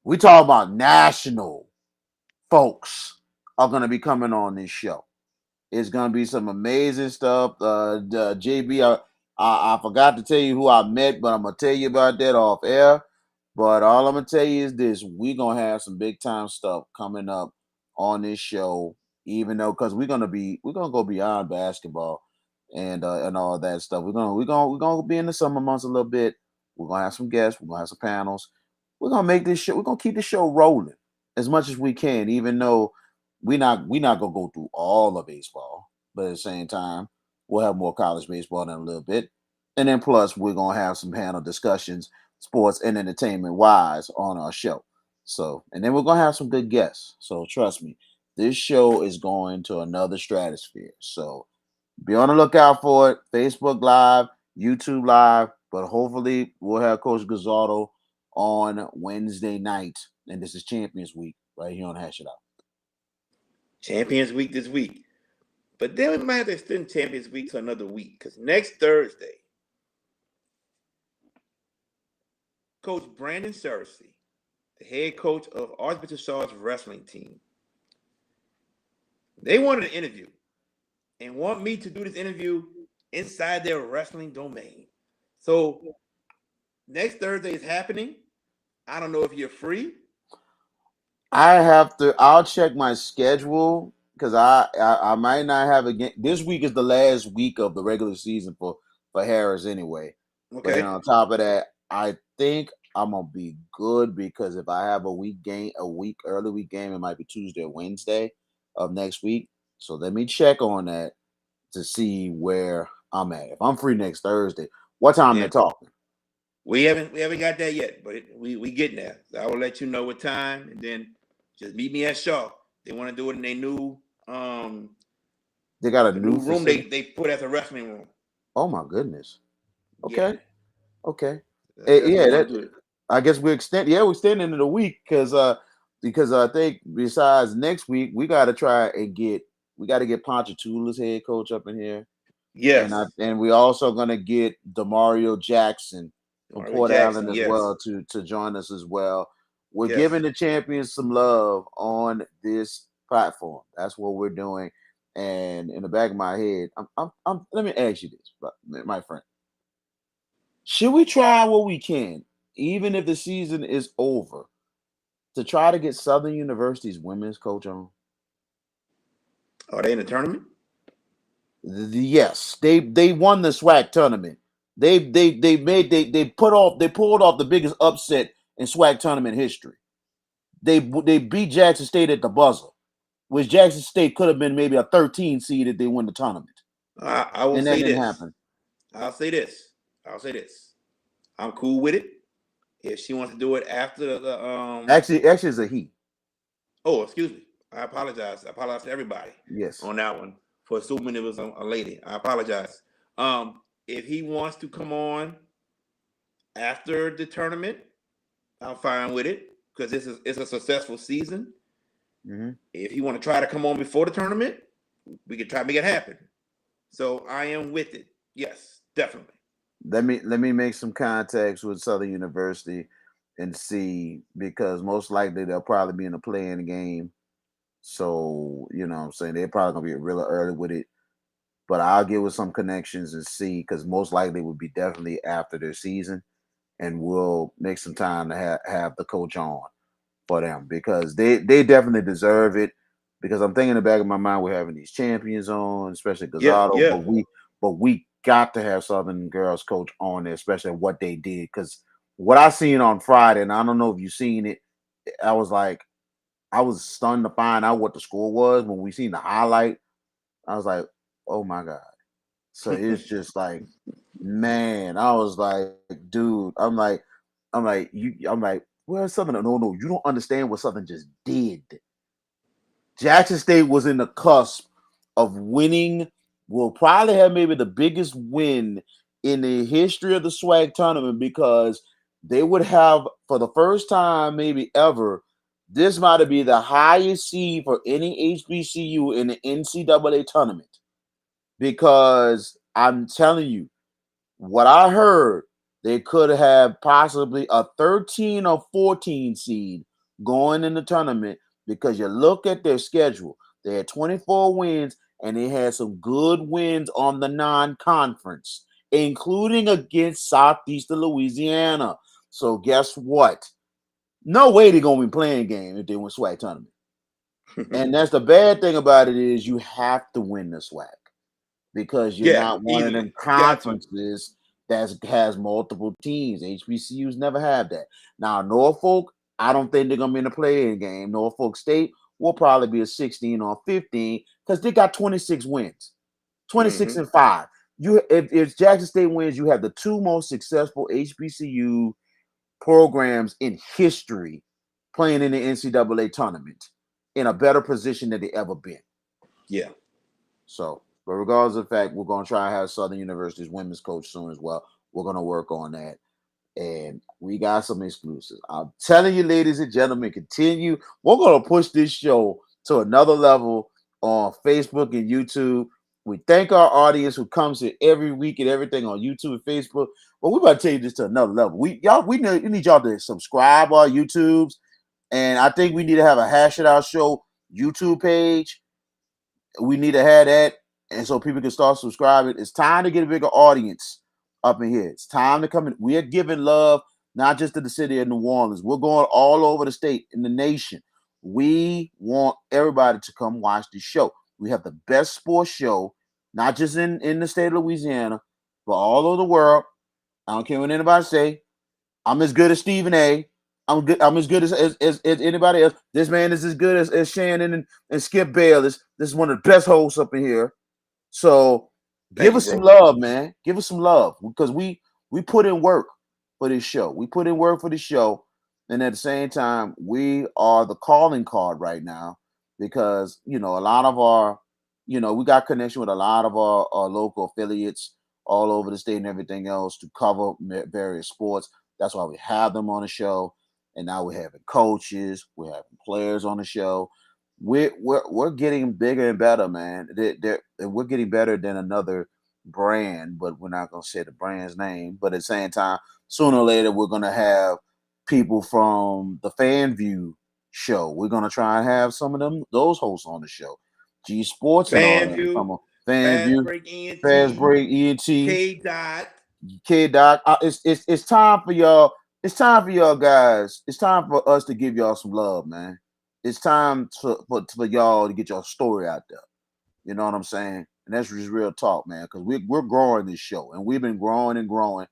We talk about national folks are going to be coming on this show. It's going to be some amazing stuff. JB, I forgot to tell you who I met, but I'm going to tell you about that off air. But all I'm going to tell you is this. We're going to have some big time stuff coming up on this show, even though because we're going to go beyond basketball and all that stuff. We're going to be in the summer months a little bit. We're going to have some guests. We're going to have some panels. We're going to make this show. We're going to keep the show rolling as much as we can, even though we're not gonna go through all of baseball, but at the same time, we'll have more college baseball in a little bit. And then plus we're gonna have some panel discussions, sports and entertainment wise on our show. So, and then we're gonna have some good guests. So trust me, this show is going to another stratosphere. So be on the lookout for it. Facebook Live, YouTube Live, but hopefully we'll have Coach Gazzardo on Wednesday night. And this is Champions Week right here on Hash It Out. Champions Week this week. But then we might have to extend Champions Week to another week because next Thursday, Coach Brandon Searcy, the head coach of Archbishop Shaw's wrestling team, they wanted an interview and want me to do this interview inside their wrestling domain. So next Thursday is happening. I don't know if you're free. I'll check my schedule because I might not have again. This week is the last week of the regular season for Harris anyway. Okay. But then on top of that, I think I'm gonna be good because if I have early week game, it might be Tuesday or Wednesday of next week. So let me check on that to see where I'm at. If I'm free next Thursday, what time they're talking? We haven't got that yet, but we getting there. So I will let you know what time, and then just meet me at Shaw. They want to do it in their new They got a new room facility? they put as a wrestling room. Oh my goodness. Okay. Yeah. Okay. Yeah, I guess we extend into the week because I think besides next week we got to get Ponchatoula's head coach up in here. Yes. And we also gonna get Demario Jackson from Port Allen as well to join us as well. We're giving the champions some love on this platform. That's what we're doing. And in the back of my head, I'm let me ask you this, my friend. Should we try what we can, even if the season is over, to try to get Southern University's women's coach on? Are they in the tournament? Yes, they won the SWAC tournament. They pulled off the biggest upset in SWAC tournament history. They beat Jackson State at the buzzer, which Jackson State could have been maybe a 13 seed if they win the tournament. I will say this. I'll say this. I'm cool with it. If she wants to do it after the actually it's a he. Oh, excuse me. I apologize. I apologize to everybody. Yes. On that one for assuming it was a lady. I apologize. If he wants to come on after the tournament, I'm fine with it because it's a successful season. Mm-hmm. If you want to try to come on before the tournament, we can try to make it happen. So I am with it. Yes, definitely. Let me make some contacts with Southern University and see, because most likely they'll probably be in a play-in game. So, you know what I'm saying, they're probably gonna be really early with it. But I'll get with some connections and see, because most likely it would be definitely after their season, and we'll make some time to have the coach on for them because they definitely deserve it. Because I'm thinking in the back of my mind, we're having these champions on, especially Gazzardo, but we got to have Southern girls coach on there, especially what they did. Because what I seen on Friday, and I don't know if you've seen it, I was stunned to find out what the score was when we seen the highlight. I was like, oh my God. So it's just like, man, I was like, dude, I'm like, well, Southern, no, you don't understand what Southern just did. Jackson State was in the cusp of winning, will probably have maybe the biggest win in the history of the SWAC tournament, because they would have, for the first time maybe ever, this might be the highest seed for any HBCU in the NCAA tournament. Because I'm telling you, what I heard, they could have possibly a 13 or 14 seed going in the tournament because you look at their schedule. They had 24 wins, and they had some good wins on the non-conference, including against Southeastern Louisiana. So guess what? No way they're going to be playing game if they win SWAC tournament. And that's the bad thing about it is you have to win the SWAC because you're Yeah, not one of easily. them Got to. conferences that has multiple teams. HBCUs never have that. Now, Norfolk, I don't think they're going to be in the play-in game. Norfolk State will probably be a 16 or 15 because they got 26 wins, 26 and 5. If Jackson State wins, you have the two most successful HBCU programs in history playing in the NCAA tournament in a better position than they ever been. Yeah. So, but regardless of the fact, we're going to try to have Southern University's women's coach soon as well. We're going to work on that. And we got some exclusives. I'm telling you, ladies and gentlemen, continue. We're going to push this show to another level on Facebook and YouTube. We thank our audience who comes here every week and everything on YouTube and Facebook. But we're about to take this to another level. We need y'all to subscribe our YouTubes. And I think we need to have a Hash It Out Show YouTube page. We need to have that, and so people can start subscribing. It's time to get a bigger audience up in here. It's time to come in. We are giving love not just to the city of New Orleans. We're going all over the state, in the nation. We want everybody to come watch this show. We have the best sports show, not just in the state of Louisiana, but all over the world. I don't care what anybody say. I'm as good as Stephen A. I'm as good as anybody else. This man is as good as Shannon and Skip Bayless. This is one of the best hosts up in here. So give us some love, man. Give us some love because we put in work for this show. We put in work for the show, and at the same time, we are the calling card right now because a lot of our, we got connection with a lot of our local affiliates all over the state and everything else to cover various sports. That's why we have them on the show. And now we're having coaches, we're having players on the show. We're getting bigger and better, man. We're getting better than another brand, but we're not gonna say the brand's name. But at the same time, sooner or later, we're gonna have people from the Fan View show. We're gonna try and have some of those hosts on the show. G Sports and all that. Come on, Fan View, Fast Break, ENT, K Doc. It's time for y'all. It's time for y'all guys. It's time for us to give y'all some love, man. It's time for y'all to get your story out there. You know what I'm saying? And that's just real talk, man. Because we're growing this show, and we've been growing and growing,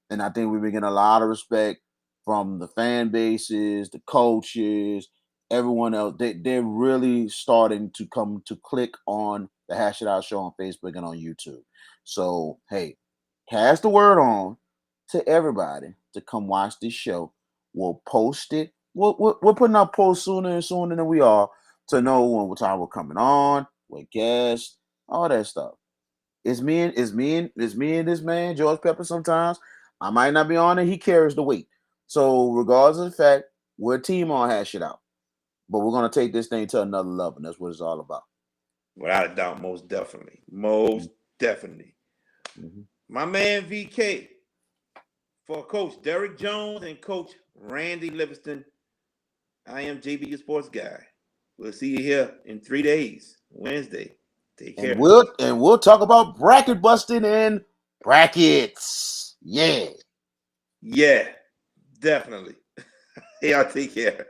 and I think we've been getting a lot of respect from the fan bases, the coaches, everyone else. They're really starting to come to click on the Hash It Out Show on Facebook and on YouTube. So hey, pass the word on to everybody to come watch this show. We'll post it. We're putting up posts sooner and sooner than we are to know what time we're coming on, what guests, all that stuff. It's me and this man, George Pepper. Sometimes I might not be on it. He carries the weight. So regardless of the fact, we're a team on Hash It Out. But we're gonna take this thing to another level, and that's what it's all about. Without a doubt, most definitely. Most definitely. Mm-hmm. My man VK, for Coach Derrick Jones and Coach Randy Livingston, I am JB, your sports guy. We'll see you here in 3 days, Wednesday. Take care. And we'll talk about bracket busting and brackets. Yeah. Yeah, definitely. Y'all take care.